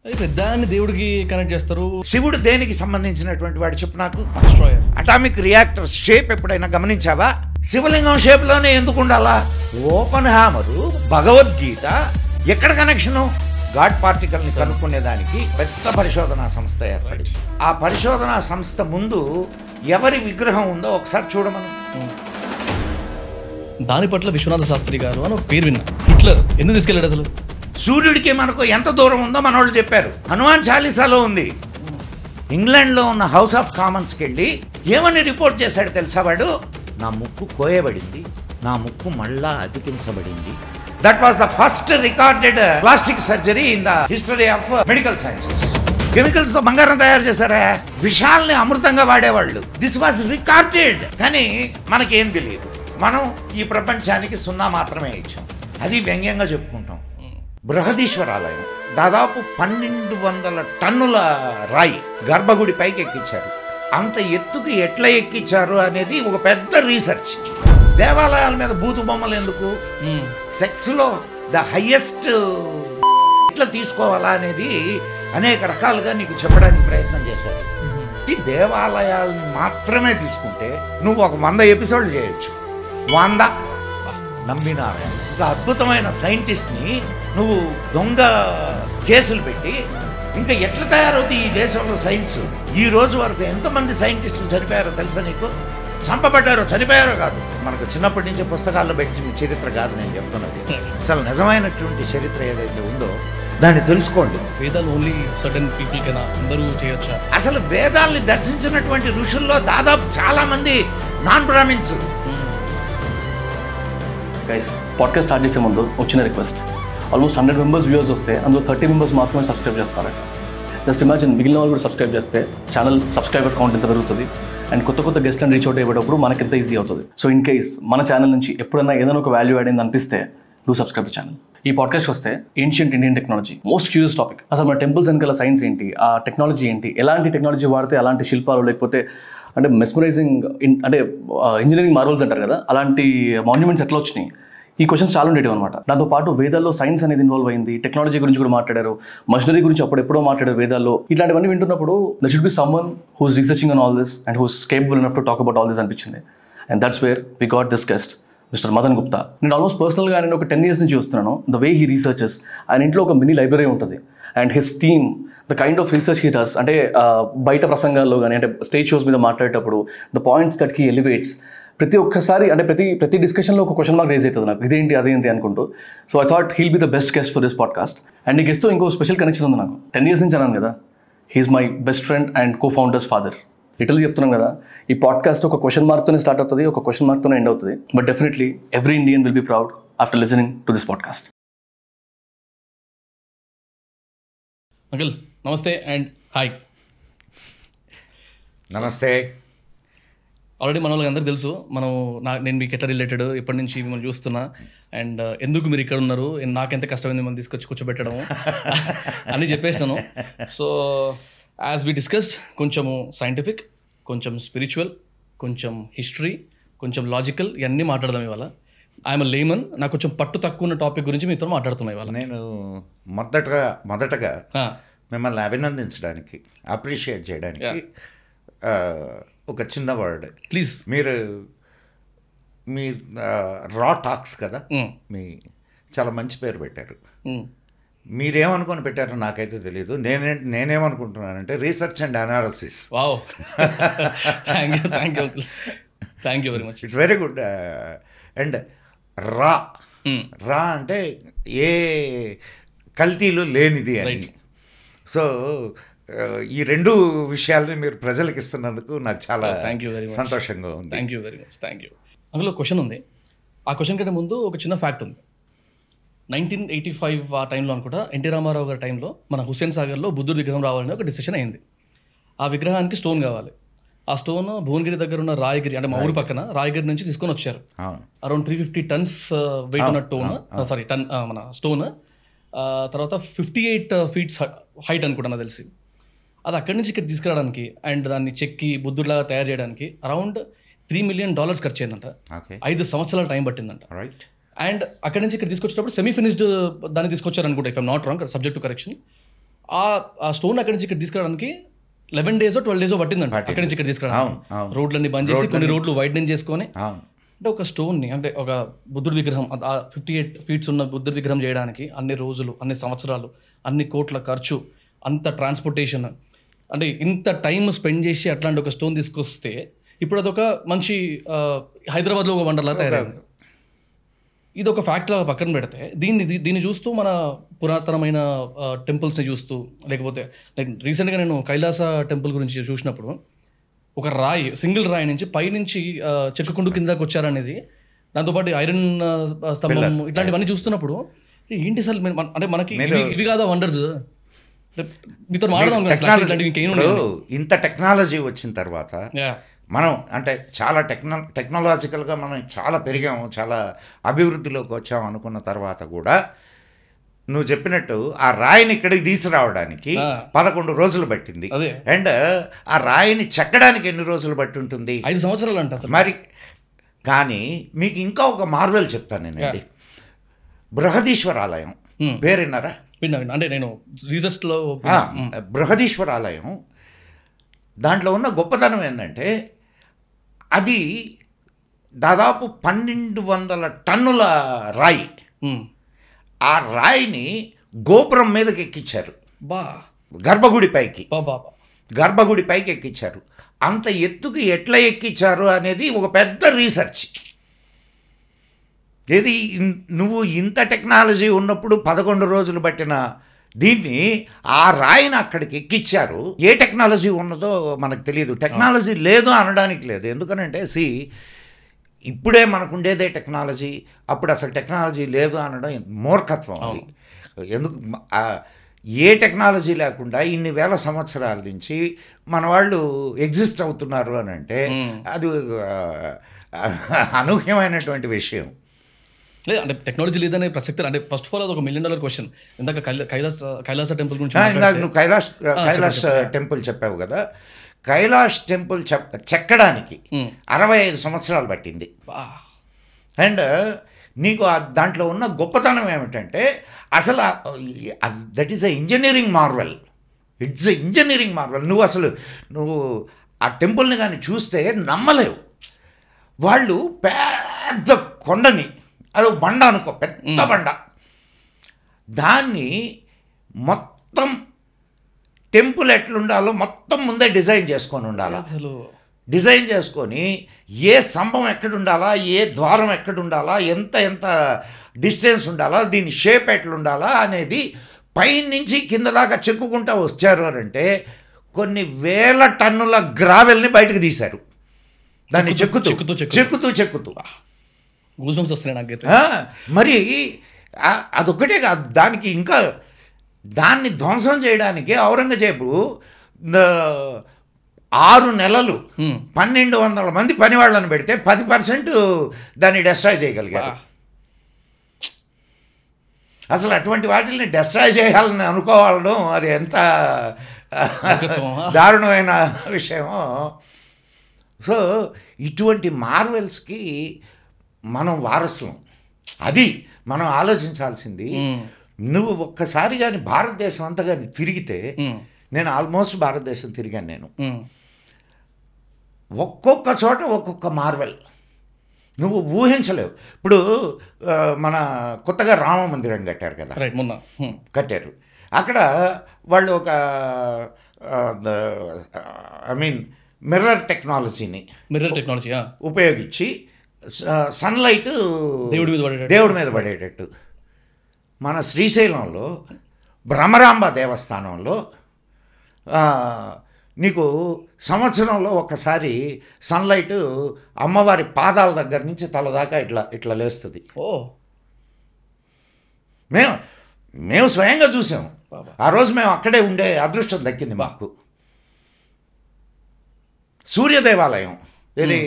అయితే దాన్ని దేవుడికి కనెక్ట్ చేస్తారు. శివుడు దేనికి సంబంధించినటువంటి వాడు చెప్పు నాకు. డిస్ట్రాయర్. అటామిక్ రియాక్టర్ షేప్ ఎప్పుడైనా గమనించావా? శివలింగం షేప్లోనే ఎందుకు ఉండాలా? ఓపెన్ హ్యామరు, భగవద్గీత ఎక్కడ కనెక్షను? గాడ్ పార్టికల్ని కనుక్కునేదానికి పెద్ద పరిశోధనా సంస్థ ఏర్పడింది. ఆ పరిశోధనా సంస్థ ముందు ఎవరి విగ్రహం ఉందో ఒకసారి చూడమను. దాని పట్ల విశ్వనాథ శాస్త్రి గారు అని ఒక పేరు విన్నా. హిట్లర్ ఎందుకు తీసుకెళ్ళాడు అసలు? సూర్యుడికి మనకు ఎంత దూరం ఉందో మన వాళ్ళు చెప్పారు. హనుమాన్ చాలీసాలో ఉంది. ఇంగ్లాండ్లో ఉన్న హౌస్ ఆఫ్ కామన్స్కి వెళ్ళి ఏమని రిపోర్ట్ చేశాడు తెలుసా వాడు? నా ముక్కు కోయబడింది, నా ముక్కు మళ్ళా అతికించబడింది. That was the first recorded plastic surgery in the history of medical sciences. Chemicals తో బంగారం తయారు చేశారా? విషాల్ని అమృతంగా వాడేవాళ్ళు. This was recorded. కానీ మనకేం తెలియదు. మనం ఈ ప్రపంచానికి 0 మాత్రమే ఇచ్చాం. అది వ్యంగ్యంగా చెప్పుకుంటాం. బృహదీశ్వరాలయం దాదాపు 1200 టన్నుల రాయి గర్భగుడి పైకి ఎక్కించారు. అంత ఎత్తుకు ఎట్లా ఎక్కించారు అనేది ఒక పెద్ద రీసెర్చ్. దేవాలయాల మీద బూతు బొమ్మలు ఎందుకు? సెక్స్లో ద హయ్యెస్ట్ ఎట్లా తీసుకోవాలా అనేది అనేక రకాలుగా నీకు చెప్పడానికి ప్రయత్నం చేశారు. ఈ దేవాలయాలను మాత్రమే తీసుకుంటే నువ్వు ఒక 100 ఎపిసోడ్లు చేయొచ్చు. 100 నమ్మినారు. ఒక అద్భుతమైన సైంటిస్ట్ని నువ్వు దొంగ కేసులు పెట్టి ఇంకా ఎట్లా తయారవుతుంది ఈ దేశంలో సైన్స్? ఈ రోజు వరకు ఎంతమంది సైంటిస్టులు చనిపోయారో తెలుసా నీకు? చంపబడ్డారో చనిపోయారో కాదు. మనకు చిన్నప్పటి నుంచి పుస్తకాల్లో పెట్టిన చరిత్ర కాదు నేను చెప్తున్నది. అసలు నిజమైనటువంటి చరిత్ర ఏదైతే ఉందో దాన్ని తెలుసుకోండి. వేదాలు ఓన్లీ సర్టెన్ పీపుల్ కైనా అందరూ చేయొచ్చా? అసలు వేదాల్ని దర్శించినటువంటి ఋషుల్లో దాదాపు చాలా మంది non Brahmins. Guys, podcast start చేసే ముందు వచ్చిన రిక్వెస్ట్. ఆల్మోస్ట్ 100 మెంబర్స్ వ్యూవర్స్ వస్తే అందులో 30 మెంబర్స్ మాత్రమే సబ్స్క్రైబ్ చేస్తారు. జస్ట్ ఇమాజిన్ మిగిలిన వాళ్ళు కూడా సబ్స్క్రైబ్ చేస్తే ఛానల్ సబ్స్క్రైబర్ కౌంట్ ఎంత పెరుగుతుంది అండ్ కొత్త గెస్ట్లను రీచ్ అవుట్ అయ్యేటప్పుడు మనకి ఎంత ఈజీ అవుతుంది. సో ఇన్ కేస్ మన ఛానల్ నుంచి ఎప్పుడైనా ఏదైనా ఒక వాల్యూ యాడ్ అయింది అనిపిస్తే డూ సబ్స్క్రైబ్ ద ఛానల్. ఈ పాడ్కాస్ట్ వస్తే ancient Indian technology, most curious topic. అసలు మన టెంపుల్స్ వెనకాల సైన్స్ ఏంటి, ఆ టెక్నాలజీ ఏంటి, ఎలాంటి టెక్నాలజీ వాడితే అలాంటి శిల్పాలు లేకపోతే అంటే మెస్మరైజింగ్ అంటే ఇంజనీరింగ్ మార్వల్స్ అంటారు కదా, అలాంటి మాన్యుమెంట్స్ ఎట్లా వచ్చినాయి, ఈ క్వశ్చన్స్ చాలా ఉండేవి అనమాట. దాంతోపాటు వేదాల్లో సైన్స్ అనేది ఇన్వాల్వ్ అయింది, టెక్నాలజీ గురించి కూడా మాట్లాడారు, మషనరీ గురించి అప్పుడెప్పుడో మాట్లాడారు వేదాల్లో. ఇట్లాంటివన్నీ వింటున్నప్పుడు there should be someone who's researching on all this and who's capable enough to talk about all this అనిపించింది. And that's where we got this guest, mister Madan Gupta. నేను ఆల్మోస్ట్ పర్సనల్గా ఆయన ఒక 10 years నుంచి చూస్తున్నాను. ద వే హీ రీసెర్చెస్, ఆయన ఇంట్లో ఒక మినీ లైబ్రరీ ఉంటుంది. And his team, the kind of research he does, అంటే బయట ప్రసంగాల్లో కానీ అంటే స్టేజ్ షోస్ మీద మాట్లాడేటప్పుడు the points that he elevates, ప్రతి ఒక్కసారి అంటే ప్రతి డిస్కషన్లో ఒక క్వశ్చన్ మార్క్ రేజ్ అవుతుంది నాకు, ఇదేంటి అదేంటి అనుకుంటూ. So I thought he'll be the best guest for this podcast. And ఈ గెస్ట్తో ఇంకో స్పెషల్ కనెక్షన్ ఉంది నాకు. 10 years నుంచి అన్నాను కదా, he's my best friend and co founder's father. Literally చెప్తున్నాం కదా, ఈ పాడ్కాస్ట్ ఒక క్వశ్చన్ మార్క్తోనే స్టార్ట్ అవుతుంది, ఒక క్వశ్చన్ మార్క్తోనే ఎండ్ అవుతుంది. But definitely every Indian will be proud after listening to this podcast. Uncle నమస్తే అండ్ హాయ్. నమస్తే. ఆల్రెడీ మన వాళ్ళకి అందరికీ తెలుసు నేను మీకు ఎట్లా రిలేటెడ్, ఎప్పటి నుంచి మిమ్మల్ని చూస్తున్నా అండ్ ఎందుకు మీరు ఇక్కడ ఉన్నారు, నాకెంత కష్టమైంది మిమ్మల్ని తీసుకొచ్చి కూర్చోబెట్టడము అని చెప్పేసినాను. సో యాజ్ వి డిస్కస్, కొంచెము సైంటిఫిక్, కొంచెం స్పిరిచువల్, కొంచెం హిస్టరీ, కొంచెం లాజికల్, ఇవన్నీ మాట్లాడదాం ఇవాళ. ఐఎమ్ అ లేమన్, నాకు కొంచెం పట్టు తక్కువ ఉన్న టాపిక్ గురించి మీతో మాట్లాడుతున్నాం ఇవాళ. నేను మొదటగా మిమ్మల్ని అభినందించడానికి, అప్రిషియేట్ చేయడానికి ఒక చిన్న వర్డ్ ప్లీజ్. మీ రా టాక్స్ కదా, మీ చాలా మంచి పేరు పెట్టారు. మీరేమనుకొని పెట్టారో నాకైతే తెలియదు. నేనేమనుకుంటున్నానంటే research and analysis. Wow, thank you very much. It's very good. And రా అంటే ఏ కల్తీలు లేనిది అని. సో ఈ 2 విషయాల్ని మీరు ప్రజలకు ఇస్తున్నందుకు నాకు చాలా సంతోషంగా ఉంది. Thank you very much. Thank you. అందులో క్వశ్చన్ ఉంది. ఆ క్వశ్చన్ కంటే ముందు ఒక చిన్న ఫ్యాక్ట్ ఉంది. 1985 ఆ టైంలో అనుకుంటా, ఎన్టీ రామారావు గారి టైంలో మన హుస్సేన్ సాగర్లో బుద్ధుడి విగ్రహం రావాలని ఒక డిసిషన్ అయింది. ఆ విగ్రహానికి స్టోన్ కావాలి. ఆ స్టోన్ భువనగిరి దగ్గర ఉన్న రాయగిరి, అంటే మా ఊరి పక్కన రాయగిరి నుంచి తీసుకొని వచ్చారు. అరౌండ్ 350 tons వెయిట్ ఉన్న మన స్టోన్. తర్వాత 58 feet హైట్ అనుకుంటా తెలిసి. అది అక్కడి నుంచి ఇక్కడ తీసుకురావడానికి అండ్ దాన్ని చెక్కి బుద్ధుడిలాగా తయారు చేయడానికి అరౌండ్ $3 million ఖర్చు అయిందంట. 5 సంవత్సరాల టైం పట్టిందంట. అండ్ అక్కడి నుంచి ఇక్కడ తీసుకొచ్చేటప్పుడు సెమీ ఫినిష్డ్ దాన్ని తీసుకొచ్చారు అనుకుంటా, if I'm not wrong, subject to correction. ఆ స్టోన్ అక్కడి నుంచి ఇక్కడ తీసుకురావడానికి 11 days 12 days పట్టిందంట అక్కడి నుంచి ఇక్కడ తీసుకురావడానికి. రోడ్లన్నీ బంద్ చేసి కొన్ని రోడ్లు వైడెన్ చేసుకొని, అంటే ఒక స్టోన్ని, అంటే ఒక బుద్ధుడి విగ్రహం 58 feet ఉన్న బుద్ధుడి విగ్రహం చేయడానికి అన్ని రోజులు, అన్ని సంవత్సరాలు, అన్ని కోట్ల ఖర్చు, అంత ట్రాన్స్పోర్టేషన్, అంటే ఇంత టైం స్పెండ్ చేసి అట్లాంటి ఒక స్టోన్ తీసుకొస్తే ఇప్పుడు అదొక మంచి హైదరాబాద్లో ఒక వండర్లా తయారైంది. ఇది ఒక ఫ్యాక్ట్ లాగా పక్కన పెడితే దీన్ని చూస్తూ మన పురాతనమైన టెంపుల్స్ని చూస్తూ, లేకపోతే రీసెంట్గా నేను కైలాస టెంపుల్ గురించి చూసినప్పుడు ఒక రాయి, సింగిల్ రాయి నుంచి పైనుంచి చెక్కుకుంటూ కిందకి వచ్చారనేది, దాంతోపాటు ఐరన్ స్తంభం, ఇట్లాంటివన్నీ చూస్తున్నప్పుడు ఏంటి సార్ అంటే మనకి ఇవి కాదా వండర్స్? మీతో మాట్లాడదాం. ఇంత టెక్నాలజీ వచ్చిన తర్వాత మనం అంటే చాలా టెక్నాలజికల్గా మనం చాలా పెరిగాము, చాలా అభివృద్ధిలోకి వచ్చాము అనుకున్న తర్వాత కూడా నువ్వు చెప్పినట్టు ఆ రాయిని ఇక్కడికి తీసుకురావడానికి 11 రోజులు పట్టింది. అండ్ ఆ రాయిని చెక్కడానికి ఎన్ని రోజులు బట్టి ఉంటుంది? 5 సంవత్సరాలు అంట మరి. కానీ మీకు ఇంకా ఒక మార్వెల్ చెప్తాను నేనండి. బృహదీశ్వర ఆలయం పేరున్నారా? అంటే నేను రీసెర్చ్లో బృహదీశ్వర ఆలయం, దాంట్లో ఉన్న గొప్పతనం ఏంటంటే అది దాదాపు 1200 టన్నుల రాయి. ఆ రాయిని గోపురం మీదకి ఎక్కించారు, గర్భగుడి పైకి ఎక్కించారు. అంత ఎత్తుకి ఎట్లా ఎక్కించారు అనేది ఒక పెద్ద రీసెర్చ్. ఏది నువ్వు ఇంత టెక్నాలజీ ఉన్నప్పుడు 11 రోజులు పట్టిన దీన్ని ఆ రాయిని అక్కడికి ఎక్కించారు. ఏ టెక్నాలజీ ఉన్నదో మనకు తెలియదు. టెక్నాలజీ లేదు అనడానికి లేదు. ఎందుకనంటే ఇప్పుడే మనకు ఉండేదే టెక్నాలజీ, అప్పుడు అసలు టెక్నాలజీ లేదు అనడం మూర్ఖత్వం. అది ఎందుకు? ఏ టెక్నాలజీ లేకుండా ఇన్ని వేల సంవత్సరాల నుంచి మన వాళ్ళు ఎగ్జిస్ట్ అవుతున్నారు అని అంటే అది అనూహ్యమైనటువంటి విషయం. లేదు అంటే టెక్నాలజీ లేదనే ప్రసక్తి. అంటే ఫస్ట్ ఆఫ్ ఆల్ అది ఒక $1 million క్వశ్చన్. ఇందాక కైలాస టెంపుల్ గురించి నువ్వు కైలాష్ టెంపుల్ చెప్పావు కదా, కైలాష్ టెంపుల్ చెక్కడానికి 65 సంవత్సరాలు పట్టింది. అండ్ నీకు దాంట్లో ఉన్న గొప్పతనం ఏమిటంటే అసలు that is a engineering Marvel. It's a engineering Marvel. నువ్వు ఆ టెంపుల్ని కానీ చూస్తే నమ్మలేవు. వాళ్ళు పెద్ద కొండని, అది బండ అనుకో, పెద్ద బండ, దాన్ని మొత్తం టెంపుల్ ఎట్లుండాలో మొత్తం ముందే డిజైన్ చేసుకొని ఉండాలి. డిజైన్ చేసుకొని ఏ స్తంభం ఎక్కడుండాలా, ఏ ద్వారం ఎక్కడుండాలా, ఎంత డిస్టెన్స్ ఉండాలా, దీని షేప్ ఎట్లుండాలా అనేది పైనుంచి కింద దాకా చెక్కుకుంటూ వచ్చారు అని అంటే కొన్ని వేల టన్నుల గ్రావెల్ని బయటకు తీశారు. దాన్ని చెక్కుతూ మరి అదొక్కటే కాదు, దానికి ఇంకా దాన్ని ధ్వంసం చేయడానికి ఔరంగజేబు 6 నెలలు 1200 మంది పనివాళ్ళని పెడితే 10% దాన్ని డెస్ట్రాయ్ చేయగలిగారు. అసలు అటువంటి వాటిని డెస్ట్రాయ్ చేయాలని అనుకోవాలడం అది ఎంత దారుణమైన విషయమో. సో ఇటువంటి మార్వెల్స్కి మనం వారసులం. అది మనం ఆలోచించాల్సింది. నువ్వు ఒక్కసారి కానీ భారతదేశం అంతా కానీ తిరిగితే, నేను ఆల్మోస్ట్ భారతదేశం తిరిగాను నేను, ఒక్కొక్క చోట ఒక్కొక్క మార్వెల్ నువ్వు ఊహించలేవు. ఇప్పుడు మన కొత్తగా రామ మందిరం కట్టారు కదా, కట్టారు. అక్కడ వాళ్ళు ఒక మిర్రర్ టెక్నాలజీ ఉపయోగించి సన్లైట్ దేవుడి మీద పడేటట్టు మన శ్రీశైలంలో భ్రమరాంబ దేవస్థానంలో నీకు సంవత్సరంలో ఒక్కసారి సన్లైట్ అమ్మవారి పాదాల దగ్గర నుంచి తల దాకా ఇట్లా లేస్తుంది. మేము స్వయంగా చూసాము. ఆ రోజు మేము అక్కడే ఉండే అదృష్టం దక్కింది మాకు. సూర్య దేవాలయం, ఇది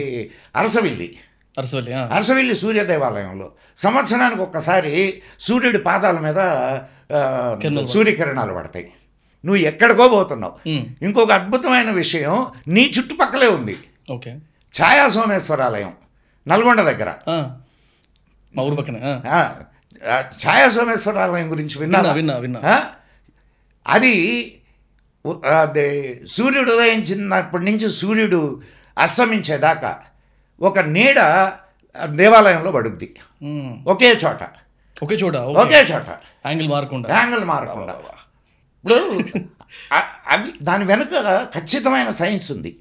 అరసవిల్లి సూర్య దేవాలయంలో సంవత్సరానికి ఒక్కసారి సూర్యుడి పాదాల మీద సూర్యకిరణాలు పడతాయి. నువ్వు ఎక్కడికో పోతున్నావు. ఇంకొక అద్భుతమైన విషయం నీ చుట్టుపక్కలే ఉంది. ఛాయా సోమేశ్వరాలయం నల్గొండ దగ్గర. ఛాయా సోమేశ్వరాలయం గురించి విన్నా? అది అదే సూర్యుడు ఉదయించినప్పటి నుంచి సూర్యుడు అస్తమించేదాకా ఒక నీడ దేవాలయంలో పడుద్ది, ఒకే చోట ఒకే చోట యాంగిల్ మారకుండా. ఇప్పుడు అవి దాని వెనుక ఖచ్చితమైన సైన్స్ ఉంది.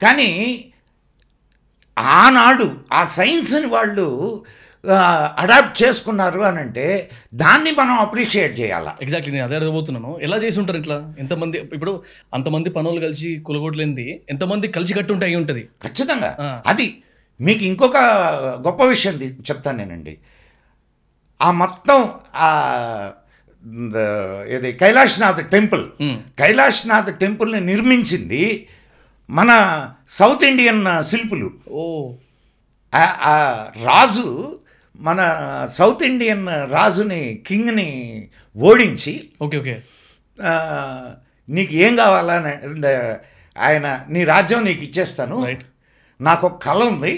కానీ ఆనాడు ఆ సైన్స్ని వాళ్ళు అడాప్ట్ చేసుకున్నారు అని అంటే దాన్ని మనం అప్రిషియేట్ చేయాలి. ఎగ్జాక్ట్లీ, నేను అదే అడగబోతున్నాను. ఎలా చేసి ఉంటారు ఇట్లా? ఎంతమంది ఇప్పుడు అంతమంది పనులు కలిసి కులగొట్లేంది ఎంతమంది కలిసి కట్టు ఉంటే అయి ఉంటుంది ఖచ్చితంగా. అది మీకు ఇంకొక గొప్ప విషయం చెప్తాను నేనండి. ఆ మొత్తం ఇది కైలాష్నాథ్ టెంపుల్ని నిర్మించింది మన సౌత్ ఇండియన్ శిల్పులు. రాజు మన సౌత్ ఇండియన్ రాజుని కింగ్ని ఓడించి నీకు ఏం కావాలని ఆయన నీ రాజ్యం నీకు ఇచ్చేస్తాను, నాకు ఒక కళ ఉంది,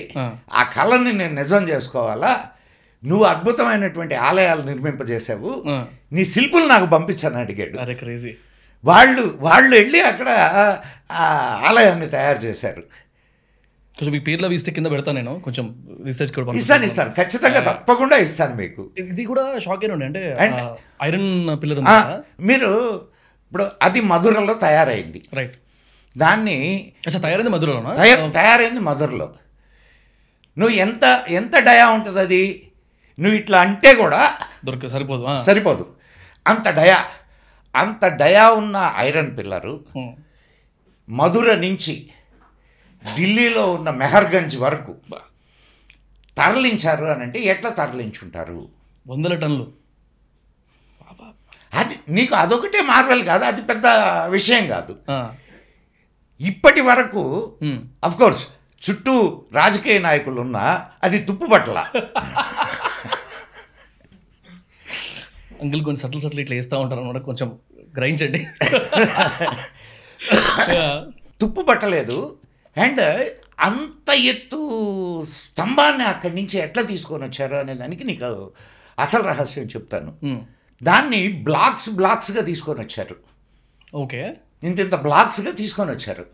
ఆ కళని నేను నిజం చేసుకోవాలా, నువ్వు అద్భుతమైనటువంటి ఆలయాలు నిర్మింపజేసావు, నీ శిల్పులు నాకు పంపించని అడిగాడు. వాళ్ళు వెళ్ళి అక్కడ ఆలయాన్ని తయారు చేశారు. కొంచెం మీ పేర్లో ఇస్తే కింద పెడతాను, నేను కొంచెం రీసెర్చ్ కూడా ఇస్తాను ఖచ్చితంగా, తప్పకుండా ఇస్తాను మీకు. ఇది కూడా షాక్ అయినండి, అంటే ఐరన్ పిల్లర్ మీరు ఇప్పుడు అది మధురలో తయారైంది. రైట్, దాన్ని తయారైంది మధురలో. నువ్వు ఎంత డయా ఉంటుంది, అది నువ్వు ఇట్లా అంటే కూడా సరిపోదు. అంత డయా ఉన్న ఐరన్ పిల్లరు మధుర నుంచి ఢిల్లీలో ఉన్న మెహర్గంజ్ వరకు తరలించారు అని అంటే ఎట్లా తరలించుంటారు? 100 టన్నులు. అది నీకు అదొకటే మార్వెల్ కాదు, అది పెద్ద విషయం కాదు. ఇప్పటి వరకు అఫ్కోర్స్ చుట్టూ రాజకీయ నాయకులు ఉన్నా అది తుప్పుపట్ల. అంకుల్ కొన్ని సట్లు ఇట్లా వేస్తూ ఉంటారు అన్నమాట, కొంచెం గ్రహించండి. తుప్పు పట్టలేదు. అండ్ అంత ఎత్తు స్తంభాన్ని అక్కడి నుంచి ఎట్లా తీసుకొని వచ్చారు అనే దానికి నీకు అసలు రహస్యం చెప్తాను. దాన్ని బ్లాక్స్గా తీసుకొని వచ్చారు. ఓకే, ఇంత బ్లాక్స్గా తీసుకొని వచ్చారు.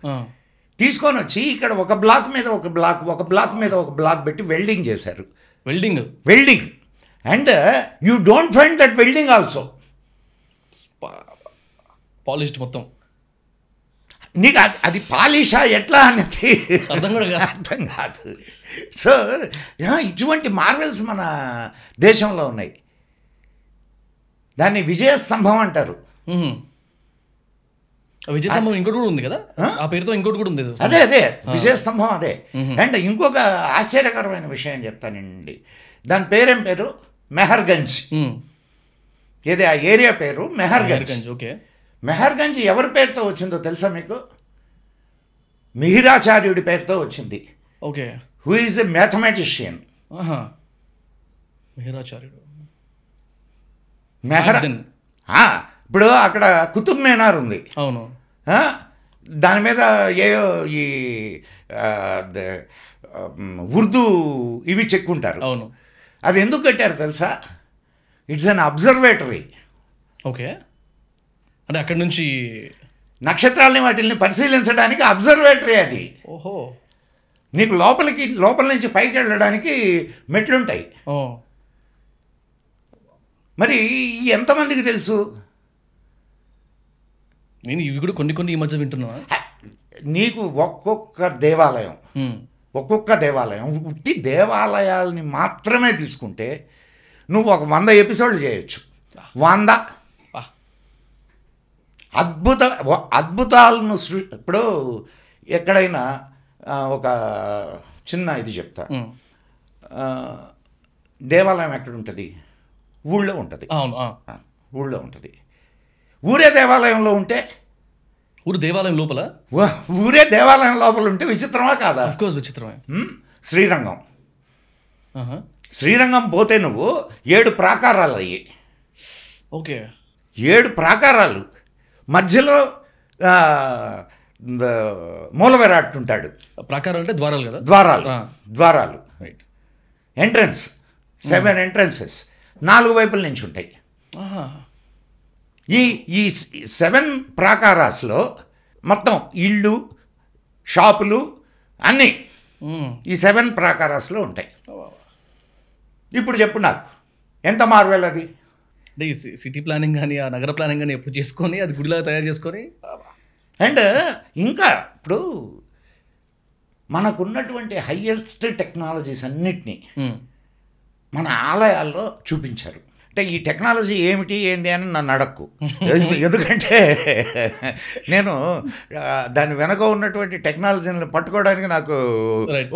తీసుకొని వచ్చి ఇక్కడ ఒక బ్లాక్ మీద ఒక బ్లాక్ పెట్టి వెల్డింగ్ చేశారు. Welding and you don't find that welding also polished మొత్తం. నీకు అది పాలిషా ఎట్లా అనేది అర్థం కాదు. సో ఇటువంటి మార్వెల్స్ మన దేశంలో ఉన్నాయి. దాన్ని విజయస్తంభం అంటారు. విజయస్తంభం ఇంకోటి కూడా ఉంది కదా, ఆ పేరుతో ఇంకోటి కూడా ఉంది. అదే విజయస్తంభం అదే. అండ్ ఇంకొక ఆశ్చర్యకరమైన విషయం చెప్తానండి. దాని పేరేం పేరు? మెహర్గంజ్. ఏది ఆ ఏరియా పేరు? మెహర్గంజ్. ఓకే, మెహర్గంజ్ ఎవరి పేరుతో వచ్చిందో తెలుసా మీకు? మిహిరాచార్యుడి పేరుతో వచ్చింది. Okay, who is a mathematician. మిహిరాచార్యుడు. ఇప్పుడు అక్కడ కుతుబ్ మీనార్ ఉంది. అవును, దాని మీద ఏయో ఈ ఉర్దూ ఇవి చెక్కుంటారు. అవును, అది ఎందుకు కట్టారు తెలుసా? It's an observatory. ఓకే, అంటే అక్కడి నుంచి నక్షత్రాలని వాటిని పరిశీలించడానికి అబ్జర్వేటరీ అది. ఓహో, నీకు లోపల నుంచి పైకి వెళ్ళడానికి మెట్లుంటాయి. మరి ఎంతమందికి తెలుసు? నేను ఇవి కూడా కొన్ని ఈ మధ్య వింటున్నా. నీకు ఒక్కొక్క దేవాలయం ఉట్టి దేవాలయాల్ని మాత్రమే తీసుకుంటే నువ్వు ఒక 100 ఎపిసోడ్లు చేయొచ్చు. 100 అద్భుతాలను ఇప్పుడు ఎక్కడైనా ఒక చిన్న ఇది చెప్తా. దేవాలయం ఎక్కడ ఉంటుంది? ఊళ్ళో ఉంటుంది. ఊళ్ళో ఉంటుంది. ఊరే దేవాలయంలో ఉంటే, దేవాలయం లోపల ఊరే దేవాలయం లోపల ఉంటే విచిత్రమా కాదా? అఫ్కోర్స్ విచిత్రమే. శ్రీరంగం పోతే నువ్వు 7 ప్రాకారాలు అయ్యి. ఓకే, 7 ప్రాకారాలు, మధ్యలో మూల విరాట్ ఉంటాడు. ప్రాకారాలు అంటే ద్వారాలు కదా? ద్వారాలు. ఎంట్రన్స్ 7 ఎంట్రన్సెస్ 4 వైపుల నుంచి ఉంటాయి. ఈ ఈ 7 ప్రాకారాస్లో మొత్తం ఇళ్ళు, షాపులు అన్నీ ఈ 7 ప్రాకారాస్లో ఉంటాయి. ఇప్పుడు చెప్పు నాకు, ఎంత మార్వెల్ అది? అంటే ఈ సిటీ ప్లానింగ్ కానీ ఆ నగర ప్లానింగ్ కానీ ఎప్పుడు చేసుకొని అది గుడిలాగా తయారు చేసుకొని. అండ్ ఇంకా ఇప్పుడు మనకున్నటువంటి హయ్యెస్ట్ టెక్నాలజీస్ అన్నిటినీ మన ఆలయాల్లో చూపించారు. అంటే ఈ టెక్నాలజీ ఏమిటి ఏంది అని నన్ను అడక్కు, ఎందుకంటే నేను దాని వెనక ఉన్నటువంటి టెక్నాలజీని పట్టుకోవడానికి నాకు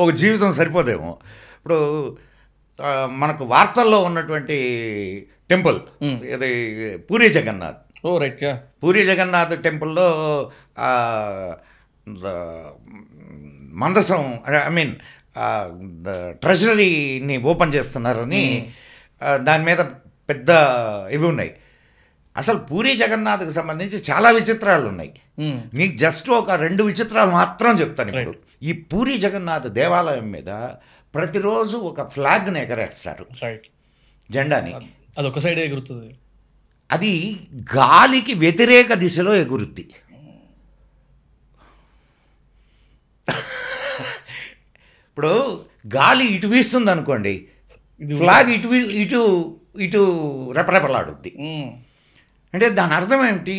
ఒక జీవితం సరిపోదేమో. ఇప్పుడు మనకు వార్తల్లో ఉన్నటువంటి టెంపుల్ ఇది పూరి జగన్నాథ్. పూరి జగన్నాథ్ టెంపుల్లో మందసం ఐ మీన్ ట్రెజరీని ఓపెన్ చేస్తున్నారని దాని మీద పెద్ద ఇవి ఉన్నాయి. అసలు పూరి జగన్నాథ్కి సంబంధించి చాలా విచిత్రాలు ఉన్నాయి. నీకు జస్ట్ ఒక 2 విచిత్రాలు మాత్రం చెప్తాను. ఇప్పుడు ఈ పూరి జగన్నాథ్ దేవాలయం మీద ప్రతిరోజు ఒక ఫ్లాగ్ని ఎగరేస్తారు, జెండాని. అది ఒక సైడ్ ఎగురుతుంది, అది గాలికి వ్యతిరేక దిశలో ఎగురుద్ది. ఇప్పుడు గాలి ఇటు వీస్తుంది అనుకోండి, ఫ్లాగ్ ఇటు ఇటు ఇటు రెపరెపలాడుద్ది. అంటే దాని అర్థం ఏమిటి?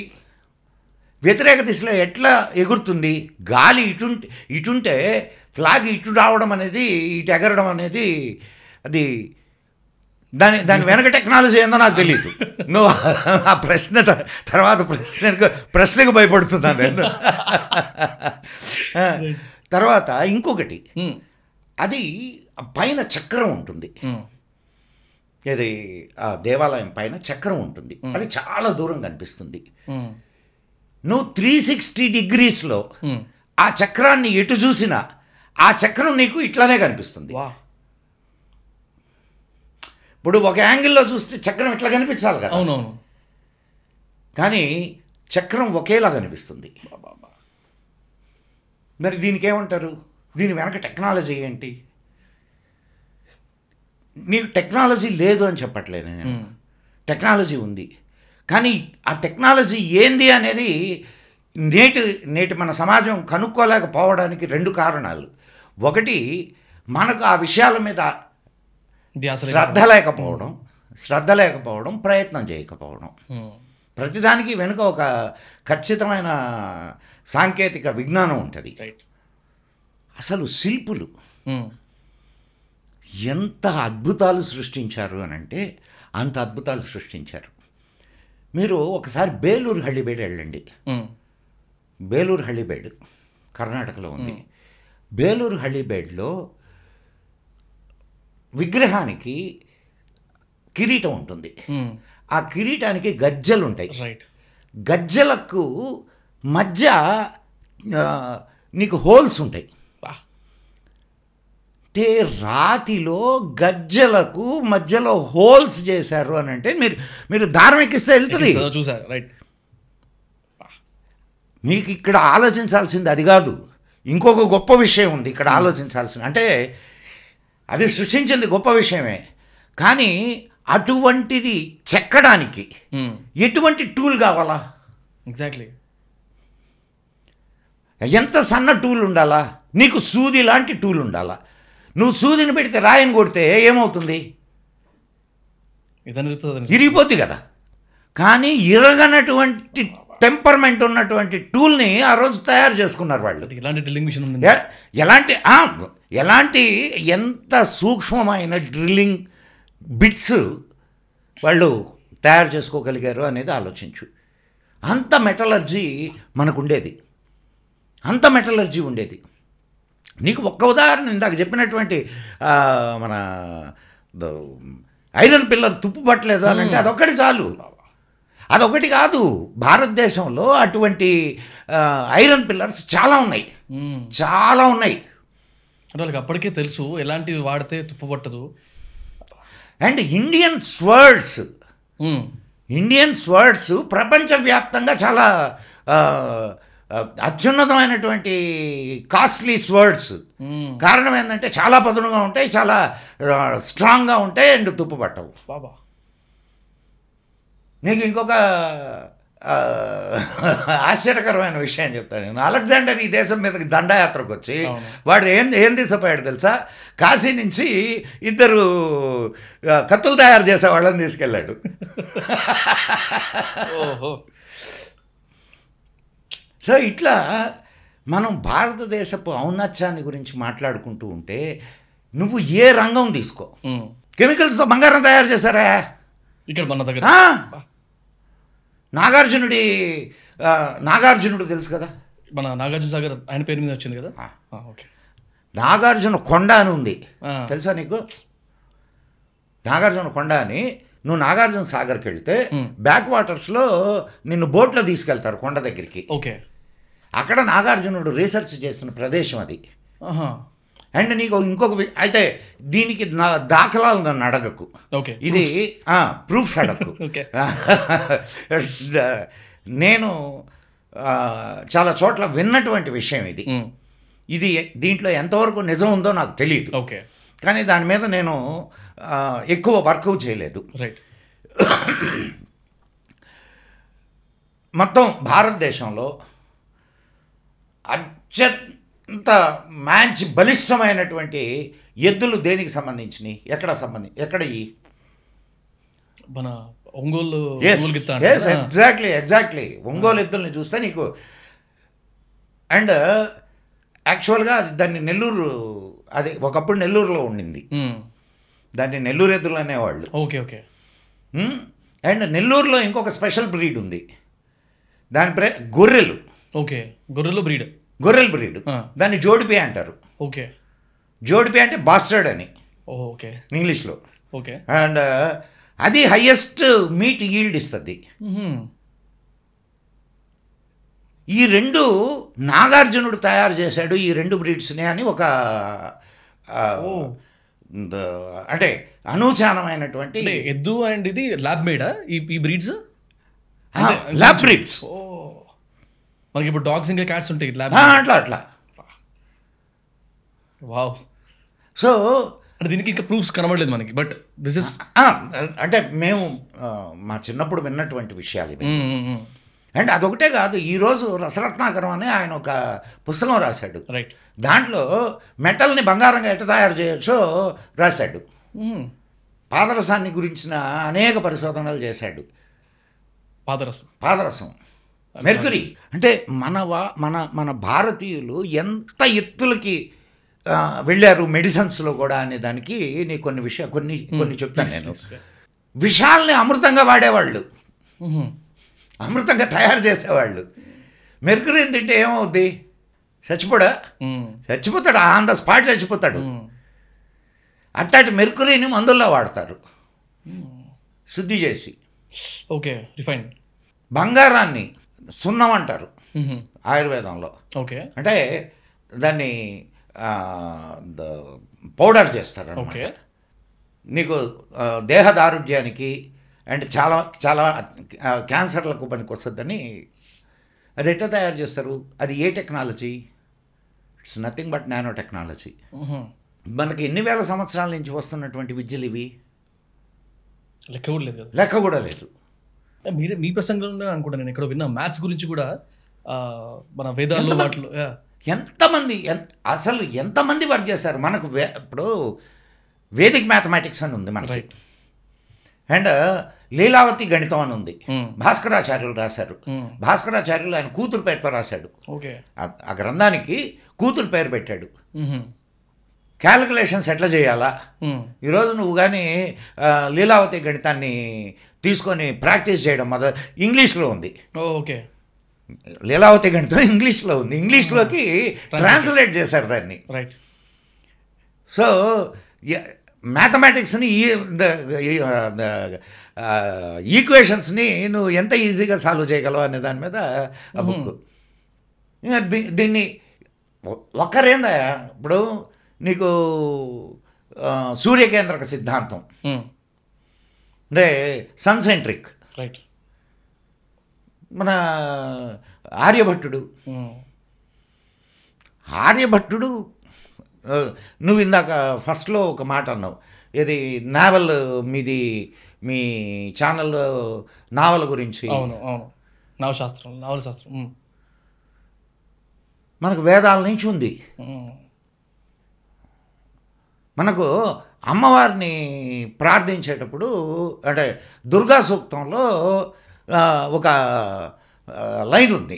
వ్యతిరేక దిశలో ఎట్లా ఎగురుతుంది? గాలి ఇటుంటే ఫ్లాగ్ ఇటు రావడం అనేది, ఇటు ఎగరడం అనేది, అది దాని వెనక టెక్నాలజీ ఏందో నాకు తెలియదు. నువ్వు ఆ ప్రశ్న తర్వాత ప్రశ్నకు భయపడుతున్నాను నేను. తర్వాత ఇంకొకటి, అది పైన చక్రం ఉంటుంది, ఇది ఆ దేవాలయం పైన చక్రం ఉంటుంది, అది చాలా దూరం కనిపిస్తుంది. నువ్వు 360 డిగ్రీస్లో ఆ చక్రాన్ని ఎటు చూసినా ఆ చక్రం నీకు ఇట్లానే కనిపిస్తుంది. ఇప్పుడు ఒక యాంగిల్లో చూస్తే చక్రం ఇట్లా కనిపించాలి కదా, అవునవును, కానీ చక్రం ఒకేలా కనిపిస్తుంది. మరి దీనికి ఏమంటారు? దీని వెనక టెక్నాలజీ ఏంటి? నీకు టెక్నాలజీ లేదు అని చెప్పట్లేదు నేను, టెక్నాలజీ ఉంది. కానీ ఆ టెక్నాలజీ ఏంది అనేది నేటి మన సమాజం కనుక్కోలేకపోవడానికి 2 కారణాలు. ఒకటి, మనకు ఆ విషయాల మీద శ్రద్ధ లేకపోవడం, ప్రయత్నం చేయకపోవడం. ప్రతిదానికి వెనుక ఒక ఖచ్చితమైన సాంకేతిక విజ్ఞానం ఉంటుంది. అసలు శిల్పులు ఎంత అద్భుతాలు సృష్టించారు అని అంటే అంత అద్భుతాలు సృష్టించారు. మీరు ఒకసారి బేలూరు హళ్ళిబేడు వెళ్ళండి. బేలూరు హళ్ళిబేడు కర్ణాటకలో ఉంది. బేలూరు హళ్ళిబేడులో విగ్రహానికి కిరీటం ఉంటుంది. ఆ కిరీటానికి గజ్జలు ఉంటాయి. గజ్జలకు మధ్య నీకు హోల్స్ ఉంటాయి. అంటే రాతిలో గజ్జలకు మధ్యలో హోల్స్ చేశారు అని అంటే మీరు దారం ఎక్కిస్తే వెళ్తుంది. మీకు ఇక్కడ ఆలోచించాల్సింది అది కాదు, ఇంకొక గొప్ప విషయం ఉంది ఇక్కడ ఆలోచించాల్సింది. అంటే అది సృష్టించింది గొప్ప విషయమే, కానీ అటువంటిది చెక్కడానికి ఎటువంటి టూల్ కావాలా? ఎగ్జాక్ట్లీ. ఎంత సన్న టూల్ ఉండాలా? నీకు సూది లాంటి టూల్ ఉండాలా. నువ్వు సూదిని పెడితే రాయిని కొడితే ఏమవుతుంది? ఇరిగిపోద్ది కదా. కానీ ఇరగనటువంటి టెంపర్మెంట్ ఉన్నటువంటి టూల్ని ఆ రోజు తయారు చేసుకున్నారు వాళ్ళు. ఎలాంటి ఎంత సూక్ష్మమైన డ్రిల్లింగ్ బిట్స్ వాళ్ళు తయారు చేసుకోగలిగారు అనేది ఆలోచించు. అంత మెటలర్జీ మనకు ఉండేది, అంత మెటలర్జీ ఉండేది. నీకు ఒక్క ఉదాహరణ ఇందాక చెప్పినటువంటి మన ఐరన్ పిల్లర్ తుప్పు పట్టలేదు అని అంటే అదొక్కటి చాలు. అదొకటి కాదు, భారతదేశంలో అటువంటి ఐరన్ పిల్లర్స్ చాలా ఉన్నాయి, చాలా ఉన్నాయి. వాళ్ళకి అప్పటికే తెలుసు ఎలాంటివి వాడితే తుప్పు పట్టదు. అండ్ ఇండియన్ స్వర్డ్స్ ప్రపంచవ్యాప్తంగా చాలా అత్యున్నతమైనటువంటి కాస్ట్లీ స్వర్డ్స్. కారణం ఏంటంటే చాలా పదునుగా ఉంటాయి, చాలా స్ట్రాంగ్గా ఉంటాయి అండ్ తుప్పు పట్టవు. బాబా, నీకు ఇంకొక ఆశ్చర్యకరమైన విషయం చెప్తాను నేను. అలెగ్జాండర్ ఈ దేశం మీదకి దండయాత్రకు వచ్చి వాడు ఏం తీసిపోయాడు తెలుసా? కాశీ నుంచి 2 కత్తులు తయారు చేసే వాళ్ళని తీసుకెళ్ళాడు. సో ఇట్లా మనం భారతదేశపు ఔన్నత్యాన్ని గురించి మాట్లాడుకుంటూ ఉంటే నువ్వు ఏ రంగం తీసుకో, కెమికల్స్తో బంగారం తయారు చేశారా ఇక్కడ మన దగ్గర. నాగార్జునుడు తెలుసు కదా, మన నాగార్జున సాగర్ ఆయన పేరు మీద వచ్చింది కదా. ఓకే. నాగార్జున కొండ అని ఉంది, తెలుసా నీకు? నాగార్జున కొండ అని. నువ్వు నాగార్జున సాగర్కి వెళ్తే బ్యాక్ వాటర్స్లో నిన్ను బోట్లో తీసుకెళ్తారు కొండ దగ్గరికి. ఓకే. అక్కడ నాగార్జునుడు రీసెర్చ్ చేసిన ప్రదేశం అది. అండ్ నీకు ఇంకొక అయితే దీనికి నా దాఖలాలు నన్ను అడగకు, ఇది ప్రూఫ్స్ అడగకు. నేను చాలా చోట్ల విన్నటువంటి విషయం ఇది. ఇది దీంట్లో ఎంతవరకు నిజం ఉందో నాకు తెలియదు, కానీ దాని మీద నేను ఎక్కువ వర్క్ చేయలేదు. మొత్తం భారతదేశంలో అత్యంత మంచి బలిష్టమైనటువంటి ఎద్దులు దేనికి సంబంధించినవి, ఎక్కడ మన ఒంగోలు. ఎగ్జాక్ట్లీ ఒంగోలు ఎద్దుల్ని చూస్తే నీకు. అండ్ యాక్చువల్గా దాన్ని నెల్లూరు, అది ఒకప్పుడు నెల్లూరులో ఉండింది, దాన్ని నెల్లూరు ఎద్దులు అనేవాళ్ళు. Okay okay. అండ్ నెల్లూరులో ఇంకొక స్పెషల్ బ్రీడ్ ఉంది, దాని గొర్రెలు. ఓకే. గొర్రెల బ్రీడ్, దాన్ని జోడిపే అంటారు. ఓకే. జోడిపే అంటే బాస్టర్డ్ అని ఓకే ఇంగ్లీష్లో. ఓకే. అండ్ అది హయ్యెస్ట్ మీట్ ఈల్డ్ ఇస్తుంది. ఈ 2 నాగార్జునుడు తయారు చేశాడు ఈ 2 బ్రీడ్స్ని అని ఒక అంటే అనూచానమైనటువంటి ఎద్దు. అండ్ ఇది ల్యాబ్ మేడా ఈ బ్రీడ్స్? Lab breeds. మనకి ఇప్పుడు డాగ్స్ ఇంకా క్యాట్స్ ఉంటాయి అట్లా. వావ్. సో అంటే దీనికి ఇంకా ప్రూఫ్స్ కనబడలేదు మనకి, బట్ దిస్ ఇస్ అంటే మేము మా చిన్నప్పుడు విన్నటువంటి విషయాలు ఇవి. అండ్ అదొకటే కాదు, ఈరోజు రసరత్నాకరం అని ఆయన ఒక పుస్తకం రాశాడు. రైట్. దాంట్లో మెటల్ని బంగారంగా ఎట్ట తయారు చేయొచ్చో రాశాడు. పాదరసాన్ని గురించిన అనేక పరిశోధనలు చేశాడు. పాదరసం మెర్క్యూరీ. అంటే మన భారతీయులు ఎంత ఎత్తులకి వెళ్ళారు మెడిసిన్స్లో కూడా అనే దానికి నీకు కొన్ని చెప్తాను నేను. విషాల్ని అమృతంగా వాడేవాళ్ళు, అమృతంగా తయారు చేసేవాళ్ళు. మెర్క్యూరీని తింటే ఏమవుద్ది? చచ్చిపోతాడు, ఆన్ ద స్పాట్ చచ్చిపోతాడు. అట్లాంటి మెర్క్యూరీని మందుల్లో వాడతారు శుద్ధి చేసి. ఓకే. రిఫైన్. బంగారాన్ని సున్నం అంటారు ఆయుర్వేదంలో. ఓకే. అంటే దాన్ని పౌడర్ చేస్తారు అన్నమాట. నీకు దేహదారుఢ్యానికి అండ్ చాలా చాలా క్యాన్సర్లకు పనికి వస్తుందని. అది ఎట్లా తయారు చేస్తారు? అది ఏ technology? It's nothing but nano technology. మనకి ఎన్ని వేల సంవత్సరాల నుంచి వస్తున్నటువంటి విద్యలు ఇవి, లెక్క కూడా లేదు. మీ ప్రసంగంలో అనుకుంటా నేను ఎక్కడ విన్నా మ్యాథ్స్ గురించి కూడా, మన వేదాల్లో వాటిలో ఎంతమంది వర్క్ చేశారు. మనకు ఇప్పుడు వేదిక్ మ్యాథమెటిక్స్ అని ఉంది మనకి. అండ్ లీలావతి గణితం అని ఉంది, భాస్కరాచార్యులు రాశారు. భాస్కరాచార్యులు ఆయన కూతురు పేరుతో రాశాడు. ఆ గ్రంథానికి కూతురు పేరు పెట్టాడు. క్యాలిక్యులేషన్స్ ఎట్లా చేయాలా. ఈరోజు నువ్వు కానీ లీలావతి గణితాన్ని తీసుకొని ప్రాక్టీస్ చేయడం ఇంగ్లీష్లో ఉంది. ఓకే. లీలావతి గణితం ఇంగ్లీష్లో ఉంది, ఇంగ్లీష్లోకి ట్రాన్స్లేట్ చేశారు దాన్ని. రైట్. సో మ్యాథమెటిక్స్ని ఈక్వేషన్స్ని నువ్వు ఎంత ఈజీగా సాల్వ్ చేయగలవు అనే దాని మీద ఆ బుక్. దీన్ని ఒక్కరేందా ఇప్పుడు నీకు సూర్యకేంద్రక సిద్ధాంతం అంటే సన్సెంట్రిక్. రైట్. మన ఆర్యభట్టుడు నువ్వు ఇందాక ఫస్ట్లో ఒక మాట అన్నావు, ఏది నావల్ మీ ఛానల్లో నావల్ గురించి. అవును అవును. నావల శాస్త్రం. మనకు వేదాల నుంచి ఉంది. మనకు అమ్మవారిని ప్రార్థించేటప్పుడు అంటే దుర్గా సూక్తంలో ఒక లైన్ ఉంది.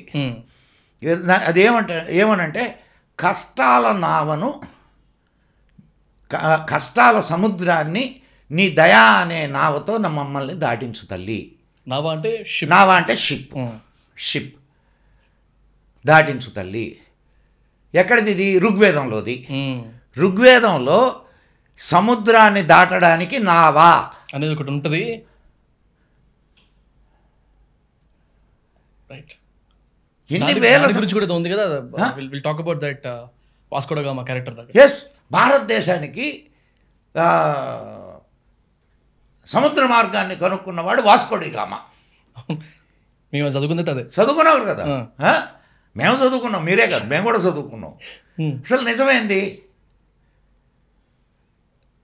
అది ఏమనంటే కష్టాల నావను, కష్టాల సముద్రాన్ని నీ దయా అనే నావతో మమ్మల్ని దాటించు తల్లి. నావా అంటే షిప్ దాటించు తల్లి. ఎక్కడిది? ఇది ఋగ్వేదంలోది. ఋగ్వేదంలో సముద్రాన్ని దాటడానికి నావా అనేది ఒకటి ఉంటుంది. రైట్. ఎన్ని వేల గురించి కూడా ఉంది కదా. Will talk about that Vasco డ గామా క్యారెక్టర్ దగ్గర. ఎస్, భారతదేశానికి సముద్ర మార్గాన్ని కనుక్కున్నవాడు వాస్కో డి గామా. మేము చదువుకుంది అదే. చదువుకున్నారు కదా, మేము చదువుకున్నాం, మీరే కదా, మేము కూడా చదువుకున్నాం. అసలు నిజమైంది,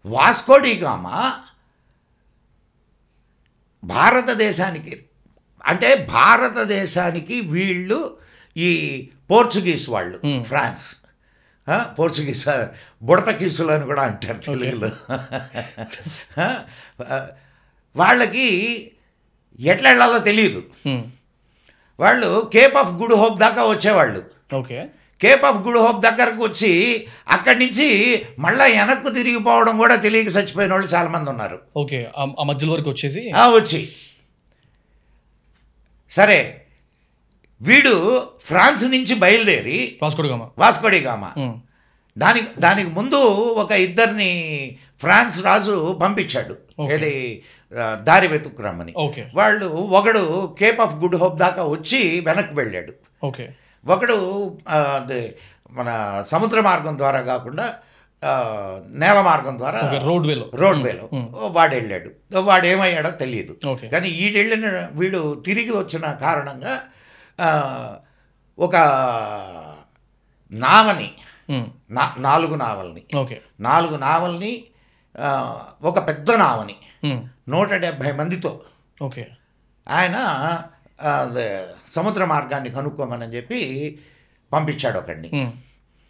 వాస్కో డి గామా భారతదేశానికి అంటే భారతదేశానికి వీళ్ళు ఈ పోర్చుగీస్ వాళ్ళు, ఫ్రాన్స్, పోర్చుగీస్ బుడతకీసులు అని కూడా అంటారు తెలుగులో. వాళ్ళకి ఎట్లా వెళ్ళాలో తెలియదు. వాళ్ళు కేప్ ఆఫ్ గుడ్ హోప్ దాకా వచ్చేవాళ్ళు. Okay. Cape of good hope దగ్గరకు వచ్చి అక్కడి నుంచి మళ్ళీ వెనక్కు తిరిగిపోవడం కూడా తెలియక చచ్చిపోయిన వాళ్ళు చాలామంది ఉన్నారు. ఓకే, ఆ మధ్యలో వరకు వచ్చి సరే, వీడు ఫ్రాన్స్ నుంచి బయలుదేరి వాస్కో డి గామా దానికి ముందు ఒక ఇద్దరిని ఫ్రాన్స్ రాజు పంపించాడు, ఏది దారి వెతుక్కురమ్మని. వాళ్ళు ఒకడు కేప్ ఆఫ్ గుడ్ హోప్ దాకా వచ్చి వెనక్కి వెళ్ళాడు. ఒకడు మన సముద్ర మార్గం ద్వారా కాకుండా నేల మార్గం ద్వారా రోడ్వేలో వాడు వెళ్ళాడు. వాడు ఏమయ్యాడో తెలియదు. కానీ వీడు తిరిగి వచ్చిన కారణంగా ఒక నావని, 4 నావల్ని ఒక పెద్ద నావని 170 మందితో ఆయన సముద్ర మార్గాన్ని కనుక్కోమని చెప్పి పంపించాడు ఒకడిని.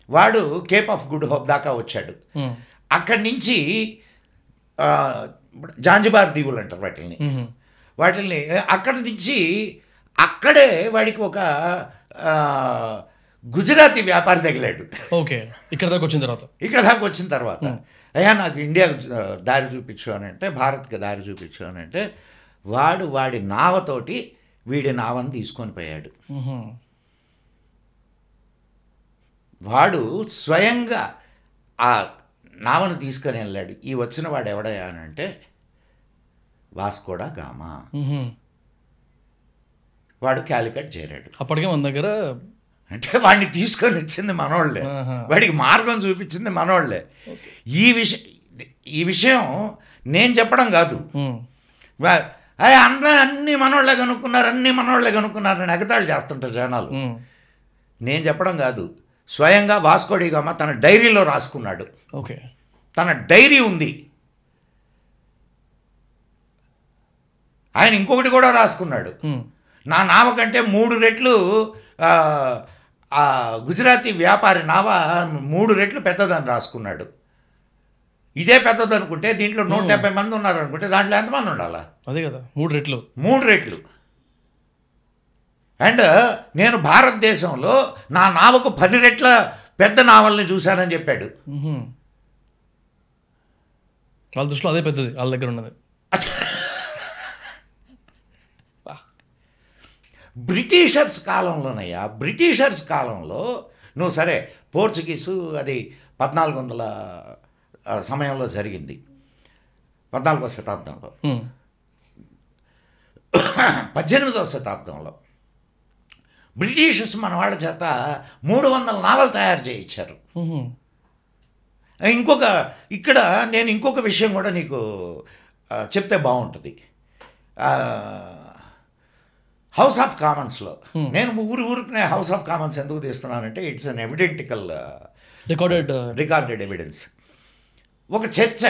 వాడు కేప్ ఆఫ్ గుడ్ హోప్ దాకా వచ్చాడు. అక్కడి నుంచి జాంజిబార్ దీవులు అంటారు వాటిల్ని అక్కడి నుంచి అక్కడే వాడికి ఒక గుజరాతీ వ్యాపారి తగిలాడు. ఇక్కడ దాకా వచ్చిన తర్వాత అయ్యా నాకు ఇండియాకు దారి చూపించు అని అంటే, భారత్కి దారి చూపించు అని అంటే, వాడి నావతోటి వీడి నావని తీసుకొని పోయాడు. వాడు స్వయంగా ఆ నావను తీసుకొని వెళ్ళాడు. ఈ వచ్చిన వాడు ఎవడయా అని అంటే వాస్కో డ గామా. వాడు క్యాలికట్ చేరాడు. అప్పటికే మన దగ్గర అంటే వాడిని తీసుకొని వచ్చింది మనోళ్లే, వాడికి మార్గం చూపించింది మనోళ్లే. ఈ విషయం నేను చెప్పడం కాదు, అన్ని మనోళ్ళే కనుక్కున్నారని ఎగతాళి చేస్తుంటారు జనాలు. నేను చెప్పడం కాదు, స్వయంగా వాస్కో డి గామా తన డైరీలో రాసుకున్నాడు. తన డైరీ ఉంది. ఆయన ఇంకొకటి కూడా రాసుకున్నాడు, నా నావ కంటే 3 రెట్లు గుజరాతీ వ్యాపారి నావ 3 రెట్లు పెద్దదని రాసుకున్నాడు. ఇదే పెద్దదనుకుంటే దీంట్లో 170 మంది ఉన్నారనుకుంటే దాంట్లో ఎంతమంది ఉండాలా? అదే కదా, 3 రెట్లు. అండ్ నేను భారతదేశంలో నా నావకు 10 రెట్ల పెద్ద నావల్ని చూశానని చెప్పాడు. వాళ్ళ దృష్టిలో అదే పెద్దది, వాళ్ళ దగ్గర ఉన్నది. బ్రిటిషర్స్ కాలంలో నువ్వు సరే, పోర్చుగీసు అది 1400 సమయంలో జరిగింది, 14వ శతాబ్దంలో. 18వ శతాబ్దంలో బ్రిటిషర్స్ మన వాళ్ళ చేత 300 నావలు తయారు చేయించారు. నేను ఇంకొక విషయం కూడా నీకు చెప్తే బాగుంటుంది. హౌస్ ఆఫ్ కామన్స్లో నేను ఊరికనే హౌస్ ఆఫ్ కామన్స్ ఎందుకు తీస్తున్నానంటే ఇట్స్ అన్ ఎవిడెంటికల్ రికార్డెడ్ ఎవిడెన్స్. ఒక చర్చ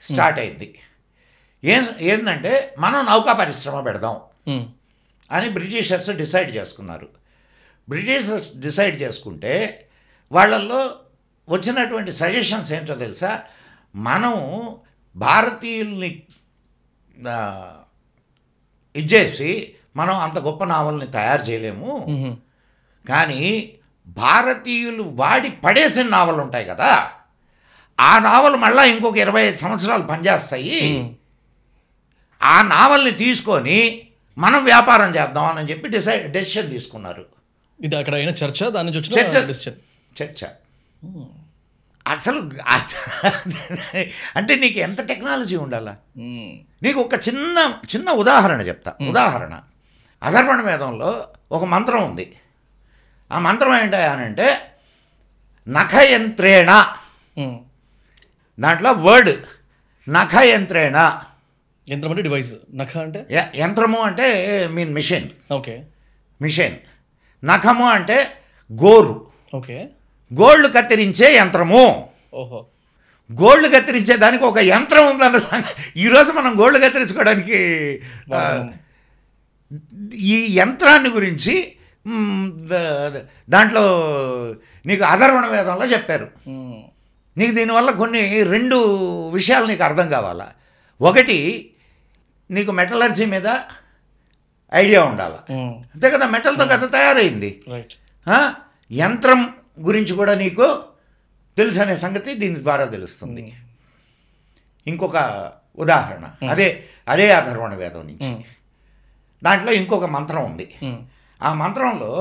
స్టార్ట్ అయింది. ఏంటంటే మనం నౌకా పరిశ్రమ పెడదాం అని బ్రిటిషర్స్ డిసైడ్ చేసుకున్నారు. బ్రిటిషర్స్ డిసైడ్ చేసుకుంటే వాళ్ళల్లో వచ్చినటువంటి సజెషన్స్ ఏంటో తెలుసా, మనం భారతీయుల్ని ఇచ్చేసి మనం అంత గొప్ప నావల్ని తయారు చేయలేము, కానీ భారతీయులు వాడి పడేసిన నావలు ఉంటాయి కదా, ఆ నావలు మళ్ళీ ఇంకొక 25 సంవత్సరాలు పనిచేస్తాయి, ఆ నావల్ని తీసుకొని మనం వ్యాపారం చేద్దామని చెప్పి డెసిషన్ తీసుకున్నారు. ఇది అక్కడ అయిన చర్చ, దాని నుంచి వచ్చిన చర్చ. అసలు అంటే నీకు ఎంత టెక్నాలజీ ఉండాలా. నీకు ఒక చిన్న ఉదాహరణ చెప్తా. ఉదాహరణ, అథర్వణ వేదంలో ఒక మంత్రం ఉంది. ఆ మంత్రం ఏంటంటే నఖయంత్రేణ, దాంట్లో వర్డ్ నఖయంత్రేణ. యంత్రం అంటే డివైస్, నఖ అంటే యంత్రము అంటే మీన్ మిషన్. Okay, machine. నఖము అంటే గోరు. ఓకే, గోళ్ళు కత్తిరించే యంత్రము. ఓహో, గోళ్ళు కత్తిరించే దానికి ఒక యంత్రం ఉందన్న సంగతి. ఈరోజు మనం గోళ్ళు కత్తిరించుకోవడానికి ఈ యంత్రాన్ని గురించి దాంట్లో నీకు అథర్వణ వేదంలో చెప్పారు. నీకు దీనివల్ల కొన్ని 2 విషయాలు నీకు అర్థం కావాలా. ఒకటి, నీకు మెటలర్జీ మీద ఐడియా ఉండాలి, అంతే కదా, మెటల్తో కథ తయారైంది. యంత్రం గురించి కూడా నీకు తెలుసు అనే సంగతి దీని ద్వారా తెలుస్తుంది. ఇంకొక ఉదాహరణ, అదే అథర్వణ వేదం నుంచి. దాంట్లో ఇంకొక మంత్రం ఉంది. ఆ మంత్రంలో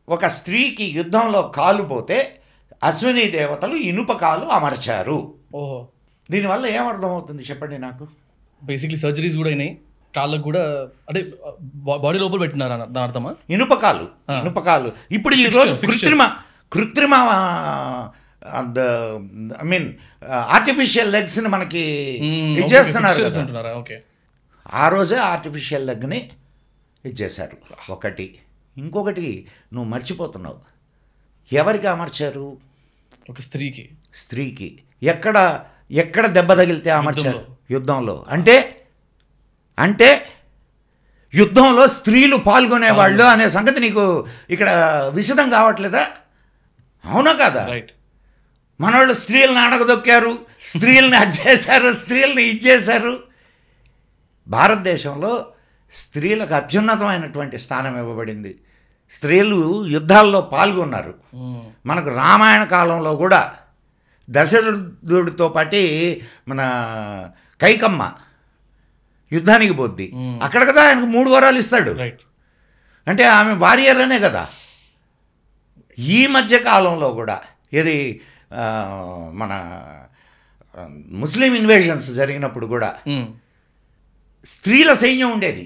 ఒక స్త్రీకి యుద్ధంలో కాలు పోతే అశ్విని దేవతలు ఇనుప కాలు అమర్చారు. ఓహో, దీనివల్ల ఏమర్థమవుతుంది చెప్పండి నాకు. బేసిక్లీ సర్జరీస్ కూడా అయినాయి, కాళ్ళకు కూడా, అంటే బాడీ లోపల పెట్టినారు దాని అర్థమా. ఇనుపకాలు. ఇప్పుడు ఈరోజు కృత్రిమ ఐ మీన్ ఆర్టిఫిషియల్ లెగ్స్ని మనకి ఇచ్చేస్తున్నారు కదా. ఆ రోజే ఆర్టిఫిషియల్ లెగ్ని ఇచ్చేశారు. ఒకటి. ఇంకొకటి నువ్వు మర్చిపోతున్నావు. ఎవరికి అమర్చారు? ఒక స్త్రీకి. ఎక్కడ దెబ్బ తగిలితే అమర్చారు? యుద్ధంలో. అంటే యుద్ధంలో స్త్రీలు పాల్గొనేవాళ్ళు అనే సంగతి నీకు ఇక్కడ విశదం కావట్లేదా? అవునా కదా? మనోళ్ళు స్త్రీలను అడగదొక్కారు, స్త్రీలని అజ్జేశారు, స్త్రీలని ఇచ్చేశారు. భారతదేశంలో స్త్రీలకు అత్యున్నతమైనటువంటి స్థానం ఇవ్వబడింది. స్త్రీలు యుద్ధాల్లో పాల్గొన్నారు. మనకు రామాయణ కాలంలో కూడా దశరథుడితో పాటు మన కైకమ్మ యుద్ధానికి పోద్ది. అక్కడ కదా ఆయనకు 3 వరాలు ఇస్తాడు. అంటే ఆమె వారియర్ అనే కదా. ఈ మధ్య కాలంలో కూడా ఏది మన ముస్లిం ఇన్వేషన్స్ జరిగినప్పుడు కూడా స్త్రీల సైన్యం ఉండేది.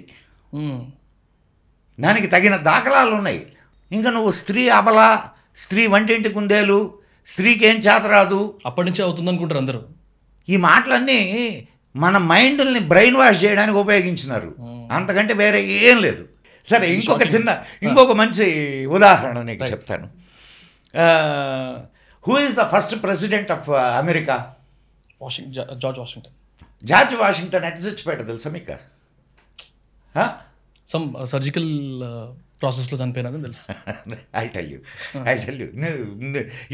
దానికి తగిన దాఖలాలు ఉన్నాయి. ఇంకా నువ్వు స్త్రీ అబల, స్త్రీ వంటింటి కుందేలు, స్త్రీకి ఏం చేతరాదు, అప్పటి నుంచే అవుతుంది అనుకుంటారు అందరూ. ఈ మాటలన్నీ మన మైండ్ని బ్రెయిన్ వాష్ చేయడానికి ఉపయోగించినారు, అంతకంటే వేరే ఏం లేదు. సరే, ఇంకొక మంచి ఉదాహరణ నీకు చెప్తాను. Who is the first president of America? George Washington ఎట్లా చచ్చిపోయాడు తెలుసా మీకు? సమ్ సర్జికల్ ప్రాసెస్లో చనిపోయినారని తెలుసు. I tell you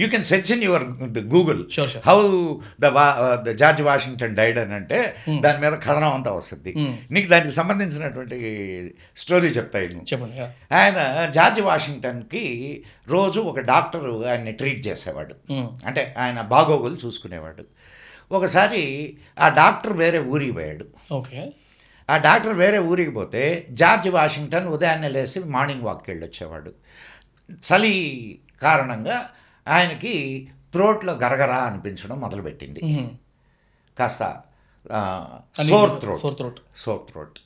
you can search in your Google how the George Washington died అని అంటే దాని మీద కథనం అంతా వస్తుంది. నీకు దానికి సంబంధించినటువంటి స్టోరీ చెప్తాను. చెప్పండి. ఆయన జార్జ్ వాషింగ్టన్కి రోజు ఒక డాక్టరు ఆయన్ని ట్రీట్ చేసేవాడు, అంటే ఆయన బాగోగులు చూసుకునేవాడు. ఒకసారి ఆ డాక్టర్ వేరే ఊరికి పోయాడు. ఓకే. ఆ డాక్టర్ వేరే ఊరికి పోతే జార్జ్ వాషింగ్టన్ ఉదయాన్నే లేచి మార్నింగ్ వాక్కి వెళ్ళొచ్చేవాడు. చలి కారణంగా ఆయనకి థ్రోట్లో గరగరా అనిపించడం మొదలుపెట్టింది. కాస్త సోర్ థ్రోట్.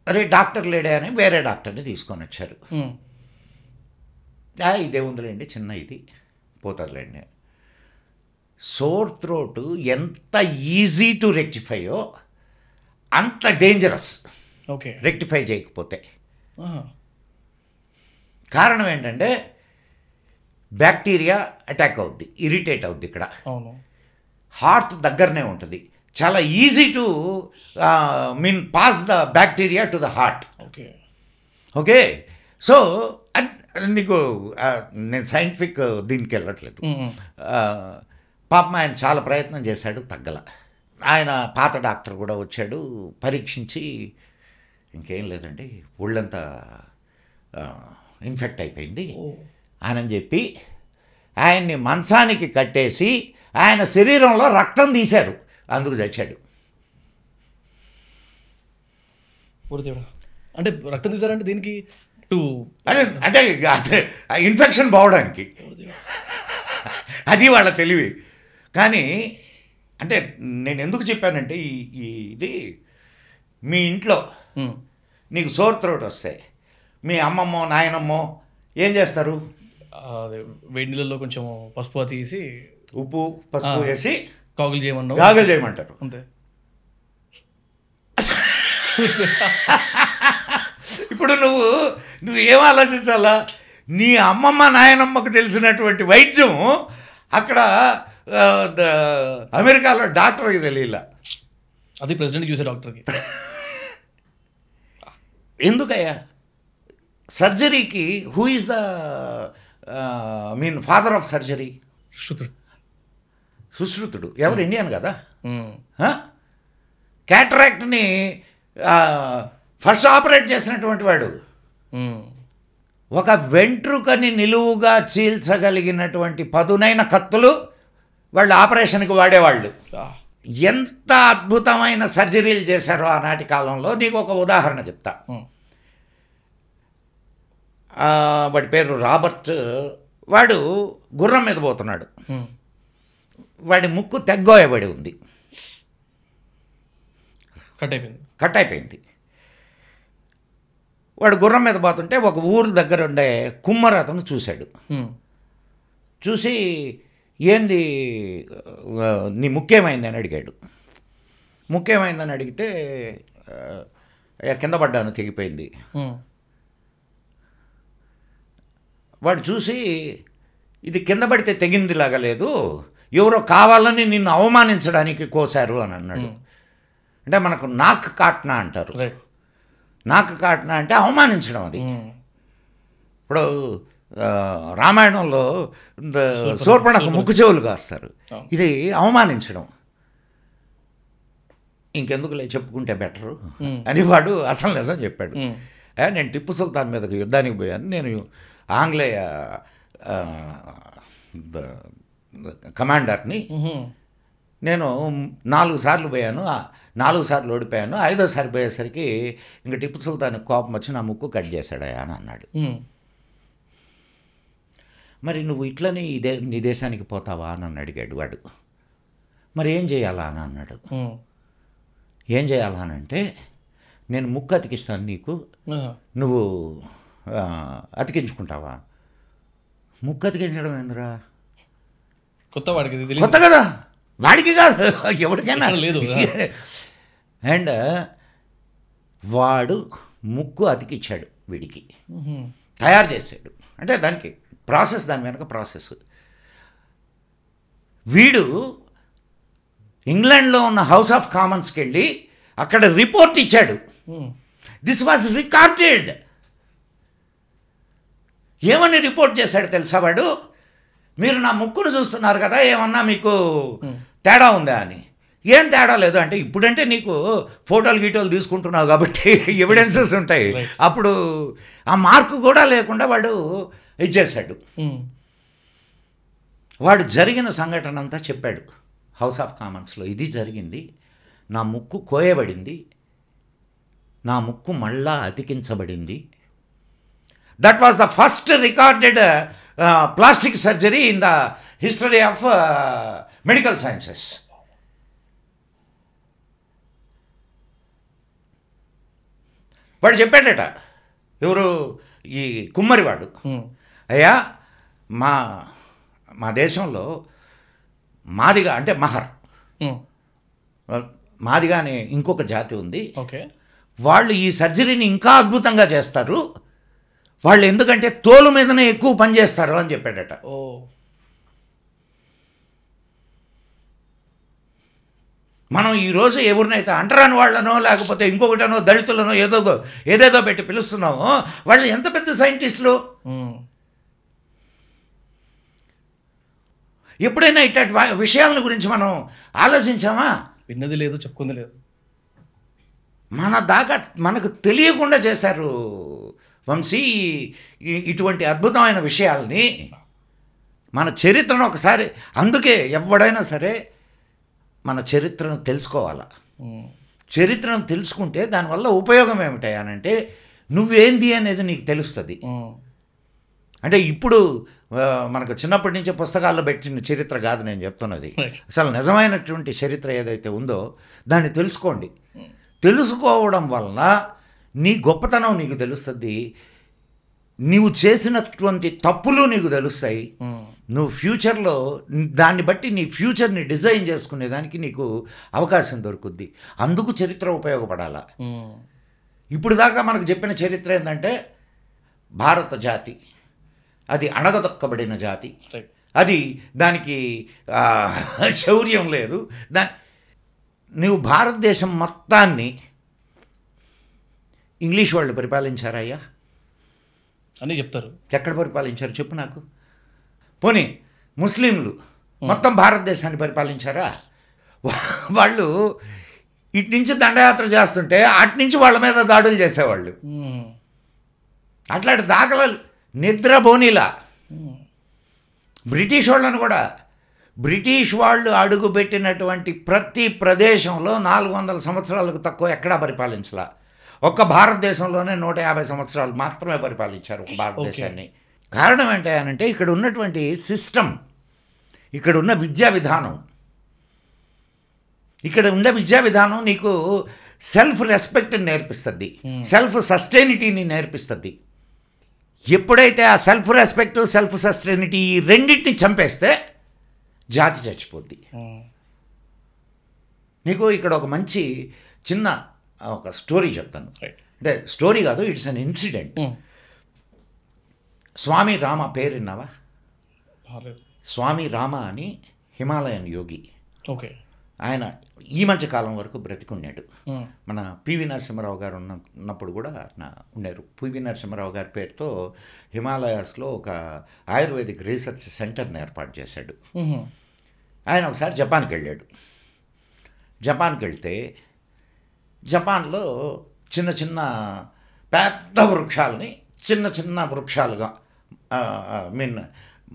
అరే డాక్టర్ లేడే అని వేరే డాక్టర్ని తీసుకొని వచ్చారు. ఇదే ఉందిలేండి, చిన్న ఇది పోతుందిలేండి. సోర్ థ్రోట్ ఎంత ఈజీ టు రెక్టిఫైయో అంత డేంజరస్ రెక్టిఫై చేయకపోతే. కారణం ఏంటంటే బ్యాక్టీరియా అటాక్ అవుద్ది, ఇరిటేట్ అవుద్ది. ఇక్కడ హార్ట్ దగ్గరనే ఉంటుంది, చాలా easy to pass the bacteria to the heart. Okay okay, so నీకు నేను సైంటిఫిక్ దీనికి వెళ్ళట్లేదు. పాపం ఆయన చాలా ప్రయత్నం చేశాడు, తగ్గల. ఆయన పాత డాక్టర్ కూడా వచ్చాడు, పరీక్షించి ఇంకేం లేదండి, ఒళ్ళంతా ఇన్ఫెక్ట్ అయిపోయింది అని చెప్పి ఆయన్ని మంచానికి కట్టేసి ఆయన శరీరంలో రక్తం తీశారు, అందుకు చచ్చాడు. అంటే రక్తం తీశారంటే దీనికి అంటే ఇన్ఫెక్షన్ పోవడానికి, అది వాళ్ళ తెలివి. కానీ అంటే నేను ఎందుకు చెప్పానంటే ఇది మీ ఇంట్లో నీకు సోర్ త్రోట్ వస్తే మీ అమ్మమ్మో నాయనమ్మో ఏం చేస్తారు? వేడి నీళ్ళలో కొంచెం పసుపు తీసి ఉప్పు పసుపు వేసి గాగులు చేయమంటారు. అంతే. ఇప్పుడు నువ్వు ఏం ఆలోచించాలా? నీ అమ్మమ్మ నాయనమ్మకు తెలిసినటువంటి వైద్యం అక్కడ అమెరికాలో డాక్టర్కి తెలియలా. అది ప్రెసిడెంట్ చూసే డాక్టర్కి. ఎందుకయ్యా సర్జరీకి who is the father of surgery? సుశ్రుతుడు. ఎవరు? ఇండియన్ కదా. క్యాటరాక్ట్ని ఫస్ట్ ఆపరేట్ చేసినటువంటి వాడు. ఒక వెంట్రుకని నిలువుగా చీల్చగలిగినటువంటి పదునైన కత్తులు వాళ్ళు ఆపరేషన్కి వాడేవాళ్ళు. ఎంత అద్భుతమైన సర్జరీలు చేశారో ఆనాటి కాలంలో. నీకు ఒక ఉదాహరణ చెప్తా. వాడి పేరు రాబర్ట్. వాడు గుర్రం మీద పోతున్నాడు, వాడి ముక్కు తెగ్గోయబడి ఉంది, కట్ అయిపోయింది. వాడు గుర్రం మీద పోతుంటే ఒక ఊరు దగ్గర ఉండే కుమ్మర అతను చూశాడు. చూసి ఏంది నీ ముఖ్యమైంది అని అడిగాడు. ముఖ్యమైందని అడిగితే కింద పడ్డాను, తెగిపోయింది. వాడు చూసి ఇది కింద పడితే తెగిందిలాగా లేదు, ఎవరో కావాలని నిన్ను అవమానించడానికి కోసారు అని అన్నాడు. అంటే మనకు నాక్ కాట్నా అంటారు. నాక్ కాట్నా అంటే అవమానించడం. అది ఇప్పుడు రామాయణంలో శూర్పణఖ ముక్కు చెవులు కాస్తారు, ఇది అవమానించడం. ఇంకెందుకులే చెప్పుకుంటే బెటరు అని వాడు అసలు నిజం చెప్పాడు. నేను టిప్పు సుల్తాన్ మీదకి యుద్ధానికి పోయాను, నేను ఆంగ్లేయ కమాండర్ని, నేను 4 సార్లు పోయాను, 4 సార్లు ఓడిపోయాను, 5వ సారి పోయేసరికి ఇంక టిప్పు సుల్తాన్ కోపం వచ్చి నా ముక్కు కట్ చేశాడయా అని అన్నాడు. మరి నువ్వు ఇట్లనే నీ దేశానికి పోతావా అని అడిగాడు వాడు. మరి ఏం చేయాలా అని అన్నాడు. ఏం చేయాలా అని అంటే, నేను ముక్కు అతికిస్తాను నీకు, నువ్వు అతికించుకుంటావా? ముక్కు అతికించడం ఏందిరా, కొత్త కదా, వాడికి కాదు ఎవరికైనా లేదు. అండ్ వాడు ముక్కు అతికిచ్చాడు, వీడికి తయారు చేశాడు. అంటే దానికి ప్రాసెస్, దాని వెనక ప్రాసెస్. వీడు ఇంగ్లాండ్లో ఉన్న హౌస్ ఆఫ్ కామన్స్కి వెళ్ళి అక్కడ రిపోర్ట్ ఇచ్చాడు. This was recorded. ఏమని రిపోర్ట్ చేశాడు తెలుసా వాడు? మీరు నా ముక్కును చూస్తున్నారు కదా, ఏమన్నా మీకు తేడా ఉందా అని. ఏం తేడా లేదు అంటే, ఇప్పుడంటే నీకు ఫోటోలు గీటోలు తీసుకుంటున్నావు కాబట్టి ఎవిడెన్సెస్ ఉంటాయి, అప్పుడు ఆ మార్కు కూడా లేకుండా వాడు ఇచ్చేశాడు. వాడు జరిగిన సంఘటన అంతా చెప్పాడు హౌస్ ఆఫ్ కామన్స్లో. ఇది జరిగింది, నా ముక్కు కోయబడింది, నా ముక్కు మళ్ళా అతికించబడింది. That was the first recorded plastic surgery in the history of medical sciences. వాడు చెప్పాడట, ఎవరు? ఈ కుమ్మరివాడు. అయ్యా, మా దేశంలో మాదిగా అంటే మహర్, మాదిగా అనే ఇంకొక జాతి ఉంది. వాళ్ళు ఈ సర్జరీని ఇంకా అద్భుతంగా చేస్తారు, వాళ్ళు ఎందుకంటే తోలు మీదనే ఎక్కువ పని చేస్తారు అని చెప్పాడట. మనం ఈరోజు ఎవరినైతే అంటరాని వాళ్ళనో లేకపోతే ఇంకొకటనో దళితులనో ఏదేదో పెట్టి పిలుస్తున్నామో వాళ్ళు ఎంత పెద్ద సైంటిస్టులు. ఎప్పుడైనా ఇట్లాంటి విషయాల గురించి మనం ఆలోచించామా? విన్నది లేదు, చెప్పుకుంది లేదు. మన దాకా మనకు తెలియకుండా చేశారు వంశీ ఇటువంటి అద్భుతమైన విషయాల్ని. మన చరిత్రను ఒకసారి, అందుకే ఎవడైనా సరే మన చరిత్రను తెలుసుకోవాలా. చరిత్రను తెలుసుకుంటే దానివల్ల ఉపయోగం ఏమిటాయనంటే నువ్వేంది అనేది నీకు తెలుస్తుంది. అంటే ఇప్పుడు మనకు చిన్నప్పటి నుంచే పుస్తకాల్లో పెట్టిన చరిత్ర కాదు నేను చెప్తున్నది. అసలు నిజమైనటువంటి చరిత్ర ఏదైతే ఉందో దాన్ని తెలుసుకోండి. తెలుసుకోవడం వలన నీ గొప్పతనం నీకు తెలుస్తుంది, నీవు చేసినటువంటి తప్పులు నీకు తెలుస్తాయి. నువ్వు ఫ్యూచర్లో దాన్ని బట్టి నీ ఫ్యూచర్ని డిజైన్ చేసుకునేదానికి నీకు అవకాశం దొరుకుద్ది. అందుకు చరిత్ర ఉపయోగపడాలా. ఇప్పుడు దాకా మనకు చెప్పిన చరిత్ర ఏంటంటే భారత జాతి అది అణగదొక్కబడిన జాతి, అది దానికి శౌర్యం లేదు. నువ్వు భారతదేశం మొత్తాన్ని ఇంగ్లీష్ వాళ్ళు పరిపాలించారయ్యా అని చెప్తారు. ఎక్కడ పరిపాలించారు చెప్పు నాకు. పోనీ ముస్లింలు మొత్తం భారతదేశాన్ని పరిపాలించారా? వాళ్ళు ఇటు నుంచి దండయాత్ర చేస్తుంటే అటు నుంచి వాళ్ళ మీద దాడులు చేసేవాళ్ళు. అట్లాంటి దాఖలాలు నిద్రపోనీలా. బ్రిటిష్ వాళ్ళను కూడా, బ్రిటిష్ వాళ్ళు అడుగుపెట్టినటువంటి ప్రతి ప్రదేశంలో 400 సంవత్సరాలకు తక్కువ ఎక్కడా పరిపాలించలా. ఒక్క భారతదేశంలోనే 150 సంవత్సరాలు మాత్రమే పరిపాలించారు భారతదేశాన్ని. కారణం ఏంటంటే ఇక్కడ ఉన్నటువంటి సిస్టమ్, ఇక్కడ ఉన్న విద్యా విధానం, ఇక్కడ ఉన్న విద్యా విధానం నీకు సెల్ఫ్ రెస్పెక్ట్ని నేర్పిస్తుంది, సెల్ఫ్ సస్టైనిటీని నేర్పిస్తుంది. ఎప్పుడైతే ఆ సెల్ఫ్ రెస్పెక్ట్, సెల్ఫ్ సస్టైనిటీ ఈ రెండింటిని చంపేస్తే జాతి చచ్చిపోద్ది. నీకు ఇక్కడ ఒక మంచి చిన్న ఒక స్టోరీ చెప్తాను. అంటే స్టోరీ కాదు, ఇట్స్ అన్ ఇన్సిడెంట్. స్వామి రామ పేరు విన్నావా? స్వామి రామ అని హిమాలయన్ యోగి. ఓకే. ఆయన ఈ మధ్య కాలం వరకు బ్రతికున్నాడు. మన పివి నరసింహారావు గారు ఉన్నప్పుడు కూడా ఆయన ఉన్నారు. పివి నరసింహారావు గారి పేరుతో హిమాలయాస్లో ఒక ఆయుర్వేదిక్ రీసెర్చ్ సెంటర్ని ఏర్పాటు చేశాడు. ఆయన ఒకసారి జపాన్కి వెళ్ళాడు. జపాన్కి వెళ్తే జపాన్లో చిన్న చిన్న పెద్ద వృక్షాలని చిన్న చిన్న వృక్షాలుగా,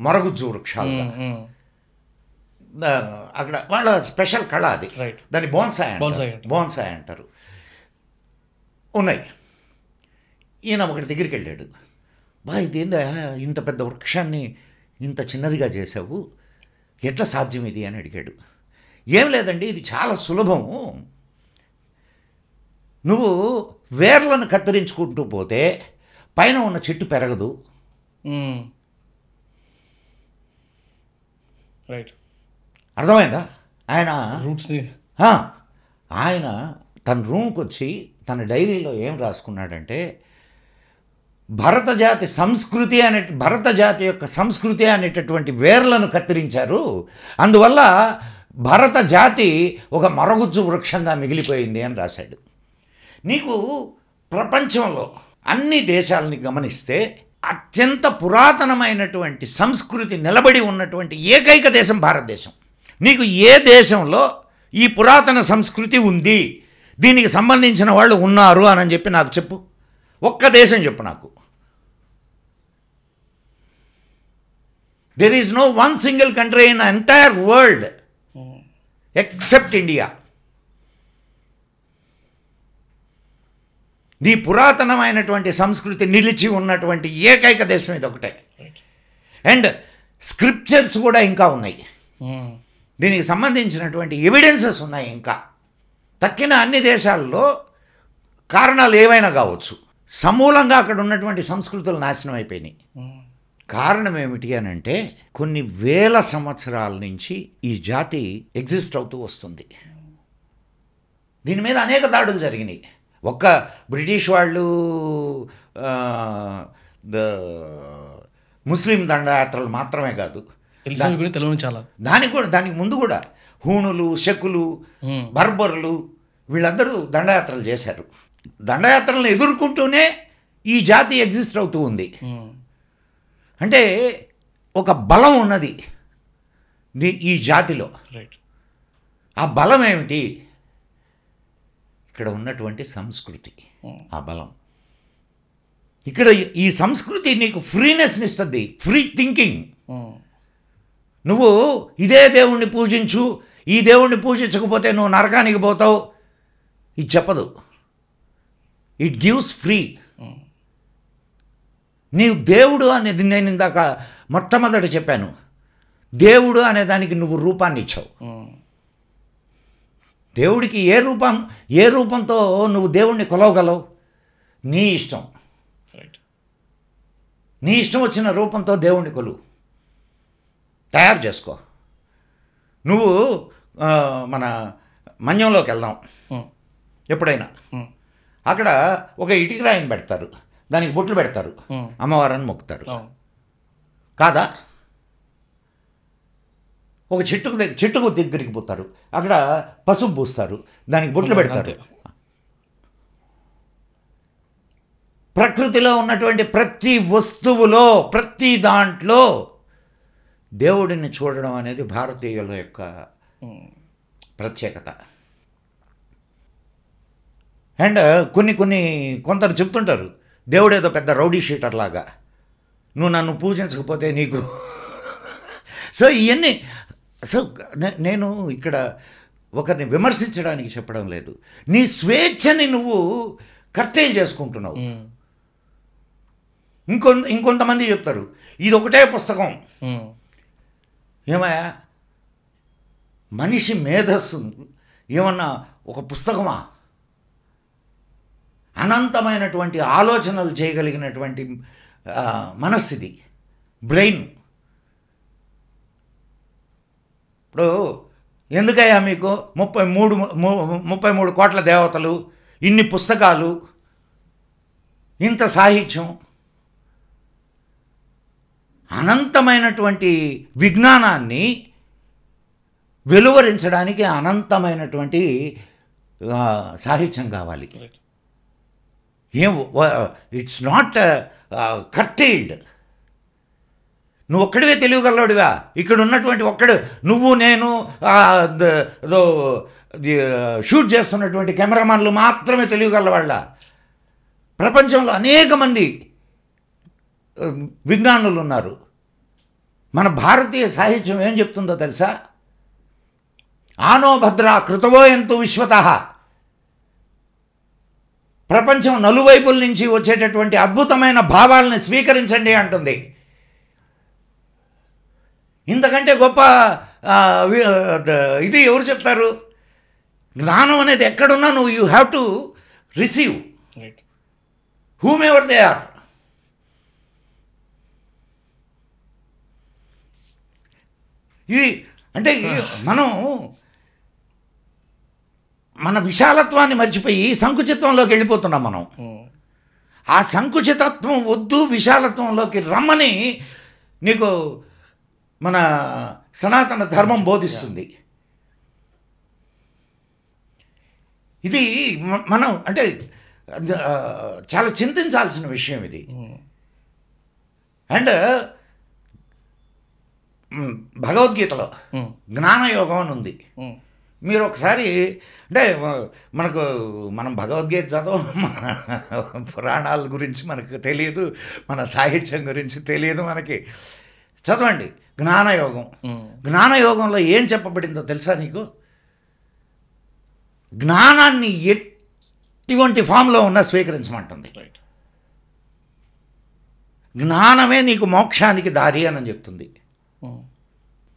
మరగుజ్జు వృక్షాలుగా, అక్కడ వాళ్ళ స్పెషల్ కళ అది. దాన్ని బోన్సాయ్ అంటారు. ఉన్నాయి. ఈయన ఒకటి దగ్గరికి వెళ్ళాడు. ఇదేందా ఇంత పెద్ద వృక్షాన్ని ఇంత చిన్నదిగా చేసావు, ఎట్లా సాధ్యం ఇది అని అడిగాడు. ఏం లేదండి, ఇది చాలా సులభము. నువ్వు వేర్లను కత్తిరించుకుంటూ పోతే పైన ఉన్న చెట్టు పెరగదు. రైట్, అర్థమైందా? ఆయన రూట్స్ని ఆయన తన రూమ్కి వచ్చి తన డైరీలో ఏం రాసుకున్నాడంటే భరత జాతి యొక్క సంస్కృతి అనేటటువంటి వేర్లను కత్తిరించారు, అందువల్ల భరత జాతి ఒక మరగుజ్జు వృక్షంగా మిగిలిపోయింది అని రాశాడు. నీకు ప్రపంచంలో అన్ని దేశాలని గమనిస్తే అత్యంత పురాతనమైనటువంటి సంస్కృతి నిలబడి ఉన్నటువంటి ఏకైక దేశం భారతదేశం. నీకు ఏ దేశంలో ఈ పురాతన సంస్కృతి ఉంది, దీనికి సంబంధించిన వాళ్ళు ఉన్నారు అని చెప్పి నాకు చెప్పు. ఒక్క దేశం చెప్పు నాకు. There is no one single country in entire world except India. నీ పురాతనమైనటువంటి సంస్కృతి నిలిచి ఉన్నటువంటి ఏకైక దేశం ఇది ఒకటే. అండ్ స్క్రిప్చర్స్ కూడా ఇంకా ఉన్నాయి, దీనికి సంబంధించినటువంటి ఎవిడెన్సెస్ ఉన్నాయి. ఇంకా తక్కిన అన్ని దేశాల్లో కారణాలు ఏవైనా కావచ్చు, సమూలంగా అక్కడ ఉన్నటువంటి సంస్కృతులు నాశనం అయిపోయినాయి. కారణం ఏమిటి అని అంటే కొన్ని వేల సంవత్సరాల నుంచి ఈ జాతి ఎగ్జిస్ట్ అవుతూ వస్తుంది. దీని మీద అనేక దాడులు జరిగినాయి. ఒక్క బ్రిటిష్ వాళ్ళు ముస్లిం దండయాత్రలు మాత్రమే కాదు, చాలా దానికి ముందు కూడా హూణులు, శకులు, బర్బరులు వీళ్ళందరూ దండయాత్రలు చేశారు. దండయాత్రలను ఎదుర్కొంటూనే ఈ జాతి ఎగ్జిస్ట్ అవుతూ ఉంది. అంటే ఒక బలం ఉన్నది ఈ జాతిలో. ఆ బలం ఏమిటి? ఇక్కడ ఉన్నటువంటి సంస్కృతి. ఆ బలం ఇక్కడ ఈ సంస్కృతి నీకు ఫ్రీనెస్ని ఇస్తుంది, ఫ్రీ థింకింగ్. నువ్వు ఇదే దేవుణ్ణి పూజించు, ఈ దేవుణ్ణి పూజించకపోతే నువ్వు నరకానికి పోతావు, ఇది చెప్పదు. It gives free. నీవు దేవుడు అనేది, నేను ఇందాక మొట్టమొదట చెప్పాను, దేవుడు అనే దానికి నువ్వు రూపాన్ని ఇచ్చావు. దేవుడికి ఏ రూపంతో నువ్వు దేవుణ్ణి కొలవగలవు? నీ ఇష్టం. నీ ఇష్టం వచ్చిన రూపంతో దేవుణ్ణి కొలువు, తయారు చేసుకో. నువ్వు మన మన్యంలోకి వెళ్దాం ఎప్పుడైనా, అక్కడ ఒక ఇటుక రాయిని పెడతారు, దానికి బొట్లు పెడతారు, అమ్మవారిని మొక్కుతారు కాదా? ఒక చెట్టుకు దగ్గరికి పోతారు, అక్కడ పసుపు పూస్తారు, దానికి బొట్లు పెడతారు. ప్రకృతిలో ఉన్నటువంటి ప్రతి వస్తువులో, ప్రతి దాంట్లో దేవుడిని చూడడం అనేది భారతీయుల యొక్క ప్రత్యేకత. అండ్ కొందరు చెప్తుంటారు, దేవుడు ఏదో పెద్ద రౌడీ షీటర్ లాగా, నువ్వు నన్ను పూజించకపోతే నీకు. సో ఇవన్నీ, సో నేను ఇక్కడ ఒకరిని విమర్శించడానికి చెప్పడం లేదు, నీ స్వేచ్ఛని నువ్వు కర్టైల్ చేసుకుంటున్నావు. ఇంకొంతమంది చెప్తారు ఇది ఒకటే పుస్తకం. ఏమయ్యా, మనిషి మేధస్సు ఏమన్నా ఒక పుస్తకమా? అనంతమైనటువంటి ఆలోచనలు చేయగలిగినటువంటి మనస్సిది, బ్రెయిన్. ఇప్పుడు ఎందుకయ్యా మీకు 33 కోట్ల దేవతలు, ఇన్ని పుస్తకాలు, ఇంత సాహిత్యం? అనంతమైనటువంటి విజ్ఞానాన్ని వెలువరించడానికి అనంతమైనటువంటి సాహిత్యం కావాలి. It's not curtailed. నువ్వు ఒక్కడివే తెలియగలవాడివా? ఇక్కడ ఉన్నటువంటి నువ్వు నేను షూట్ చేస్తున్నటువంటి కెమెరామాన్లు మాత్రమే తెలియగలవాళ్ళ? ప్రపంచంలో అనేక మంది విజ్ఞానులు ఉన్నారు. మన భారతీయ సాహిత్యం ఏం చెప్తుందో తెలుసా? ఆనో భద్ర కృతవో ఎంతు విశ్వతః. ప్రపంచం నలువైపుల నుంచి వచ్చేటటువంటి అద్భుతమైన భావాలను స్వీకరించండి అంటుంది. ఇంతకంటే గొప్ప ఇది ఎవరు చెప్తారు? జ్ఞానం అనేది ఎక్కడున్నా నువ్వు you have to receive whomever they are. ఇది అంటే మనం మన విశాలత్వాన్ని మర్చిపోయి సంకుచిత్వంలోకి వెళ్ళిపోతున్నాం మనం. ఆ సంకుచితత్వం వద్దు, విశాలత్వంలోకి రమ్మని నీకు మన సనాతన ధర్మం బోధిస్తుంది. ఇది మనం అంటే చాలా చింతించాల్సిన విషయం ఇది. అండ్ భగవద్గీతలో జ్ఞానయోగం అని ఉంది. మీరు ఒకసారి అంటే మనం భగవద్గీత చదవం, మన పురాణాల గురించి మనకు తెలియదు, మన సాహిత్యం గురించి తెలియదు మనకి. చదవండి జ్ఞానయోగం. జ్ఞానయోగంలో ఏం చెప్పబడిందో తెలుసా నీకు? జ్ఞానాన్ని ఎటువంటి ఫామ్లో ఉన్నా స్వీకరించమంటుంది. జ్ఞానమే నీకు మోక్షానికి దారి అని చెప్తుంది.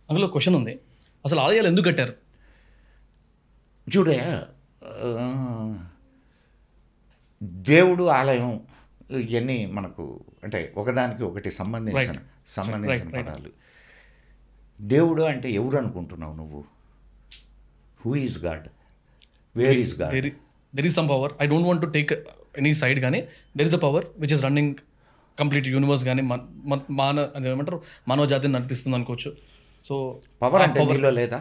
అందులో క్వశ్చన్ ఉంది, అసలు ఆలయాలు ఎందుకు కట్టారు? చూడే, దేవుడు, ఆలయం ఇవన్నీ మనకు అంటే ఒకదానికి ఒకటి సంబంధించిన పదాలు. దేవుడు అంటే ఎవరు అనుకుంటున్నావు నువ్వు? Who is God? Where is God? There is some power. I don't want to take any side, కానీ there is a power which is running complete universe, కానీ ఏమంటారు మానవ జాతిని నడిపిస్తుంది అనుకోవచ్చు. సో పవర్ అంటే నీలో లేదా?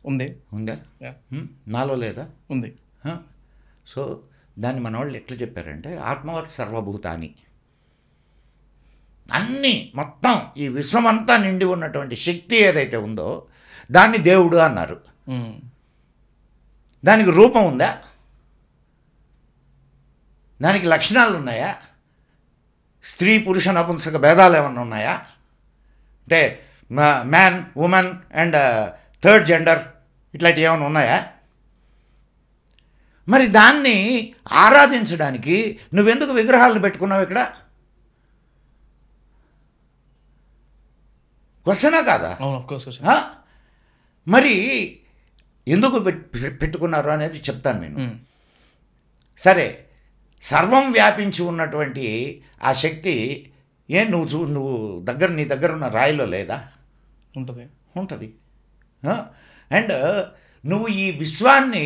ఉంది. ఉందా? Yeah. నాలో లేదా? ఉంది. సో దాన్ని మన వాళ్ళు ఎట్లా చెప్పారంటే ఆత్మవత్ సర్వభూతాని, అన్నీ మొత్తం ఈ విశ్వమంతా నిండి ఉన్నటువంటి శక్తి ఏదైతే ఉందో దాన్ని దేవుడు అన్నారు. దానికి రూపం ఉందా? దానికి లక్షణాలు ఉన్నాయా? స్త్రీ పురుష నపుంసక భేదాలు ఏమన్నా ఉన్నాయా? అంటే man women and third gender ఇట్లాంటివి ఏమైనా ఉన్నాయా? మరి దాన్ని ఆరాధించడానికి నువ్వెందుకు విగ్రహాలను పెట్టుకున్నావు ఇక్కడ? క్వశ్చనా కాదా? మరి ఎందుకు పెట్టుకున్నారు అనేది చెప్తాను నేను. సరే, సర్వం వ్యాపించి ఉన్నటువంటి ఆ శక్తి నువ్వు నీ దగ్గర ఉన్న రాయిలో లేదా? ఉంటుంది. అండ్ నువ్వు ఈ విశ్వాన్ని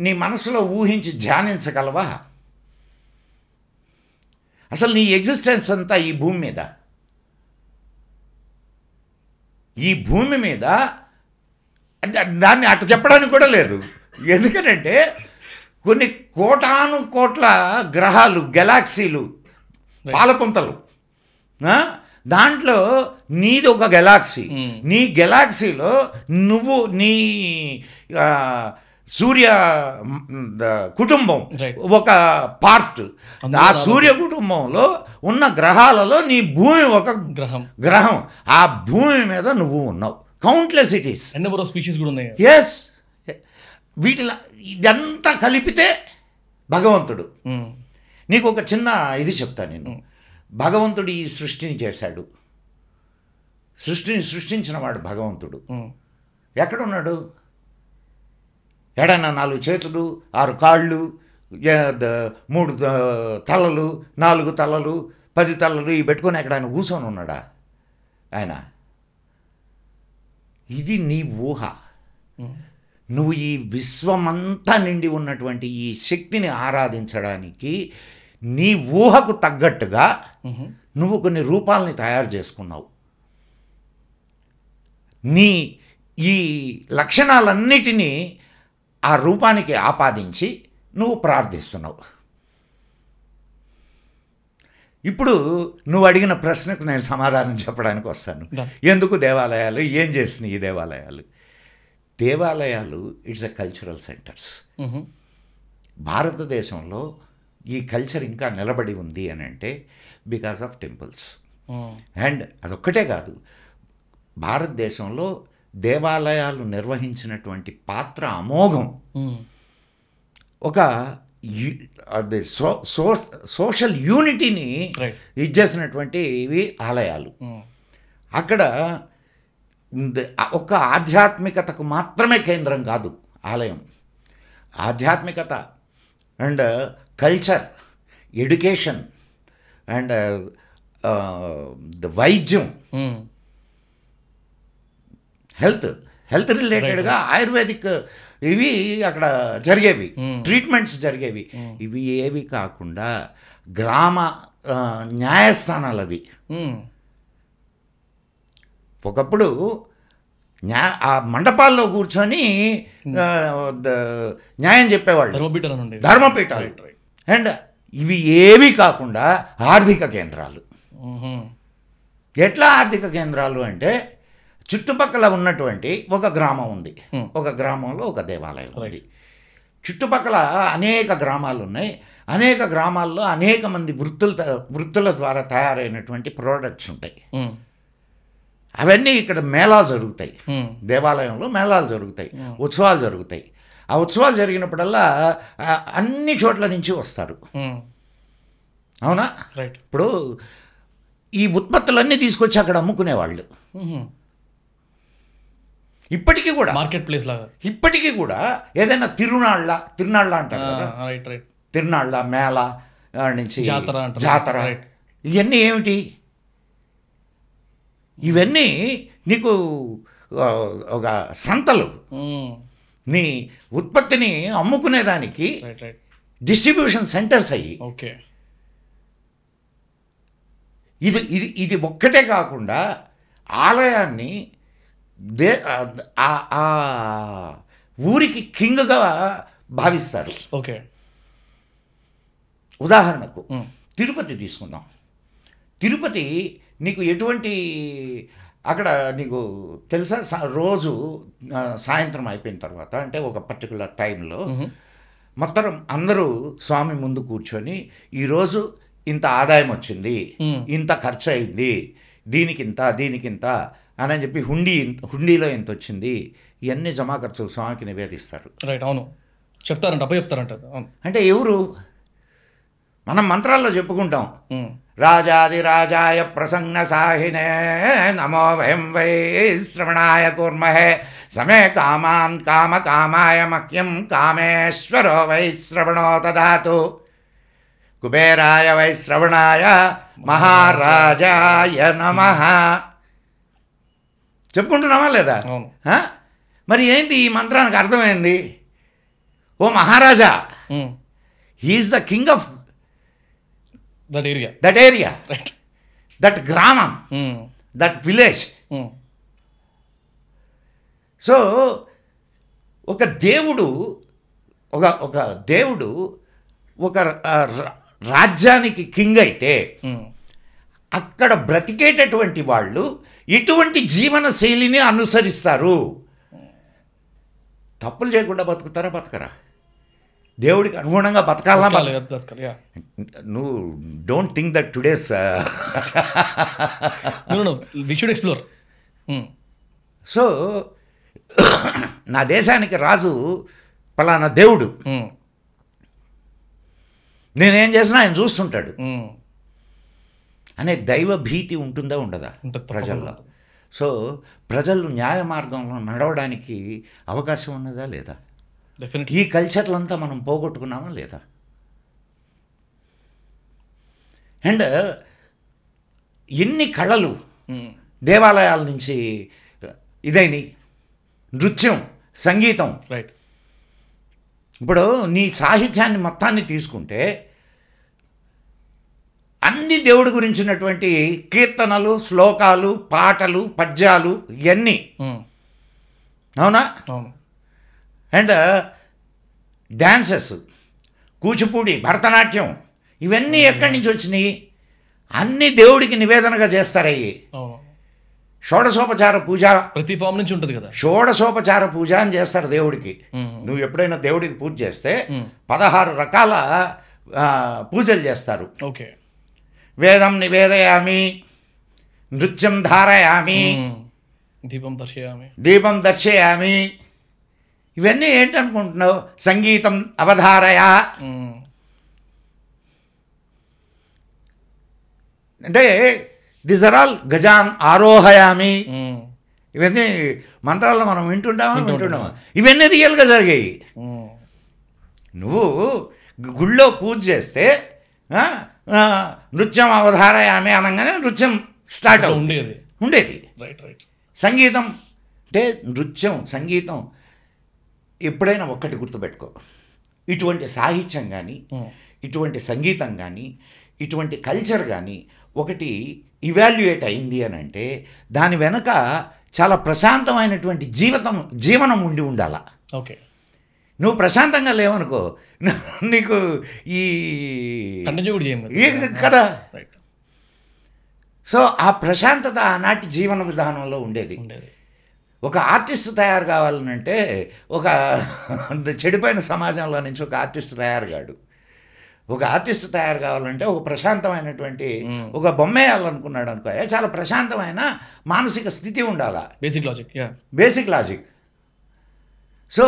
నీ మనసులో ఊహించి ధ్యానించగలవా? అసలు నీ ఎగ్జిస్టెన్స్ అంతా ఈ భూమి మీద, దాన్ని అట్లా చెప్పడానికి కూడా లేదు. ఎందుకనంటే కొన్ని కోటాను కోట్ల గ్రహాలు, గెలాక్సీలు, పాలపుంతలు, దాంట్లో నీది ఒక గెలాక్సీ. నీ గెలాక్సీలో నువ్వు నీ సూర్య కుటుంబం ఒక పార్ట్. ఆ సూర్య కుటుంబంలో ఉన్న గ్రహాలలో నీ భూమి ఒక గ్రహం. ఆ భూమి మీద నువ్వు ఉన్నావు. కౌంట్లెస్ ఇటీస్, స్పీషీస్ కూడా ఉన్నాయి. ఎస్, వీటిలో ఇదంతా కలిపితే భగవంతుడు. నీకు ఒక చిన్న ఇది చెప్తాను నేను. భగవంతుడు ఈ సృష్టిని చేశాడు. సృష్టిని సృష్టించిన వాడు భగవంతుడు. ఎక్కడున్నాడు? ఎడన్నా 4 చేతులు, 6 కాళ్ళు, 3 తలలు, 4 తలలు, 10 తలలు ఇవి పెట్టుకొని ఎక్కడ ఆయన కూర్చొని ఉన్నాడా? ఆయన ఇది నీ ఊహ. నువ్వు ఈ విశ్వమంతా నిండి ఉన్నటువంటి ఈ శక్తిని ఆరాధించడానికి నీ ఊహకు తగ్గట్టుగా నువ్వు కొన్ని రూపాలని తయారు చేసుకున్నావు. నీ ఈ లక్షణాలన్నిటినీ ఆ రూపానికి ఆపాదించి నువ్వు ప్రార్థిస్తున్నావు. ఇప్పుడు నువ్వు అడిగిన ప్రశ్నకు నేను సమాధానం చెప్పడానికి వస్తాను. ఎందుకు దేవాలయాలు? ఏం చేసినాయి ఈ దేవాలయాలు? దేవాలయాలు ఇట్స్ ఎ కల్చరల్ సెంటర్స్. భారతదేశంలో ఈ కల్చర్ ఇంకా నిలబడి ఉంది అని అంటే బికాస్ ఆఫ్ టెంపుల్స్. అండ్ అదొక్కటే కాదు, భారతదేశంలో దేవాలయాలు నిర్వహించినటువంటి పాత్ర అమోఘం. ఒక సోషల్ యూనిటీని ఇచ్చేసినటువంటి ఇవి ఆలయాలు. అక్కడ ఒక ఆధ్యాత్మికతకు మాత్రమే కేంద్రం కాదు ఆలయం. ఆధ్యాత్మికత అండ్ కల్చర్, ఎడ్యుకేషన్ అండ్ వైద్యం, హెల్త్ రిలేటెడ్గా ఆయుర్వేదిక్ ఇవి అక్కడ జరిగేవి, ట్రీట్మెంట్స్ జరిగేవి. ఇవి ఏవి కాకుండా గ్రామ న్యాయస్థానాలు అవి. ఒకప్పుడు ఆ మండపాల్లో కూర్చొని న్యాయం చెప్పేవాళ్ళు, ధర్మపీఠాలు. అండ్ ఇవి ఏవి కాకుండా ఆర్థిక కేంద్రాలు. ఎట్లా ఆర్థిక కేంద్రాలు అంటే చుట్టుపక్కల ఉన్నటువంటి ఒక గ్రామం ఉంది, ఒక గ్రామంలో ఒక దేవాలయం ఉంది. చుట్టుపక్కల అనేక గ్రామాలు ఉన్నాయి. అనేక గ్రామాల్లో అనేక మంది వృత్తుల ద్వారా తయారైనటువంటి ప్రోడక్ట్స్ ఉంటాయి. అవన్నీ ఇక్కడ మేళాలు జరుగుతాయి. దేవాలయంలో మేళాలు జరుగుతాయి, ఉత్సవాలు జరుగుతాయి. ఆ ఉత్సవాలు జరిగినప్పుడల్లా అన్ని చోట్ల నుంచి వస్తారు. అవునా? ఇప్పుడు ఈ ఉత్పత్తులన్నీ తీసుకొచ్చి అక్కడ అమ్ముకునేవాళ్ళు. ఇప్పటికీ కూడా మార్కెట్ ప్లేస్ లాగా ఇప్పటికీ కూడా ఏదైనా తిరునాళ్ళ అంటారు కదా, తిరునాళ్ళ మేళ నుంచి జాతర, ఇవన్నీ ఏమిటి? ఇవన్నీ నీకు ఒక సంతలు, నీ ఉత్పత్తిని అమ్ముకునేదానికి డిస్ట్రిబ్యూషన్ సెంటర్స్ అయ్యి. ఇది ఒక్కటే కాకుండా ఆలయాన్ని ఆ ఊరికి కింగ్గా భావిస్తారు. ఓకే. ఉదాహరణకు తిరుపతి తీసుకుందాం. తిరుపతి నీకు ఎటువంటి అక్కడ నీకు తెలుసా, రోజు సాయంత్రం అయిపోయిన తర్వాత అంటే ఒక పర్టికులర్ టైంలో మొత్తం అందరూ స్వామి ముందు కూర్చొని ఈరోజు ఇంత ఆదాయం వచ్చింది, ఇంత ఖర్చు అయింది, దీనికింత అని చెప్పి హుండీలో ఎంత వచ్చింది, ఇవన్నీ జమా ఖర్చులు స్వామికి నివేదిస్తారు. రైట్. అవును, చెప్తారంట, అబ్బాయి చెప్తారంట. అంటే ఎవరు? మనం మంత్రాల్లో చెప్పుకుంటాం, రాజాదిరాజాయ ప్రసన్న సాహినే నమో వయం వై శ్రవణాయ కూర్మహే సమే కామాన్ కామాయ మహ్యం కామేశ్వరో వై శ్రవణో దదాతు కుబేరాయ వై శ్రవణాయ మహారాజాయ నమః. చెప్పుకుంటున్నామా లేదా? మరి ఏంటి ఈ మంత్రానికి అర్థమైంది? ఓ మహారాజా, he is the king of that area, that గ్రామం, దట్ విలేజ్. సో ఒక దేవుడు ఒక రాజ్యానికి కింగ్ అయితే అక్కడ బ్రతికేటటువంటి వాళ్ళు ఇటువంటి జీవన శైలిని అనుసరిస్తారు. తప్పులు చేయకుండా బతకరా? దేవుడికి అనుగుణంగా బతకాలన్నా నువ్వు don't think that today's we should explore. So నా దేశానికి రాజు పలానా దేవుడు, నేనేం చేసినా ఆయన చూస్తుంటాడు అనే దైవ భీతి ఉంటుందా ఉండదా ప్రజల్లో? సో ప్రజలు న్యాయ మార్గంలో నడవడానికి అవకాశం ఉన్నదా లేదా? ఈ కల్చర్లంతా మనం పోగొట్టుకున్నామా లేదా? అండ్ ఎన్ని కళలు దేవాలయాల నుంచి ఇదైనాయి, నృత్యం, సంగీతం. రైట్. ఇప్పుడు నీ సాహిత్యాన్ని మొత్తాన్ని తీసుకుంటే అన్ని దేవుడి గురించినటువంటి కీర్తనలు, శ్లోకాలు, పాటలు, పద్యాలు ఇవన్నీ, అవునా? అండ్ డ్యాన్సెస్, కూచిపూడి, భరతనాట్యం, ఇవన్నీ ఎక్కడి నుంచి వచ్చినాయి? అన్నీ దేవుడికి నివేదనగా చేస్తారయ్యి. షోడశోపచార పూజ ప్రతి ఫామ్ నుంచి ఉంటుంది కదా. షోడశోపచార పూజ అని చేస్తారు దేవుడికి. నువ్వు ఎప్పుడైనా దేవుడికి పూజ చేస్తే 16 రకాల పూజలు చేస్తారు. ఓకే. వేదం నివేదయామి, నృత్యం ధారయామి, దీపం దర్శయామి. ఇవన్నీ ఏంటనుకుంటున్నావు? సంగీతం అవధారయ అంటే దిస్ ఆర్ ఆల్ గజాన్ ఆరోహయామి. ఇవన్నీ మంత్రాల్లో మనం వింటున్నామా? ఇవన్నీ రియల్గా జరిగాయి. నువ్వు గుళ్ళో పూజ చేస్తే నృత్యం అవధారయామి అనగానే నృత్యం స్టార్ట్ ఉండేది. సంగీతం అంటే నృత్యం, సంగీతం. ఎప్పుడైనా ఒక్కటి గుర్తుపెట్టుకో, ఇటువంటి సాహిత్యం కానీ, ఇటువంటి సంగీతం కానీ, ఇటువంటి కల్చర్ కానీ ఒకటి ఇవాల్యుయేట్ అయింది అని అంటే దాని వెనక చాలా ప్రశాంతమైనటువంటి జీవనం ఉండాల. ఓకే. నువ్వు ప్రశాంతంగా లేవనుకో, నీకు ఈ కదా. సో ఆ ప్రశాంతత ఆనాటి జీవన విధానంలో ఉండేది. ఒక ఆర్టిస్ట్ తయారు కావాలనంటే ఒక చెడిపోయిన సమాజంలో నుంచి ఒక ఆర్టిస్ట్ తయారు కాడు. ఒక ఆర్టిస్ట్ తయారు కావాలంటే ఒక ప్రశాంతమైనటువంటి ఒక బొమ్మ వేయాలనుకున్నాడు అనుకో, చాలా ప్రశాంతమైన మానసిక స్థితి ఉండాలా. Basic logic. సో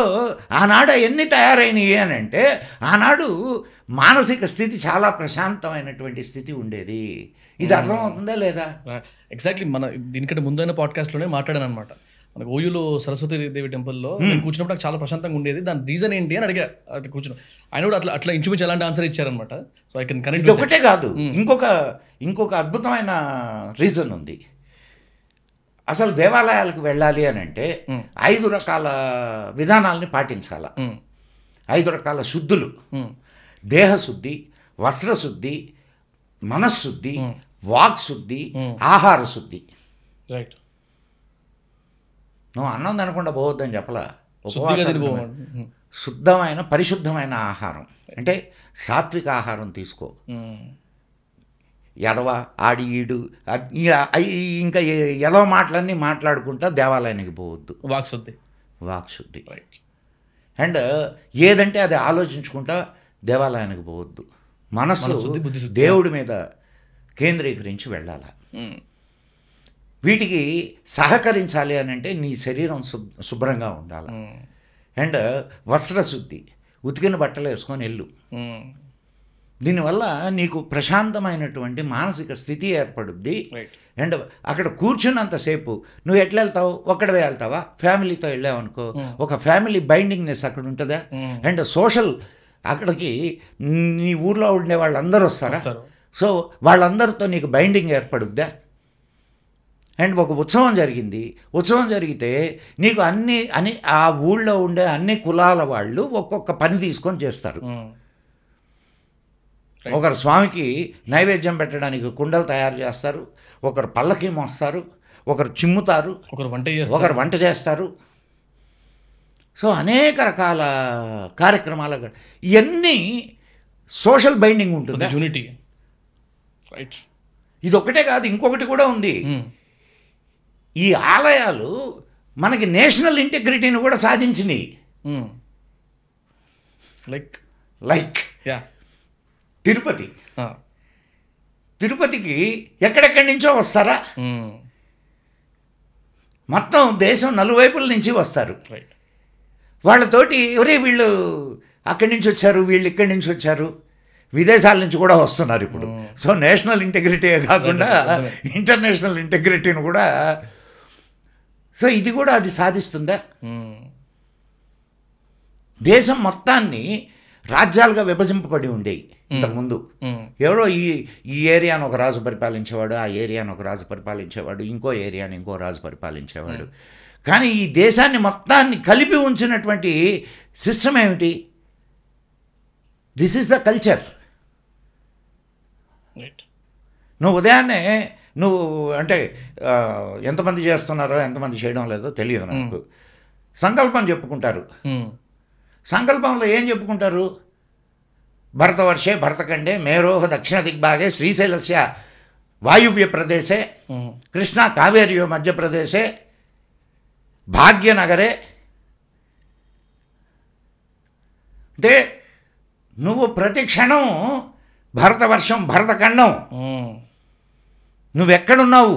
ఆనాడు ఎన్ని తయారైనవి అని అంటే ఆనాడు మానసిక స్థితి చాలా ప్రశాంతమైనటువంటి స్థితి ఉండేది. ఇది అర్థమవుతుందా లేదా? ఎగ్జాక్ట్లీ. మన దీనికంటే ముందైన పాడ్కాస్ట్లోనే మాట్లాడాను అనమాట. మనకు ఓయూలో సరస్వతి దేవి టెంపుల్లో కూర్చున్నప్పుడు నాకు చాలా ప్రశాంతంగా ఉండేది. దాని రీజన్ ఏంటి అని అడిగా. అట్లా కూర్చున్నా, ఆయన కూడా అట్లా ఇంచుమించు ఎలాంటి ఆన్సర్ ఇచ్చారనమాట. So I can connect. ఒకటే కాదు, ఇంకొక అద్భుతమైన రీజన్ ఉంది. అసలు దేవాలయాలకు వెళ్ళాలి అని అంటే 5 రకాల విధానాలని పాటించాల. 5 రకాల శుద్ధులు: దేహశుద్ధి, వస్త్రశుద్ధి, మనశ్శుద్ధి, వాక్శుద్ధి, ఆహార శుద్ధి. రైట్. నువ్వు అన్నం తినకుండా పోవద్దని చెప్పలా. శుద్ధిగా తిని ఉపవాసం పోవాలి. శుద్ధమైన పరిశుద్ధమైన ఆహారం అంటే సాత్విక ఆహారం తీసుకో. ఎదవ ఆడి ఈడు ఇంకా ఎదవ మాటలన్నీ మాట్లాడుకుంటా దేవాలయానికి పోవద్దు. వాక్శుద్ధి. అండ్ ఏదంటే అది ఆలోచించుకుంటా దేవాలయానికి పోవద్దు. మనస్సు దేవుడి మీద కేంద్రీకరించి వెళ్ళాల. వీటికి సహకరించాలి అని అంటే నీ శరీరం శుభ్రంగా ఉండాలి. అండ్ వస్త్రశుద్ధి, ఉతికిన బట్టలు వేసుకొని వెళ్ళు. దీనివల్ల నీకు ప్రశాంతమైనటువంటి మానసిక స్థితి ఏర్పడుద్ది. అండ్ అక్కడ కూర్చున్నంతసేపు నువ్వు ఎట్లా వెళ్తావు? ఒక్కడవే వెళ్తావా? ఫ్యామిలీతో వెళ్ళావనుకో ఒక ఫ్యామిలీ బైండింగ్నెస్ అక్కడ ఉంటుందా? అండ్ సోషల్ అక్కడికి నీ ఊర్లో ఉండే వాళ్ళందరూ వస్తారా? సో వాళ్ళందరితో నీకు బైండింగ్ ఏర్పడుద్దా? అండ్ ఒక ఉత్సవం జరిగితే నీకు ఆ ఊళ్ళో ఉండే అన్ని కులాల వాళ్ళు ఒక్కొక్క పని తీసుకొని చేస్తారు. ఒకరు స్వామికి నైవేద్యం పెట్టడానికి కుండలు తయారు చేస్తారు, ఒకరు పల్లకి మోస్తారు, ఒకరు చిమ్ముతారు, ఒకరు వంట చేస్తారు. సో అనేక రకాల కార్యక్రమాలు ఇవన్నీ సోషల్ బైండింగ్ ఉంటుంది. యూనిటీ. ఇది ఒకటే కాదు, ఇంకొకటి కూడా ఉంది. ఈ ఆలయాలు మనకి నేషనల్ ఇంటిగ్రిటీని కూడా సాధించినాయి. లైక్ తిరుపతికి ఎక్కడెక్కడి నుంచో వస్తారా? మొత్తం దేశం నలువైపుల నుంచి వస్తారు. వాళ్ళతోటి ఎవరే వీళ్ళు అక్కడి నుంచి వచ్చారు, వీళ్ళు ఇక్కడి నుంచి వచ్చారు, విదేశాల నుంచి కూడా వస్తున్నారు ఇప్పుడు. సో నేషనల్ ఇంటిగ్రిటీ కాకుండా ఇంటర్నేషనల్ ఇంటిగ్రిటీని కూడా. సో ఇది కూడా అది సాధిస్తుందా? దేశం మొత్తాన్ని రాజ్యాలుగా విభజింపబడి ఉండేవి ఇంతకుముందు. ఎవరో ఈ ఏరియాను ఒక రాజు పరిపాలించేవాడు, ఆ ఏరియాను ఒక రాజు పరిపాలించేవాడు, ఇంకో ఏరియాని ఇంకో రాజు పరిపాలించేవాడు. కానీ ఈ దేశాన్ని మొత్తాన్ని కలిపి ఉంచినటువంటి సిస్టమ్ ఏమిటి? This is the culture. నువ్వు ఉదయాన్నే అంటే ఎంతమంది చేస్తున్నారో ఎంతమంది చేయడం లేదో తెలియదు నాకు. సంకల్పం చెప్పుకుంటారు. సంకల్పంలో ఏం చెప్పుకుంటారు? భరతవర్షే భరతఖండే మేరోహ దక్షిణ దిగ్భాగే శ్రీశైలస్య వాయువ్య ప్రదేశే కృష్ణా కావేర్యో మధ్యప్రదేశే భాగ్యనగరే. అంటే నువ్వు ప్రతి క్షణం భరతవర్షం భరతఖండం, నువ్వెక్కడున్నావు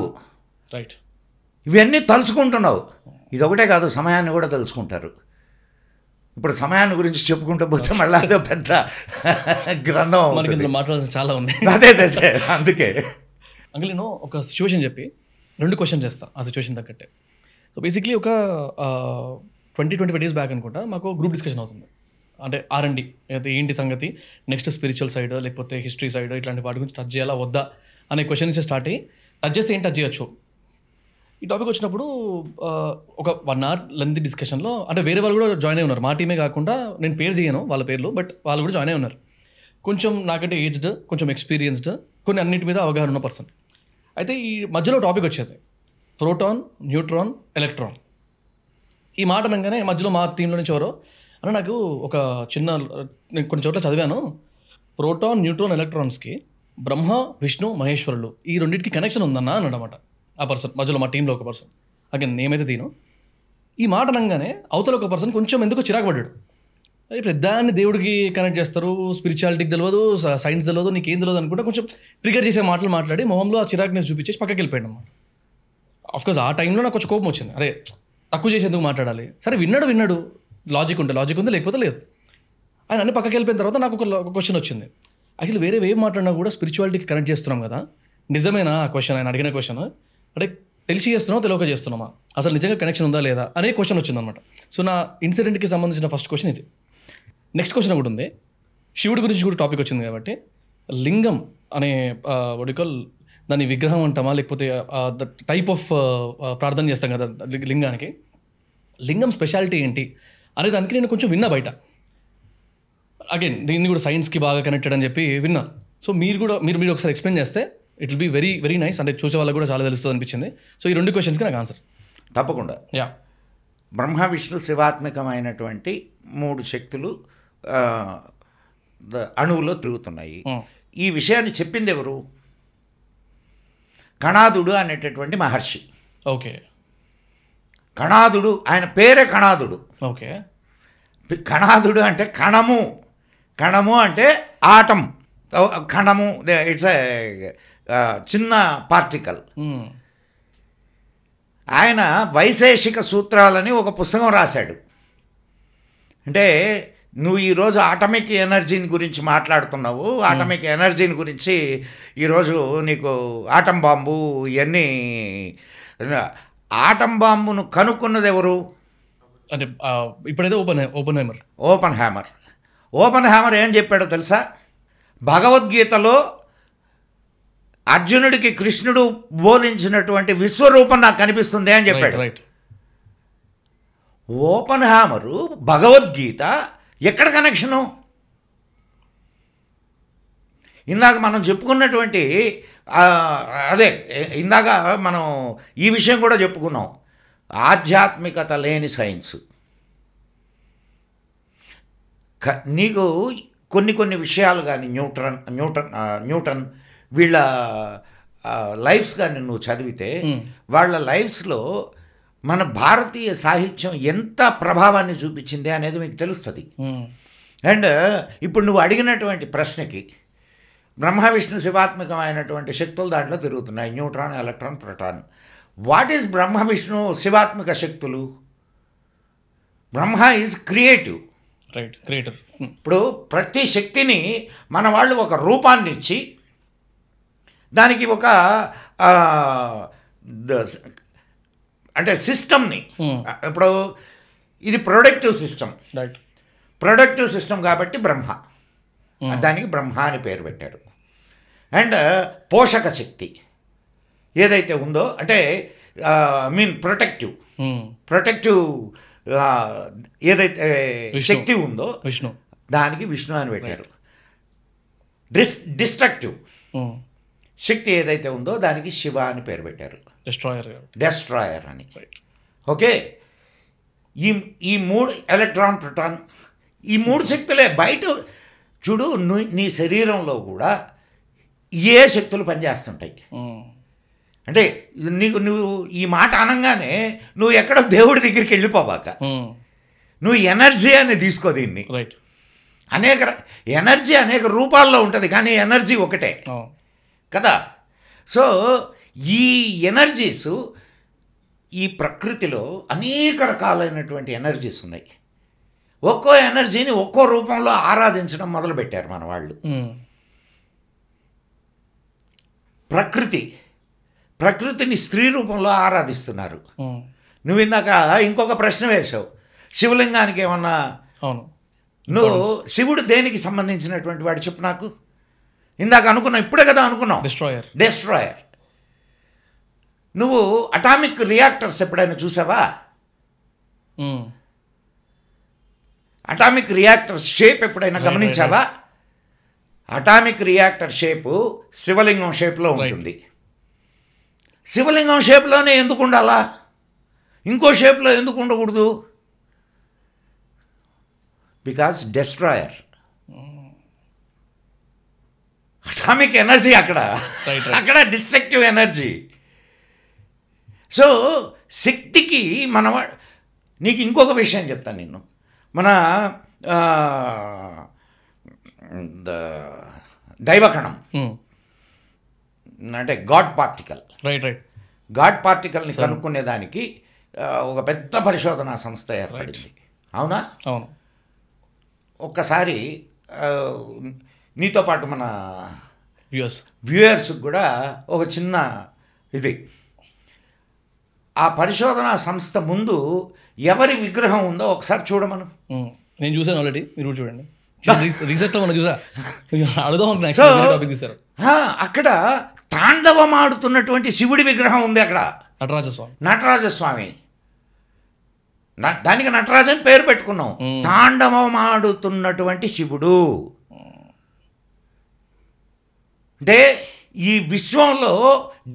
ఇవన్నీ తలుచుకుంటున్నావు. ఇది ఒకటే కాదు, సమయాన్ని కూడా తలుచుకుంటారు. ఇప్పుడు సమయాన్ని గురించి చెప్పుకుంటూ పోతే మళ్ళీ అదో పెద్ద గ్రంథం మాట్లాడాల్సిన చాలా ఉంది. అదే అందుకే అంకుల్ నేను ఒక సిచ్యువేషన్ చెప్పి 2 క్వశ్చన్స్ చేస్తాను ఆ సిచ్యువేషన్ తగ్గట్టే. సో బేసిక్లీ ఒక 20-25 డేస్ బ్యాక్ అనుకుంటా మాకు గ్రూప్ డిస్కషన్ అవుతుంది. అంటే R&D అయితే ఏంటి సంగతి, నెక్స్ట్ స్పిరిచువల్ సైడ్ లేకపోతే హిస్టరీ సైడ్ ఇట్లాంటి వాటి గురించి టచ్ చేయాలా వద్దా అనే క్వశ్చన్ నుంచి స్టార్ట్ అయ్యి టచ్ చేస్తే ఏం టచ్ చేయొచ్చు ఈ టాపిక్ వచ్చినప్పుడు ఒక 1 hour లెంత్ డిస్కషన్లో అంటే వేరే వాళ్ళు కూడా జాయిన్ అయి ఉన్నారు. మా టీమే కాకుండా నేను పేరు చేయను వాళ్ళ పేర్లు, బట్ వాళ్ళు కూడా జాయిన్ అయి ఉన్నారు. కొంచెం నాకంటే ఏజ్డ్, కొంచెం ఎక్స్పీరియన్స్డ్, కొన్ని అన్నిటి మీద అవగాహన ఉన్న పర్సన్. అయితే ఈ మధ్యలో టాపిక్ వచ్చేది ప్రోటాన్, న్యూట్రాన్, ఎలక్ట్రాన్. ఈ మాట అనగానే మధ్యలో మా టీంలో నుంచి ఎవరో అని నాకు ఒక నేను కొన్ని చోట్ల చదివాను, ప్రోటాన్, న్యూట్రాన్, ఎలక్ట్రాన్స్కి బ్రహ్మ, విష్ణు, మహేశ్వరులు ఈ రెండింటికి కనెక్షన్ ఉందన్న అన్నమాట ఆ పర్సన్. మధ్యలో మా టీంలో ఒక పర్సన్, అగైన్ నేమైతే తీను. ఈ మాట అనగానే అవతల ఒక పర్సన్ కొంచెం ఎందుకో చిరాకు పడ్డాడు. పెద్దాన్ని దేవుడికి కనెక్ట్ చేస్తారు, స్పిరిచువాలిటీకి తెలియదు, సైన్స్ తెలియదు, నీకేం తెలియదు అనుకుంటే కొంచెం ట్రిగర్ చేసే మాటలు మాట్లాడి మొహంలో ఆ చిరాకునెస్ చూపించేసి పక్కకి వెళ్ళిపోయాడు అన్నమాట. ఆఫ్కోర్స్ ఆ టైంలో నాకు కొంచెం కోపం వచ్చింది. అరే తక్కువ చేసేందుకు మాట్లాడాలి. సరే విన్నాడు, లాజిక్ ఉంది లేకపోతే లేదు. ఆయన అన్ని పక్కకి వెళ్ళిపోయిన తర్వాత నాకు ఒక క్వశ్చన్ వచ్చింది. అసలు వేరే ఏం మాట్లాడినా కూడా స్పిరిచువాలిటీకి కనెక్ట్ చేస్తున్నాం కదా, నిజమేనా ఆ క్వశ్చన్? ఆయన అడిగిన క్వశ్చన్ అంటే తెలిసి చేస్తున్నావా తెలియక చేస్తున్నామా, అసలు నిజంగా కనెక్షన్ ఉందా లేదా అనే క్వశ్చన్ వచ్చిందనమాట. సో నా ఇన్సిడెంట్కి సంబంధించిన ఫస్ట్ క్వశ్చన్ ఇది. నెక్స్ట్ క్వశ్చన్ ఒకటి ఉంది, శివుడి గురించి కూడా టాపిక్ వచ్చింది కాబట్టి లింగం అనే వడికల్ దాని విగ్రహం అంటామా లేకపోతే ద టైప్ ఆఫ్ ప్రార్థన చేస్తాం కదా లింగానికి, లింగం స్పెషాలిటీ ఏంటి అనే దానికి నేను కొంచెం విన్నా బయట. అగైన్ దీన్ని కూడా సైన్స్కి బాగా కనెక్టెడ్ అని చెప్పి విన్నా. సో మీరు ఒకసారి ఎక్స్ప్లెయిన్ చేస్తే it will be very very nice. అంటే చూసే వాళ్ళకి కూడా చాలా తెలుస్తుంది అనిపించింది. సో ఈ 2 క్వశ్చన్స్కి నాకు ఆన్సర్ తప్పకుండా. యా బ్రహ్మ విష్ణు శివాత్మకమైనటువంటి 3 శక్తులు అణువులో తిరుగుతున్నాయి. ఈ విషయాన్ని చెప్పింది ఎవరు? కణాదుడు అనేటటువంటి మహర్షి. ఓకే. కణాదుడు, ఆయన పేరే కణాదుడు. ఓకే. కణాదుడు అంటే కణము, కణము అంటే ఆటం, కణము ఇట్స్ చిన్న పార్టికల్. ఆయన వైశేషిక సూత్రాలని ఒక పుస్తకం రాశాడు. అంటే నువ్వు ఈరోజు ఆటమిక్ ఎనర్జీని గురించి మాట్లాడుతున్నావు, ఆటమిక్ ఎనర్జీని గురించి ఈరోజు నీకు ఆటం బాంబు ఇవన్నీ. ఆటం బాంబును కనుక్కున్నది ఎవరు? అంటే ఇప్పుడైతే ఓపెన్ హ్యామర్ ఏం చెప్పాడో తెలుసా? భగవద్గీతలో అర్జునుడికి కృష్ణుడు బోధించినటువంటి విశ్వరూపం నాకు కనిపిస్తుంది అని చెప్పాడు. ఓపెన్ హ్యామరు భగవద్గీత ఎక్కడ కనెక్షను? ఇందాక మనం చెప్పుకున్నటువంటి అదే ఇందాక మనం ఈ విషయం కూడా చెప్పుకున్నాం, ఆధ్యాత్మికత లేని సైన్స్. నీకు కొన్ని విషయాలు కానీ న్యూటన్ వీళ్ళ లైఫ్స్ కానీ నువ్వు చదివితే వాళ్ళ లైఫ్స్లో మన భారతీయ సాహిత్యం ఎంత ప్రభావాన్ని చూపించింది అనేది మీకు తెలుస్తుంది. అండ్ ఇప్పుడు నువ్వు అడిగినటువంటి ప్రశ్నకి బ్రహ్మ విష్ణు శివాత్మకమైనటువంటి శక్తులు దాంట్లో తిరుగుతున్నాయి, neutron, electron, proton. What is Brahma Vishnu శివాత్మక శక్తులు? Brahma is creative. Right, creator. ఇప్పుడు ప్రతి శక్తిని మన వాళ్ళు ఒక రూపాన్ని ఇచ్చి దానికి ఒక అంటే సిస్టమ్ని, ఇప్పుడు ఇది ప్రొడక్టివ్ సిస్టమ్, ప్రొడక్టివ్ సిస్టమ్ కాబట్టి బ్రహ్మ, దానికి బ్రహ్మ అని పేరు పెట్టారు. అండ్ పోషక శక్తి ఏదైతే ఉందో అంటే ప్రొటెక్టివ్ ఏదైతే శక్తి ఉందో దానికి విష్ణు అని పెట్టారు. డిస్ట్రక్టివ్ శక్తి ఏదైతే ఉందో దానికి శివ అని పేరు పెట్టారు, డెస్ట్రాయర్ అని. ఓకే, ఈ 3 ఎలక్ట్రాన్, ప్రోటాన్, ఈ 3 శక్తులే. బయట చూడు, నీ శరీరంలో కూడా ఏ శక్తులు పనిచేస్తుంటాయి అంటే నువ్వు ఈ మాట అనగానే నువ్వు ఎక్కడో దేవుడి దగ్గరికి వెళ్ళిపోబాక, నువ్వు ఎనర్జీ అని తీసుకో దీన్ని. ఎనర్జీ అనేక రూపాల్లో ఉంటుంది కానీ ఎనర్జీ ఒకటే కదా. సో ఈ ఎనర్జీస్ ఈ ప్రకృతిలో అనేక రకాలైనటువంటి ఎనర్జీస్ ఉన్నాయి. ఒక్కో ఎనర్జీని ఒక్కో రూపంలో ఆరాధించడం మొదలుపెట్టారు మన వాళ్ళు. ప్రకృతిని స్త్రీ రూపంలో ఆరాధిస్తున్నారు. నువ్వు ఇందాక ఇంకొక ప్రశ్న వేశావు, శివలింగానికి ఏమన్నా, నువ్వు శివుడు దేనికి సంబంధించినటువంటి వాడు చెప్పు నాకు. ఇందాక అనుకున్నావు, ఇప్పుడే కదా అనుకున్నావు, డెస్ట్రాయర్. నువ్వు అటామిక్ రియాక్టర్స్ ఎప్పుడైనా చూసావా? అటామిక్ రియాక్టర్ షేప్ ఎప్పుడైనా గమనించావా? అటామిక్ రియాక్టర్ షేపు శివలింగం షేప్లో ఉంటుంది. శివలింగం షేప్లోనే ఎందుకు ఉండాలా? ఇంకో షేప్లో ఎందుకు ఉండకూడదు? బికాస్ డెస్ట్రాయర్, అటామిక్ ఎనర్జీ అక్కడ డిస్ట్రక్టివ్ ఎనర్జీ. సో శక్తికి నీకు ఇంకొక విషయం చెప్తాను నేను. మన దైవకణం అంటే గాడ్ పార్టికల్ని కనుక్కునేదానికి ఒక పెద్ద పరిశోధనా సంస్థ ఏర్పడింది. అవునా? అవును. ఒక్కసారి నీతో పాటు మన వ్యూయర్స్కి కూడా ఒక చిన్న ఇది, ఆ పరిశోధనా సంస్థ ముందు ఎవరి విగ్రహం ఉందో ఒకసారి చూడమను. నేను చూసాను ఆల్రెడీ, మీరు కూడా చూడండి. రీసెర్చ్లో మనం చూసా, అక్కడ తాండవమాడుతున్నటువంటి శివుడి విగ్రహం ఉంది. అక్కడ నటరాజస్వామి, దానికి నటరాజ అని పేరు పెట్టుకున్నాం. తాండవమాడుతున్నటువంటి శివుడు అంటే ఈ విశ్వంలో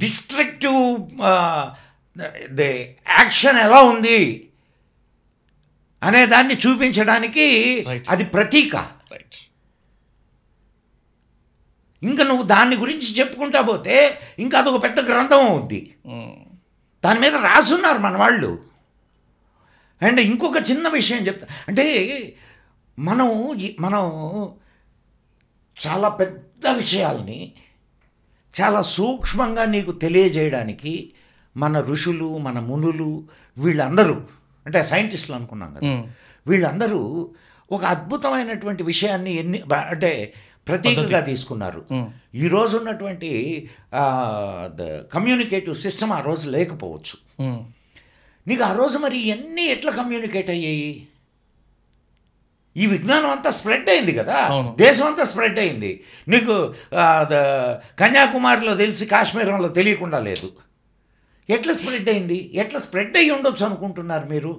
డిస్ట్రక్టివ్ యాక్షన్ ఎలా ఉంది, అనే దాన్ని చూపించడానికి అది ప్రతీక. ఇంకా నువ్వు దాని గురించి చెప్పుకుంటా పోతే ఇంకా అదొక పెద్ద గ్రంథం అవుద్ది. దాని మీద రాసున్నారు మన వాళ్ళు. అండ్ ఇంకొక చిన్న విషయం చెప్తా, అంటే మనం చాలా పెద్ద విషయాల్ని చాలా సూక్ష్మంగా నీకు తెలియజేయడానికి మన ఋషులు, మన మునులు, వీళ్ళందరూ, అంటే సైంటిస్టులు అనుకున్నాం కదా, వీళ్ళందరూ ఒక అద్భుతమైనటువంటి విషయాన్ని అంటే ప్రతీకగా తీసుకున్నారు. ఈరోజు ఉన్నటువంటి కమ్యూనికేటివ్ సిస్టమ్ ఆ రోజు లేకపోవచ్చు. నీకు ఆ రోజు మరి ఇవన్నీ ఎట్లా కమ్యూనికేట్ అయ్యాయి? ఈ విజ్ఞానం అంతా స్ప్రెడ్ అయింది కదా, దేశం అంతా స్ప్రెడ్ అయింది. నీకు కన్యాకుమారిలో తెలిసి కాశ్మీరంలో తెలియకుండా లేదు. ఎట్లా స్ప్రెడ్ అయింది? ఎట్లా స్ప్రెడ్ అయ్యి ఉండొచ్చు అనుకుంటున్నారు మీరు?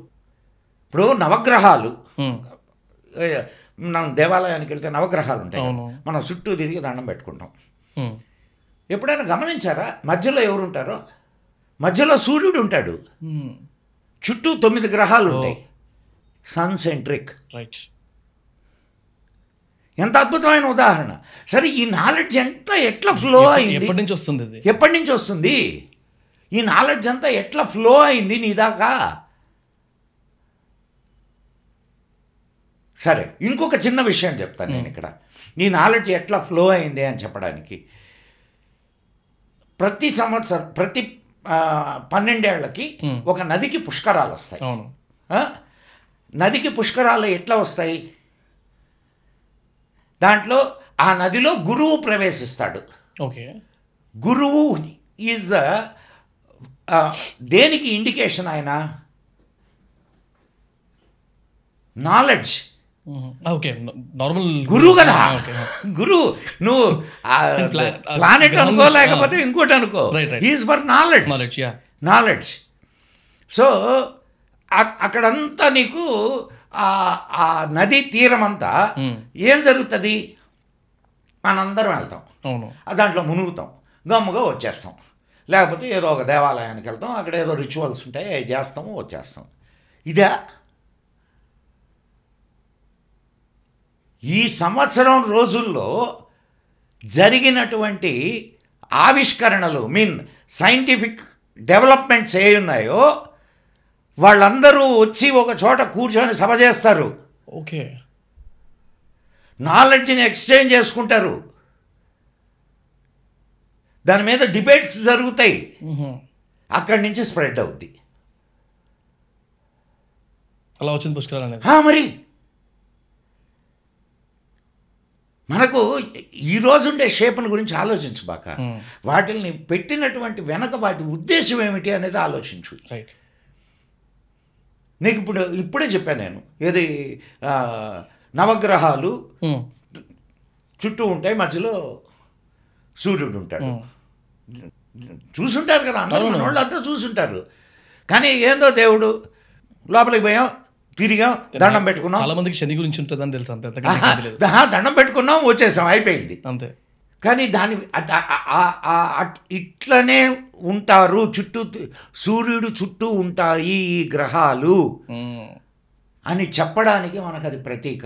ఇప్పుడు నవగ్రహాలు, మనం దేవాలయానికి వెళ్తే నవగ్రహాలు ఉంటాయి, మనం చుట్టూ తిరిగి దండం పెట్టుకుంటాం. ఎప్పుడైనా గమనించారా మధ్యలో ఎవరు ఉంటారో? మధ్యలో సూర్యుడు ఉంటాడు, చుట్టూ 9 గ్రహాలు ఉంటాయి, సన్ సెంట్రిక్. ఎంత అద్భుతమైన ఉదాహరణ. సరే, ఈ నాలెడ్జ్ అంతా ఎట్లా ఫ్లో అయింది? ఎప్పటి నుంచి వస్తుంది ఈ నాలెడ్జ్ అంతా? ఎట్లా ఫ్లో అయింది నీ దాకా? సరే, ఇంకొక చిన్న విషయం చెప్తాను నేను ఇక్కడ, నీ నాలెడ్జ్ ఎట్లా ఫ్లో అయింది అని చెప్పడానికి. ప్రతి సంవత్సరం, ప్రతి 12 ఏళ్లకి ఒక నదికి పుష్కరాలు వస్తాయి. నదికి పుష్కరాలు ఎట్లా వస్తాయి? దాంట్లో ఆ నదిలో గురువు ప్రవేశిస్తాడు. గురువు ఈజ్ దేనికి ఇండికేషన్? ఆయన నాలెడ్జ్. గురువు కదా, గురువు. నువ్వు ప్లానెట్ అనుకో, లేకపోతే ఇంకోటి అనుకో, ఈజ్ ఫర్ నాలెడ్జ్. సో అక్కడంతా నీకు ఆ నదీ తీరం అంతా ఏం జరుగుతుంది? మనందరం వెళ్తాం, దాంట్లో మునుగుతాం, గమ్ముగా వచ్చేస్తాం. లేకపోతే ఏదో ఒక దేవాలయానికి వెళ్తాం, అక్కడ ఏదో రిచువల్స్ ఉంటాయి, అవి చేస్తాము, వచ్చేస్తాం. ఇదే ఈ సంవత్సరం రోజుల్లో జరిగినటువంటి ఆవిష్కరణలు, సైంటిఫిక్ డెవలప్మెంట్స్ ఏ ఉన్నాయో వాళ్ళందరూ వచ్చి ఒక చోట కూర్చొని సభ చేస్తారు. నాలెడ్జ్ని ఎక్స్చేంజ్ చేసుకుంటారు, దాని మీద డిబేట్స్ జరుగుతాయి, అక్కడి నుంచి స్ప్రెడ్ అవుద్ది. అలా వచ్చింది పుష్కరాలు అనేది. మరి మనకు ఈరోజు ఉండే షేపుల గురించి ఆలోచించబాక, వాటిని పెట్టినటువంటి వెనక వాటి ఉద్దేశం ఏమిటి అనేది ఆలోచించు. నీకు ఇప్పుడే చెప్పాను నేను, ఏది నవగ్రహాలు చుట్టూ ఉంటాయి, మధ్యలో సూర్యుడు ఉంటాడు. చూసుంటారు కదా అందరూ, మన వాళ్ళు అంతా చూసుంటారు. కానీ ఏందో దేవుడు, లోపలికి పోయాం, తిరిగాం, దండం పెట్టుకున్నాం. చాలా మందికి శని గురించి ఉంటుందని తెలుసు, అంతే. దండం పెట్టుకున్నాం, వచ్చేసాం, అయిపోయింది అంతే. కానీ ఇట్లనే ఉంటారు, చుట్టూ సూర్యుడు చుట్టూ ఉంటాయి ఈ గ్రహాలు అని చెప్పడానికి మనకు అది ప్రతీక.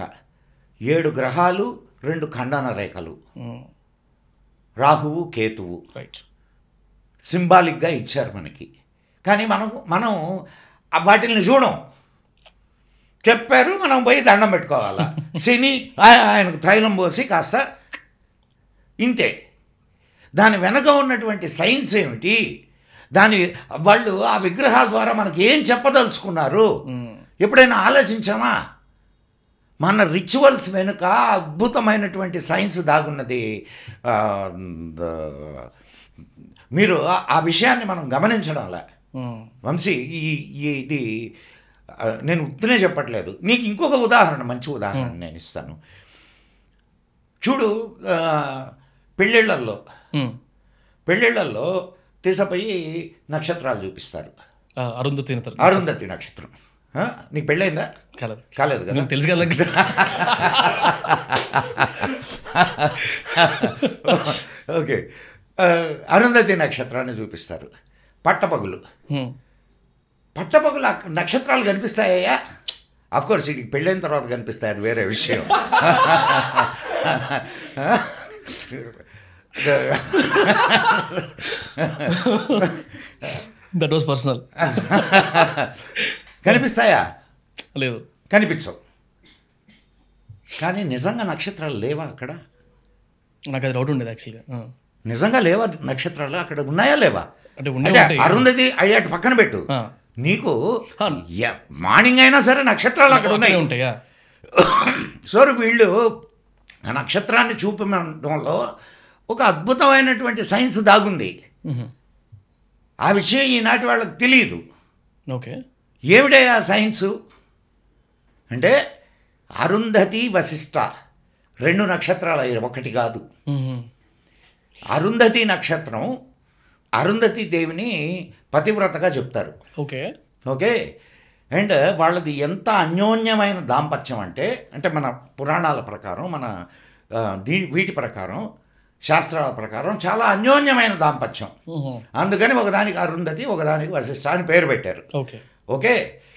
7 గ్రహాలు, 2 ఖండన రేఖలు, రాహువు, కేతువు సింబాలిక్గా ఇచ్చారు మనకి. కానీ మనం వాటిని చూడం, చెప్పారు, మనం పోయి దండం పెట్టుకోవాలా. శని ఆయనకు తైలం పోసి కాస్త ఇంతే. దాని వెనక ఉన్నటువంటి సైన్స్ ఏమిటి, వాళ్ళు ఆ విగ్రహాల ద్వారా మనకి ఏం చెప్పదలుచుకున్నారు ఎప్పుడైనా ఆలోచించామా? మన రిచువల్స్ వెనుక అద్భుతమైనటువంటి సైన్స్ దాగున్నది. మీరు ఆ విషయాన్ని మనం గమనించడంలా వంశీ. ఇది నేను ఉత్తనే చెప్పట్లేదు, నీకు ఇంకొక ఉదాహరణ, మంచి ఉదాహరణ నేను ఇస్తాను చూడు. పెళ్ళిళ్ళల్లో తీసపోయి నక్షత్రాలు చూపిస్తారు. అరుంధతి నక్షత్రం. నీకు పెళ్ళైందా? కాలేదు కదా, తెలుసు కదా. ఓకే, అరుంధతి నక్షత్రాన్ని చూపిస్తారు. పట్టపగులు నక్షత్రాలు కనిపిస్తాయా? ఆఫ్ కోర్స్ వీడికి పెళ్ళైన తర్వాత కనిపిస్తాయి, అది వేరే విషయం. That was personal. కనిపిస్తాయా? లేదు, కనిపించవు. కానీ నిజంగా నక్షత్రాలు లేవా అక్కడ? నాకు అది డౌట్ ఉండేది యాక్చువల్గా. నిజంగా లేవా నక్షత్రాలు అక్కడ? ఉన్నాయా లేవా? అంటే అంటే అరుంధతి అటు పక్కన పెట్టు, నీకు మార్నింగ్ అయినా సరే నక్షత్రాలు అక్కడ ఉన్నాయి. ఉంటాయా? సో వీళ్ళు ఆ నక్షత్రాన్ని చూపడంలో ఒక అద్భుతమైనటువంటి సైన్స్ దాగుంది. ఆ విషయం ఈనాటి వాళ్ళకి తెలియదు. ఓకే, ఏమిటే ఆ సైన్సు అంటే అరుంధతి వశిష్ఠ 2 నక్షత్రాలు అయ్యారు, ఒకటి కాదు. అరుంధతి నక్షత్రం అరుంధతి దేవిని పతివ్రతగా చెప్తారు. Okay okay. అండ్ వాళ్ళది ఎంత అన్యోన్యమైన దాంపత్యం అంటే మన పురాణాల ప్రకారం, మన వీటి ప్రకారం, శాస్త్రాల ప్రకారం చాలా అన్యోన్యమైన దాంపత్యం. అందుకని ఒకదానికి అరుంధతి, ఒకదానికి వశిష్ఠ అని పేరు పెట్టారు. Okay okay.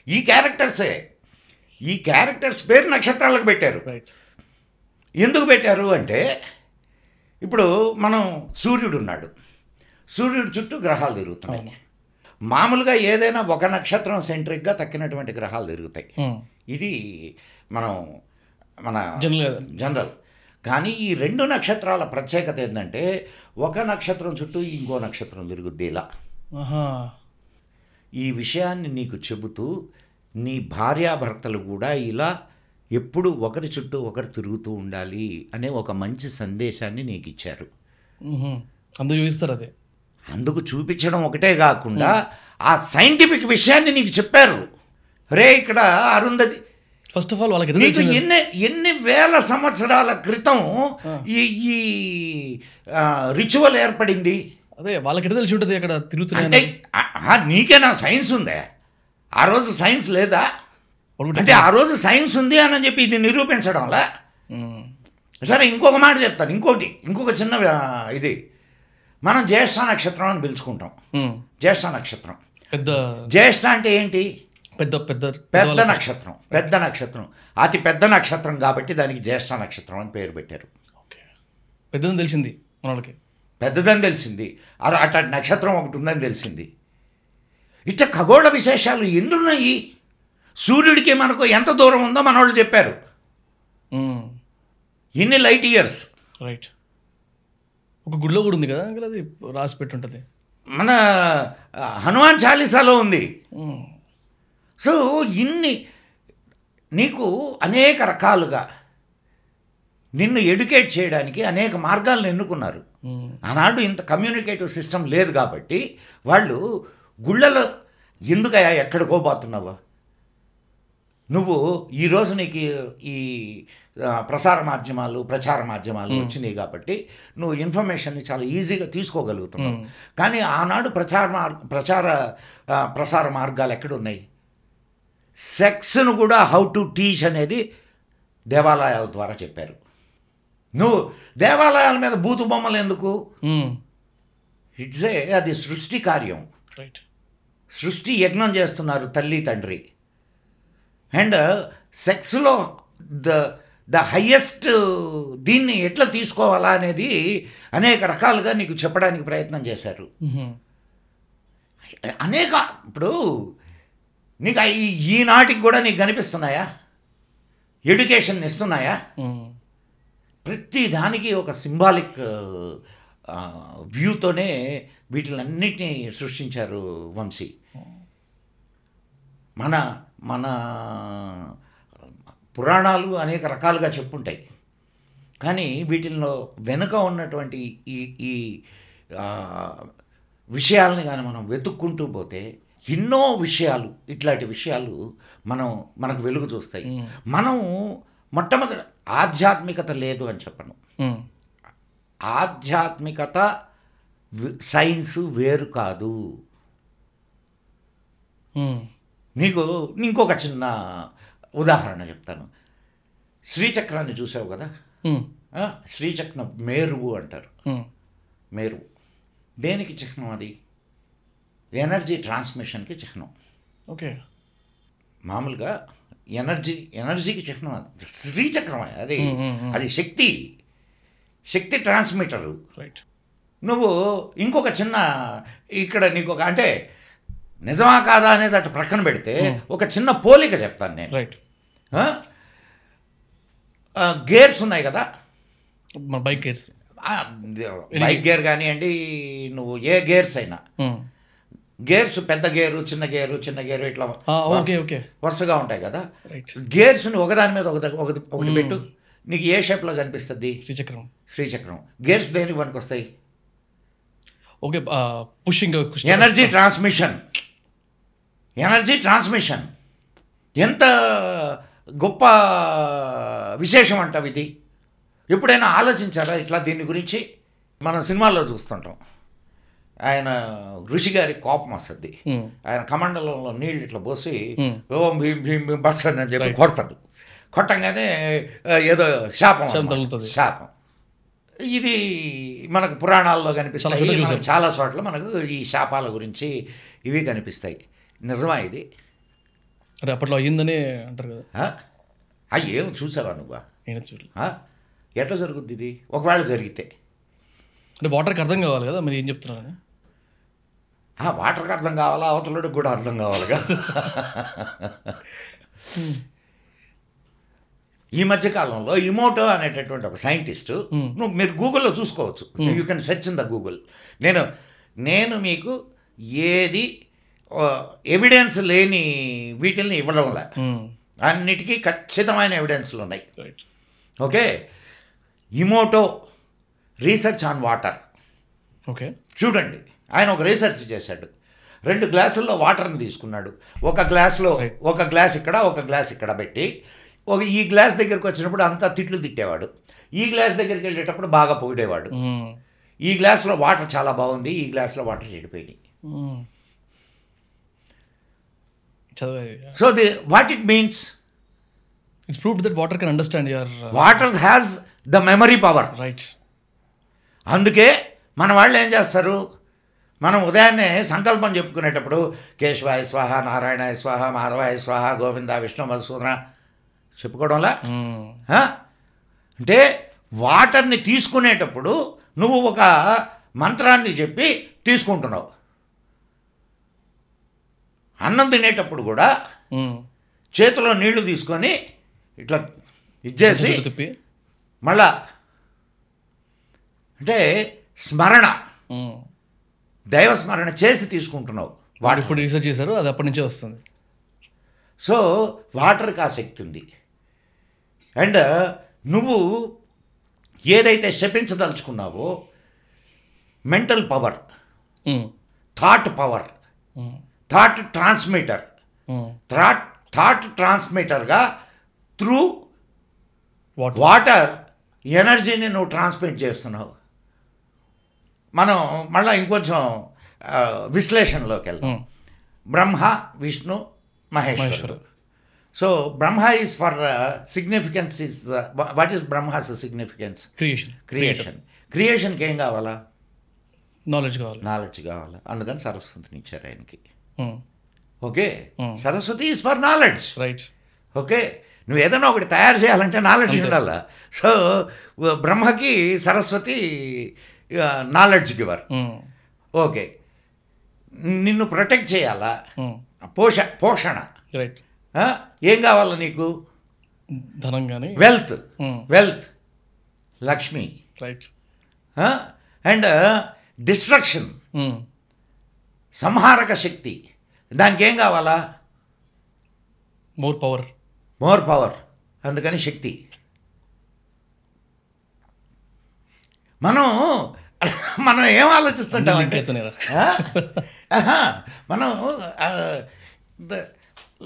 ఈ క్యారెక్టర్స్ పేరు నక్షత్రాలకు పెట్టారు. ఎందుకు పెట్టారు అంటే ఇప్పుడు మనం సూర్యుడు ఉన్నాడు, సూర్యుడు చుట్టూ గ్రహాలు తిరుగుతున్నాయి. మామూలుగా ఏదైనా ఒక నక్షత్రం సెంట్రిక్గా తక్కినటువంటి గ్రహాలు తిరుగుతాయి. ఇది మన జనరల్. కానీ ఈ 2 నక్షత్రాల ప్రత్యేకత ఏంటంటే ఒక నక్షత్రం చుట్టూ ఇంకో నక్షత్రం తిరుగుద్ది ఇలా. ఈ విషయాన్ని నీకు చెబుతూ నీ భార్యాభర్తలు కూడా ఇలా ఎప్పుడు ఒకరి చుట్టూ ఒకరు తిరుగుతూ ఉండాలి అనే ఒక మంచి సందేశాన్ని నీకు ఇచ్చారు. అందుకు చూపిస్తారు. అదే అందుకు చూపించడం ఒకటే కాకుండా ఆ సైంటిఫిక్ విషయాన్ని నీకు చెప్పారు. రే ఇక్కడ అరుంధతి ఫస్ట్ ఆఫ్ ఆల్ వాళ్ళకి నీకు ఎన్ని వేల సంవత్సరాల క్రితం ఈ రిచువల్ ఏర్పడింది. అదే వాళ్ళకి తెలిసి ఉంటుంది అక్కడ తిరుగుతున్నాయి అంటే నీకేనా సైన్స్ ఉందా? ఆ రోజు సైన్స్ లేదా? అంటే ఆ రోజు సైన్స్ ఉంది అని చెప్పి ఇది నిరూపించడంలా. సరే ఇంకొక మాట చెప్తాను, ఇంకొక చిన్న ఇది. మనం జ్యేష్ఠ నక్షత్రం అని పిలుచుకుంటాం. జ్యేష్ఠ నక్షత్రం, జ్యేష్ఠ అంటే ఏంటి? పెద్ద నక్షత్రం, అతి పెద్ద నక్షత్రం కాబట్టి దానికి జ్యేష్ఠ నక్షత్రం అని పేరు పెట్టారు. పెద్దదని తెలిసింది మనకి, పెద్దదని తెలిసింది. అటు నక్షత్రం ఒకటి ఉందని తెలిసింది. ఇట్లా ఖగోళ విశేషాలు ఎన్నున్నాయి. సూర్యుడికి మనకు ఎంత దూరం ఉందో మన వాళ్ళు చెప్పారు. ఇన్ని లైట్ ఇయర్స్. రైట్. ఒక గుడిలో కూడా ఉంది కదా, అది రాసి పెట్టుంటుంది. మన హనుమాన్ చాలీసాలో ఉంది. సో ఇన్ని నీకు అనేక రకాలుగా నిన్ను ఎడ్యుకేట్ చేయడానికి అనేక మార్గాలను ఎన్నుకున్నారు. ఆనాడు ఇంత కమ్యూనికేటివ్ సిస్టమ్ లేదు కాబట్టి వాళ్ళు గుళ్ళలో ఎందుకయ్యా ఎక్కడికో పోతున్నావా నువ్వు? ఈరోజు నీకు ఈ ప్రచార మాధ్యమాలు వచ్చినాయి కాబట్టి నువ్వు ఇన్ఫర్మేషన్ని చాలా ఈజీగా తీసుకోగలుగుతున్నావు. కానీ ఆనాడు ప్రసార మార్గాలు ఎక్కడున్నాయి? సెక్స్ను కూడా హౌ టు టీచ్ అనేది దేవాలయాల ద్వారా చెప్పారు. నువ్వు దేవాలయాల మీద బూతు బొమ్మలు ఎందుకు? అది సృష్టి కార్యం. సృష్టి యజ్ఞం చేస్తున్నారు తల్లి తండ్రి. అండ్ సెక్స్లో ద హయ్యెస్ట్ దీన్ని ఎట్లా తీసుకోవాలా అనేది అనేక రకాలుగా నీకు చెప్పడానికి ప్రయత్నం చేశారు. ఇప్పుడు నీకు ఈనాటికి కూడా నీకు కనిపిస్తున్నాయా? ఎడ్యుకేషన్ ఇస్తున్నాయా? ప్రతి దానికి ఒక సింబాలిక్ వ్యూతోనే వీటిలన్నిటినీ సృష్టించారు వంశీ. మన పురాణాలు అనేక రకాలుగా చెప్పుంటాయి, కానీ వీటిల్లో వెనుక ఉన్నటువంటి ఈ విషయాలని కానీ మనం వెతుక్కుంటూ పోతే ఎన్నో విషయాలు, ఇట్లాంటి విషయాలు మనకు వెలుగు చూస్తాయి. మనం మొట్టమొదటి ఆధ్యాత్మికత లేదు అని చెప్పను. ఆధ్యాత్మికత సైన్స్ వేరు కాదు. నీకు ఇంకొక చిన్న ఉదాహరణ చెప్తాను. శ్రీచక్రాన్ని చూసావు కదా? శ్రీచక్రం మేరువు అంటారు. మేరువు దేనికి చిహ్నం? అది ఎనర్జీ ట్రాన్స్మిషన్కి చిహ్నం. ఓకే. మామూలుగా ఎనర్జీకి చిహ్నం, అది శ్రీచక్రం, అది శక్తి ట్రాన్స్మిటరు. రైట్. నువ్వు ఇంకొక చిన్న ఇక్కడ నీకు ఒక అంటే నిజమా కాదా అనేది అటు ప్రక్కన పెడితే ఒక చిన్న పోలిక చెప్తాను నేను. రైట్. గేర్స్ ఉన్నాయి కదా, మన బైక్ గేర్స్, బైక్ గేర్ కానివ్వండి, నువ్వు ఏ గేర్స్ అయినా, గేర్స్ పెద్ద గేరు చిన్న గేరు ఇట్లా వరుసగా ఉంటాయి కదా. గేర్స్ని ఒకదాని మీద ఒకటి పెట్టు, నీకు ఏ షేప్లో కనిపిస్తుంది? శ్రీచక్రం. గేర్స్ దేనికి పనికి వస్తాయి? Okay, pushing, energy transmission. ఎంత గొప్ప విశేషం అంటావు ఇది. ఎప్పుడైనా ఆలోచించారా ఇట్లా దీని గురించి? మనం సినిమాల్లో చూస్తుంటాం, ఆయన ఋషి గారి కోపం వస్తుంది, ఆయన కమండలంలో నీళ్ళు ఇట్లా పోసి ఓం భీం భీం భీం బస్సని అని చెప్పి కొడతాడు. కొట్టంగానే ఏదో శాపం. ఇది మనకు పురాణాల్లో కనిపిస్తాయి, మనకు చాలా చోట్ల మనకు ఈ శాపాల గురించి ఇవి కనిపిస్తాయి. నిజమా ఇది? అదే అప్పట్లో అయ్యిందని అంటారు కదా. ఏం చూసావా నువ్వు? నేను చూడలేదు. ఎట్లా జరుగుద్ది ఇది? ఒకవేళ జరిగితే అంటే వాటర్కి అర్థం కావాలి కదా, మీరు ఏం చెప్తున్నారని. వాటర్కి అర్థం కావాలా, అవతలకి కూడా అర్థం కావాలిగా. ఈ మధ్యకాలంలో ఇమోటో అనేటటువంటి ఒక సైంటిస్టు, మీరు గూగుల్లో చూసుకోవచ్చు, you can search in the Google. నేను మీకు ఏది ఎవిడెన్స్ లేని వీటిల్ని ఇవ్వడంలే, అన్నిటికీ ఖచ్చితమైన ఎవిడెన్స్లు ఉన్నాయి. Okay, Emoto research on water. Okay, చూడండి, ఆయన ఒక రీసెర్చ్ చేశాడు. 2 గ్లాసుల్లో వాటర్ని తీసుకున్నాడు. ఒక గ్లాస్ ఇక్కడ, ఒక గ్లాస్ ఇక్కడ పెట్టి, ఈ గ్లాస్ దగ్గరికి వచ్చినప్పుడు అంతా తిట్టేవాడు, ఈ గ్లాస్ దగ్గరికి వెళ్ళేటప్పుడు బాగా పొగిడేవాడు. ఈ గ్లాస్లో వాటర్ చాలా బాగుంది, ఈ గ్లాస్లో వాటర్ చెడిపోయింది. So what it means, it's proved that water can understand your, water has the memory power. Right. అందుకే మన వాళ్ళు ఏం చేస్తారు, మనం ఉదయాన్నే సంకల్పం చెప్పుకునేటప్పుడు కేశవాయ స్వాహ, నారాయణాయ స్వాహ, మాధవాయ స్వాహ, గోవింద, విష్ణు, మధుసూదన చెప్పుకోవడంలా. అంటే వాటర్ని తీసుకునేటప్పుడు నువ్వు ఒక మంత్రాన్ని చెప్పి తీసుకుంటున్నావు. అన్నం తినేటప్పుడు కూడా చేతిలో నీళ్లు తీసుకొని ఇట్లా ఇచ్చేసి మళ్ళా అంటే స్మరణ, దైవ స్మరణ చేసి తీసుకుంటున్నావు. వాడు ఇప్పుడు రీసెర్చ్ చేశారు, అది అప్పటి నుంచే వస్తుంది. సో వాటర్కి ఆ శక్తి ఉంది. అండ్ నువ్వు ఏదైతే శపించదలుచుకున్నావో, mental power, thought power, thought ట్రాన్స్మిటర్గా త్రూ వాటర్ ఎనర్జీని నువ్వు ట్రాన్స్మిట్ చేస్తున్నావు. మనం మళ్ళీ ఇంకొంచెం విశ్లేషణలోకి వెళ్తాం. బ్రహ్మ, విష్ణు, మహేశ్వరుడు. So Brahma is for significance is what is Brahma's significance? క్రియేషన్కి ఏం కావాలా? నాలెడ్జ్ కావాలా. అందుకని సరస్వతిని ఇచ్చారు ఆయనకి. Okay, Saraswati is for knowledge. Right. Okay, నువ్వు ఏదైనా ఒకటి తయారు చేయాలంటే నాలెడ్జ్ ఉండాలా. సో బ్రహ్మకి సరస్వతి నాలెడ్జ్ గివర్. ఓకే, నిన్ను ప్రొటెక్ట్ చేయాలా, పోషణ. రైట్. ఏం కావాలా నీకు? ధనం కానీ, wealth, Lakshmi. Right. And destruction, సంహారక శక్తి. దానికి ఏం కావాలా? More power. అందుకని శక్తి. మనం ఏం ఆలోచిస్తుంటాం అంటే మనం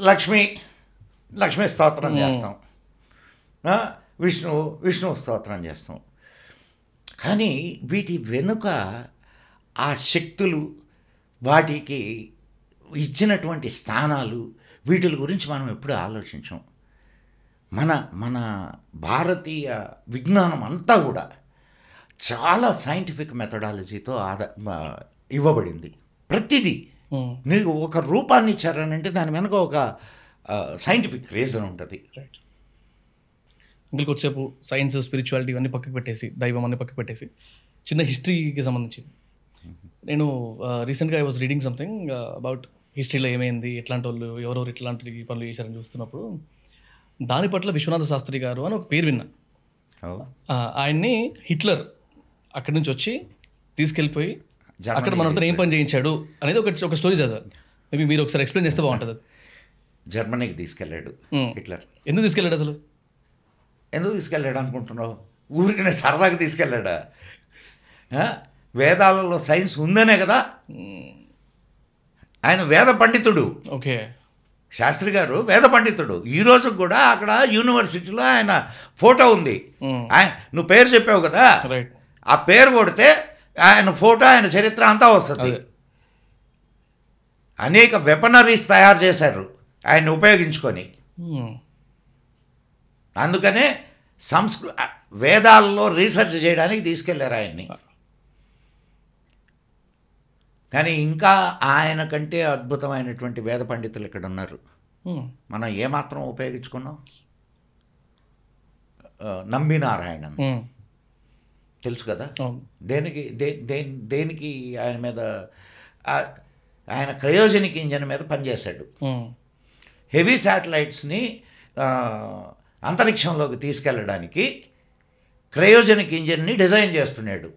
లక్ష్మీ స్తోత్రం చేస్తాం, విష్ణు స్తోత్రం చేస్తాం. కానీ వీటి వెనుక ఆ శక్తులు, వాటికి ఇచ్చినటువంటి స్థానాలు, వీటి గురించి మనం ఎప్పుడూ ఆలోచించాం. మన భారతీయ విజ్ఞానం అంతా కూడా చాలా సైంటిఫిక్ మెథడాలజీతో ఇవ్వబడింది. ప్రతిదీ నీకు ఒక రూపాన్ని ఇచ్చారనంటే దాని వెనుక ఒక సైంటిఫిక్ రీజన్ ఉంటుంది. రైట్. ఇంకా కొద్దిసేపు సైన్స్, స్పిరిచువాలిటీ ఇవన్నీ పక్కకు పెట్టేసి, దైవం అన్ని పక్కకు పెట్టేసి, చిన్న హిస్టరీకి సంబంధించింది. నేను రీసెంట్గా I was reading something about హిస్టరీలో ఏమైంది, ఎట్లాంటి వాళ్ళు ఎవరెవరు ఇట్లాంటి పనులు చేశారని చూస్తున్నప్పుడు దాని పట్ల విశ్వనాథ శాస్త్రి గారు అని ఒక పేరు విన్నా. ఆయన్ని హిట్లర్ అక్కడి నుంచి వచ్చి తీసుకెళ్ళిపోయి అక్కడ మనతో ఏం పని చేయించాడు అనేది ఒక స్టోరీ చదివారు. మేబీ మీరు ఒకసారి ఎక్స్ప్లెయిన్ చేస్తే బాగుంటుంది. అది జర్మనీకి తీసుకెళ్ళాడు హిట్లర్. ఎందుకు తీసుకెళ్ళాడు అసలు? ఎందుకు తీసుకెళ్ళాడు అనుకుంటున్నావు? ఊరికనే సరదాగా తీసుకెళ్ళాడా? వేదాలలో సైన్స్ ఉందనే కదా. ఆయన వేద పండితుడు. ఓకే, శాస్త్రి గారు వేద పండితుడు. ఈ రోజు కూడా అక్కడ యూనివర్సిటీలో ఆయన ఫోటో ఉంది. నువ్వు పేరు చెప్పావు కదా, రైట్. ఆ పేరు కొడితే ఆయన ఫోటో, ఆయన చరిత్ర అంతా వస్తుంది. అనేక వెపనరీస్ తయారు చేశారు ఆయన ఉపయోగించుకొని. అందుకనే వేదాల్లో రీసెర్చ్ చేయడానికి తీసుకెళ్లారు ఆయన్ని. కానీ ఇంకా ఆయన కంటే అద్భుతమైనటువంటి వేద పండితులు ఇక్కడ ఉన్నారు. మనం ఏమాత్రం ఉపయోగించుకున్నాం? నంబినారాయణన్ తెలుసు కదా. దేనికి ఆయన మీద, ఆయన క్రయోజనిక్ ఇంజన్ మీద పనిచేశాడు. హెవీ శాటిలైట్స్ని అంతరిక్షంలోకి తీసుకెళ్ళడానికి క్రయోజనిక్ ఇంజన్ని డిజైన్ చేస్తున్నాడు.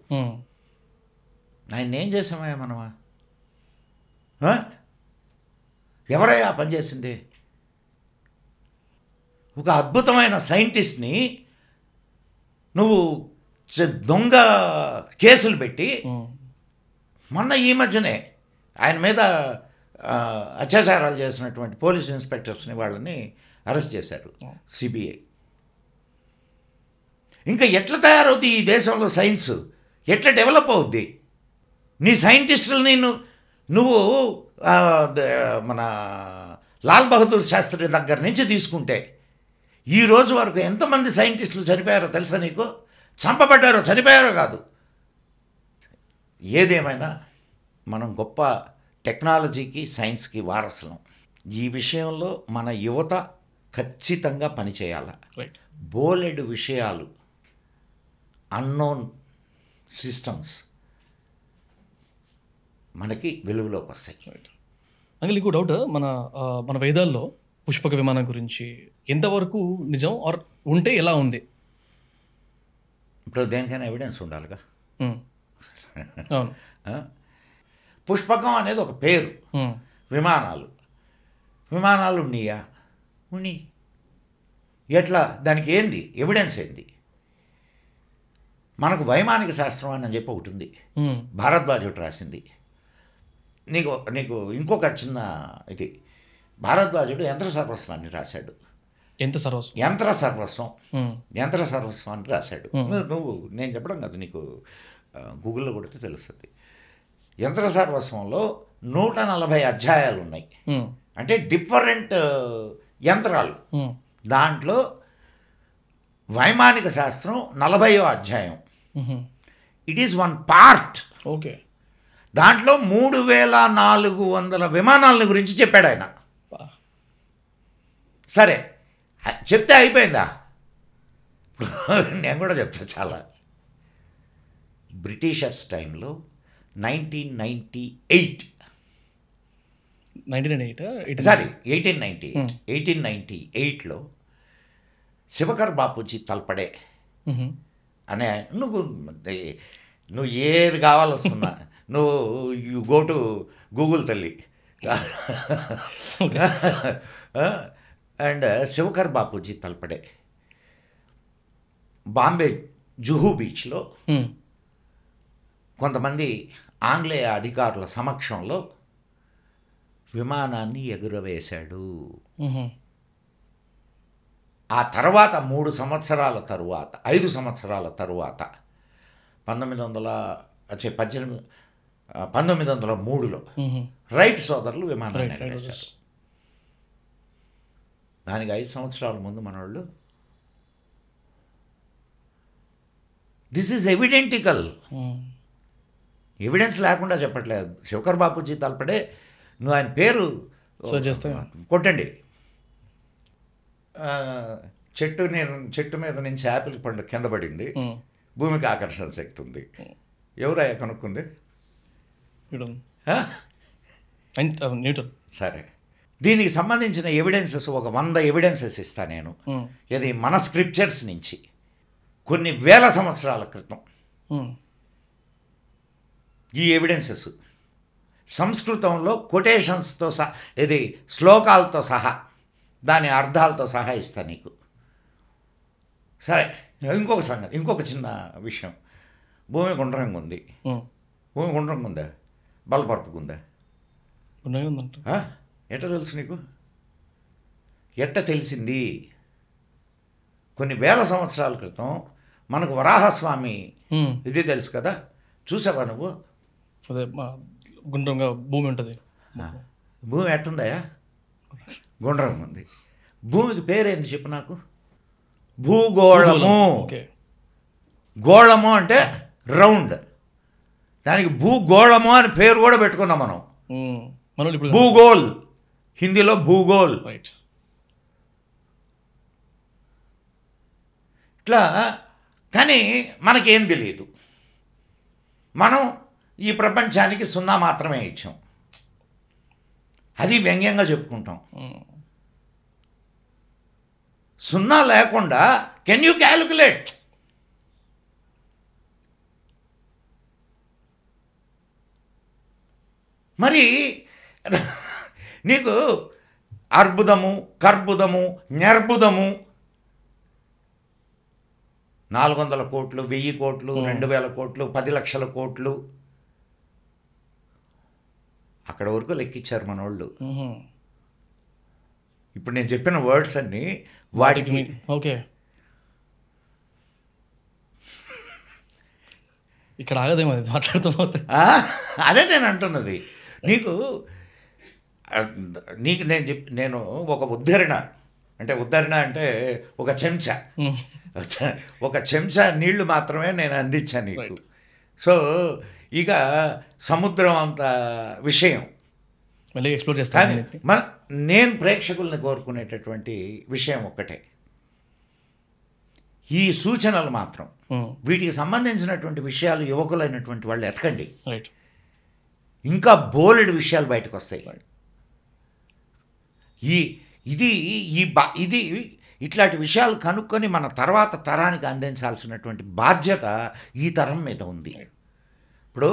ఆయన ఏం చేసామయ్యా మనమా? ఎవరయ్యా పనిచేసింది? ఒక అద్భుతమైన సైంటిస్ట్ని నువ్వు దొంగ కేసులు పెట్టి, మొన్న ఈ మధ్యనే ఆయన మీద అత్యాచారాలు చేసినటువంటి పోలీస్ ఇన్స్పెక్టర్స్ని వాళ్ళని అరెస్ట్ చేశారు సిబిఐ. ఇంకా ఎట్లా తయారవుద్ది ఈ దేశంలో సైన్స్? ఎట్లా డెవలప్ అవుద్ది? నీ సైంటిస్టులని నువ్వు మన లాల్ బహదూర్ శాస్త్రి దగ్గర నుంచి తీసుకుంటే ఈ రోజు వరకు ఎంతమంది సైంటిస్టులు చనిపోయారో తెలుసా నీకు? చంపబడ్డారో, చనిపోయారో కాదు. ఏదేమైనా మనం గొప్ప టెక్నాలజీకి, సైన్స్కి వారసులం. ఈ విషయంలో మన యువత ఖచ్చితంగా పనిచేయాలి. బోలెడు విషయాలు, అన్నోన్ సిస్టమ్స్ మనకి వెలుగులోకి వస్తాయి. అంగల్ ఇంకో డౌట్, మన వేదాల్లో పుష్పక విమానం గురించి ఎంతవరకు నిజం, ఆర్ ఉంటే ఎలా ఉంది? ఇప్పుడు దేనికైనా ఎవిడెన్స్ ఉండాలిగా. అవును. పుష్పకం అనేది ఒక పేరు. విమానాలు ఉన్నాయా? ఉన్ని. ఎట్లా? దానికి ఏంది ఎవిడెన్స్? ఏంది? మనకు వైమానిక శాస్త్రం అని చెప్పి ఒకటి ఉంది, భారద్వాజుడు రాసింది. నీకు ఇంకొక చిన్న ఇది, భారద్వాజుడు యంత్ర సర్వస్వాన్ని రాశాడు. యంత్ర సర్వస్వాన్ని రాశాడు. నేను చెప్పడం కాదు, నీకు గూగుల్లో కొడితే తెలుస్తుంది. యంత్ర సర్వస్వంలో 140 అధ్యాయాలు ఉన్నాయి. అంటే డిఫరెంట్ యంత్రాలు. దాంట్లో వైమానిక శాస్త్రం 40వ అధ్యాయం. It is one part. Okay. దాంట్లో 3400 విమానాల గురించి చెప్పాడు ఆయన. సరే, చెప్తే అయిపోయిందా? నేను కూడా చెప్తా. చాలా బ్రిటిషర్స్ టైంలో 1898లో శివకర్ బాపూజీ తల్పడే అనే, నువ్వు ఏది కావాలొస్తున్నా నువ్వు యు గో టు గూగుల్ తల్లి. అండ్ శివకర్ బాపూజీ తల్పడే బాంబే జుహూ బీచ్లో కొంతమంది ఆంగ్లేయ అధికారుల సమక్షంలో విమానాన్ని ఎగురవేశాడు. ఆ తర్వాత 5 సంవత్సరాల తరువాత 1903లో రైట్ సోదరులు విమానాన్ని ఎగరేశారు. దానికి 5 సంవత్సరాల ముందు మనోళ్ళు, దిస్ ఈజ్ ఎవిడెంటికల్. ఎవిడెన్స్ లేకుండా చెప్పట్లేదు. శివకర్ బాపూజీ తల్పడే, నువ్వు ఆయన పేరు కొట్టండి, చెట్టు మీద నుంచి యాపిల్ పండు కింద పడింది, భూమికి ఆకర్షణ శక్తి ఉంది. ఎవరయ్యా కనుక్కుంది? న్యూటన్. సరే, దీనికి సంబంధించిన ఎవిడెన్సెస్ ఒక 100 ఎవిడెన్సెస్ ఇస్తా నేను. ఇది మన స్క్రిప్చర్స్ నుంచి కొన్ని వేల సంవత్సరాల క్రితం ఈ ఎవిడెన్సెస్ సంస్కృతంలో కొటేషన్స్తో సహా, ఇది శ్లోకాలతో సహా, దాని అర్థాలతో సహా ఇస్తా నీకు. సరే, ఇంకొక సంగతి, ఇంకొక చిన్న విషయం. భూమి గుండ్రంగా ఉంది. భూమి గుండ్రంగా ఉందా? బలపరుపుకుందా? ఎట్ట తెలుసు నీకు? ఎట్ట తెలిసింది? కొన్ని వేల సంవత్సరాల క్రితం మనకు వరాహస్వామి ఇది తెలుసు కదా, చూసావా నువ్వు? అదే గుండ్రంగా భూమి ఉంటుంది. భూమి ఎట్టుందయా? గుండ్రంగా ఉంది. భూమికి పేరేంది చెప్పు నాకు? భూగోళము. గోళము అంటే రౌండ్, దానికి భూగోళము అని పేరు కూడా పెట్టుకున్నాం మనం. భూగోల్, హిందీలో భూగోల్. ఇట్లా. కానీ మనకేం తెలియదు. మనం ఈ ప్రపంచానికి 0 మాత్రమే ఇచ్చాం. అది వ్యంగ్యంగా చెప్పుకుంటాం. 0 లేకుండా కెన్ యూ క్యాలిక్యులేట్? మరి నీకు అర్బుదము, కర్బుదము, న్యర్బుదము 400 కోట్లు, 1000 కోట్లు, 2000 కోట్లు, 10 లక్షల కోట్లు, అక్కడ వరకు లెక్కించారు మన వాళ్ళు. ఇప్పుడు నేను చెప్పిన వర్డ్స్ అన్నీ వాటికి ఓకే. ఇక్కడ ఆగదేమో మాట్లాడుతూ. అదే నేను అంటున్నది. నీకు నేను ఒక ఉద్ధరణ అంటే ఒక చెంచా నీళ్లు మాత్రమే నేను అందించాను నీకు. సో ఇక సముద్రం అంత విషయం మళ్ళీ ఎక్స్ప్లోర్ చేస్తాను. నేను ప్రేక్షకుల్ని కోరుకునేటటువంటి విషయం ఒక్కటే, ఈ సూచనలు మాత్రం వీటికి సంబంధించినటువంటి విషయాలు యువకులైనటువంటి వాళ్ళు ఎతకండి. ఇంకా బోలెడు విషయాలు బయటకు వస్తాయి. ఇది ఇట్లాంటి విషయాలు కనుక్కొని మన తర్వాత తరానికి అందించాల్సినటువంటి బాధ్యత ఈ తరం మీద ఉంది. ఇప్పుడు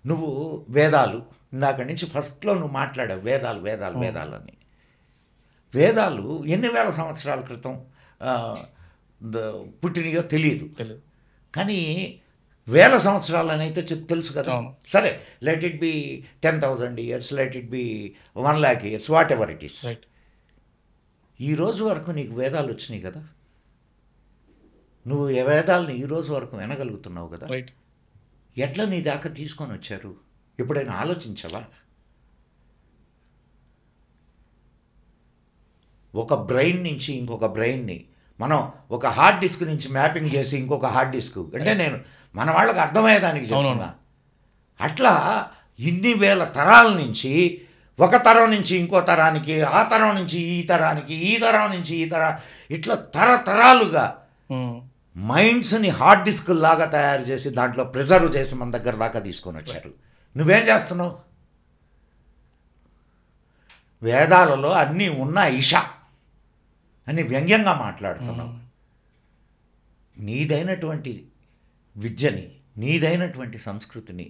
నువ్వు వేదాలు, ఇందాక నుంచి ఫస్ట్లో నువ్వు మాట్లాడావు వేదాలు అని. వేదాలు ఎన్ని వేల సంవత్సరాల క్రితం పుట్టినయో తెలియదు, కానీ వేల సంవత్సరాలని అయితే తెలుసు కదా. సరే, let it be 10,000 years, let it be 1,00,000 years, what ever it is. ఈ రోజు వరకు నీకు వేదాలు వచ్చినాయి కదా, నువ్వు ఏ వేదాలని ఈ రోజు వరకు వినగలుగుతున్నావు కదా. ఎట్లా నీ దాకా తీసుకొని వచ్చారు? ఎప్పుడైనా ఆలోచించావా? ఒక బ్రెయిన్ నుంచి ఇంకొక బ్రెయిన్ని మనం ఒక హార్డ్ డిస్క్ నుంచి మ్యాపింగ్ చేసి ఇంకొక హార్డ్ డిస్క్, అంటే నేను మన వాళ్ళకి అర్థమయ్యేదానికి చెప్తున్నా. అట్లా ఇన్ని వేల తరాల నుంచి, ఒక తరం నుంచి ఇంకో తరానికి, ఆ తరం నుంచి ఈ తరానికి, ఈ తరం నుంచి ఈ తరం, ఇట్లా తరతరాలుగా మైండ్స్ని హార్డ్ డిస్క్ లాగా తయారు చేసి దాంట్లో ప్రిజర్వ్ చేసి మన దగ్గర దాకా తీసుకొని వచ్చారు. నువ్వేం చేస్తున్నావు? వేదాలలో అన్నీ ఉన్న ఇషా అని వ్యంగ్యంగా మాట్లాడుతున్నావు. నీదైనటువంటి విద్యని, నీదైనటువంటి సంస్కృతిని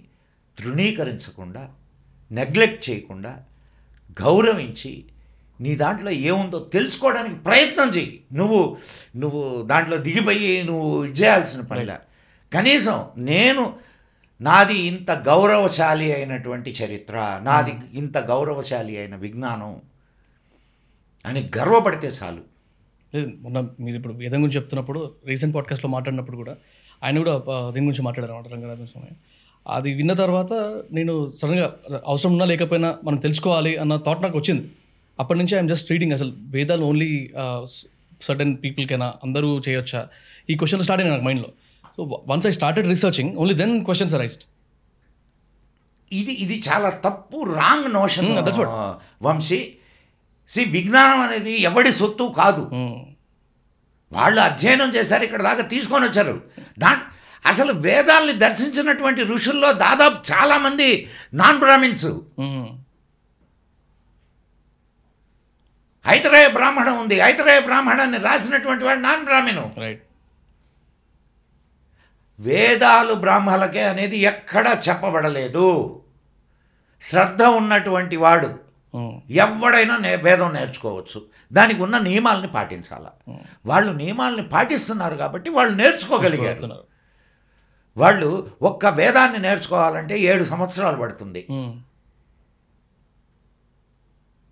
తృణీకరించకుండా, నెగ్లెక్ట్ చేయకుండా, గౌరవించి నీ దాంట్లో ఏముందో తెలుసుకోవడానికి ప్రయత్నం చెయ్యి. నువ్వు దాంట్లో దిగిపోయి నువ్వు చేయాల్సిన పనిలా. కనీసం నాది ఇంత గౌరవశాలి అయినటువంటి చరిత్ర, నాది ఇంత గౌరవశాలి అయిన విజ్ఞానం అని గర్వపడితే చాలు. మొన్న మీరు ఇప్పుడు వేదం గురించి చెప్తున్నప్పుడు, రీసెంట్ పాడ్కాస్ట్లో మాట్లాడినప్పుడు కూడా ఆయన కూడా దీని గురించి మాట్లాడారు అన్నమాట, రంగనాథన్ స్వామి. అది విన్న తర్వాత నేను సడన్గా అవసరం ఉన్నా లేకపోయినా మనం తెలుసుకోవాలి అన్న థాట్ నాకు వచ్చింది. అప్పటి నుంచి ఐఎమ్ జస్ట్ రీడింగ్, అసలు వేదాలు ఓన్లీ సర్టెన్ పీపుల్కైనా, అందరూ చేయొచ్చా, ఈ క్వశ్చన్లు స్టార్ట్ అయినాయి నాకు మైండ్లో. So once I started researching, only then questions arised. ఇది చాలా తప్పు, రాంగ్ నోషన్ వంశీ. విజ్ఞానం అనేది ఎవడి సొత్తు కాదు. వాళ్ళు అధ్యయనం చేశారు, ఇక్కడ దాకా తీసుకొని వచ్చారు. అసలు వేదాల్ని దర్శించినటువంటి ఋషుల్లో దాదాపు చాలామంది నాన్ బ్రాహ్మిన్స్. ఐతరేయ బ్రాహ్మణం ఉంది, ఐతరేయ బ్రాహ్మణాన్ని రాసినటువంటి వాడు నాన్ బ్రాహ్మణు. రైట్. వేదాలు బ్రాహ్మణులకే అనేది ఎక్కడా చెప్పబడలేదు. శ్రద్ధ ఉన్నటువంటి వాడు ఎవడైనా వేదం నేర్చుకోవచ్చు, దానికి ఉన్న నియమాలని పాటించాల. వాళ్ళు నియమాలని పాటిస్తున్నారు కాబట్టి వాళ్ళు నేర్చుకోగలిగారు. వాళ్ళు ఒక్క వేదాన్ని నేర్చుకోవాలంటే 7 సంవత్సరాలు పడుతుంది.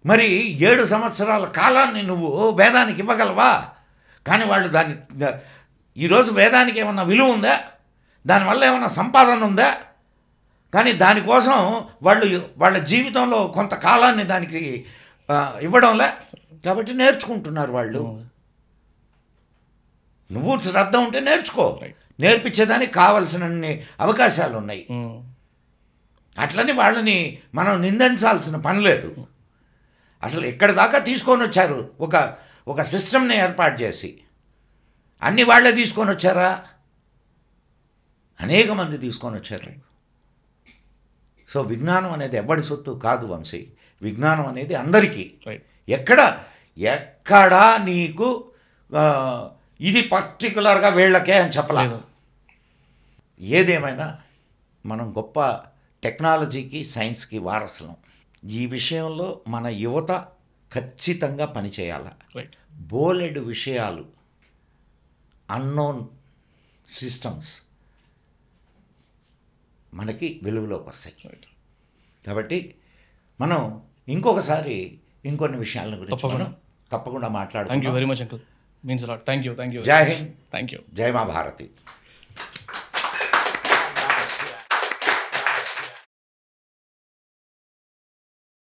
మరి 7 సంవత్సరాల కాలాన్ని నువ్వు వేదానికి ఇవ్వగలవా? కానీ వాళ్ళు దాన్ని, ఈరోజు వేదానికి ఏమన్నా విలువ ఉందా? దానివల్ల ఏమన్నా సంపాదన ఉందా? కానీ దానికోసం వాళ్ళు వాళ్ళ జీవితంలో కొంత కాలాన్ని దానికి ఇవ్వడంలే. కాబట్టి నేర్చుకుంటున్నారు వాళ్ళు. నువ్వు శ్రద్ధ ఉంటే నేర్చుకో, నేర్పించేదానికి కావలసిన అవకాశాలు ఉన్నాయి. అట్లని వాళ్ళని మనం నిందించాల్సిన పని లేదు. అసలు ఎక్కడి దాకా తీసుకొని వచ్చారు, ఒక సిస్టమ్ని ఏర్పాటు చేసి. అన్ని వాళ్ళే తీసుకొని వచ్చారా? అనేక మంది తీసుకొని వచ్చారు. సో విజ్ఞానం అనేది ఎవడి సొత్తు కాదు వంశీ. విజ్ఞానం అనేది అందరికీ. ఎక్కడ నీకు ఇది పర్టికులర్గా వీళ్ళకే అని చెప్పలేదు. ఏదేమైనా మనం గొప్ప టెక్నాలజీకి, సైన్స్కి వారసులం. ఈ విషయంలో మన యువత ఖచ్చితంగా పనిచేయాలి. బోలెడు విషయాలు, అన్నోన్ సిస్టమ్స్ మనకి వెలుగులోకి వస్తాయి. కాబట్టి మనం ఇంకొకసారి ఇంకొన్ని విషయాల గురించి మనం తప్పకుండా మాట్లాడుకుందాం. Thank you very much uncle. Means a lot. Thank you. జై హింద్. Thank you. జై మా భారతి.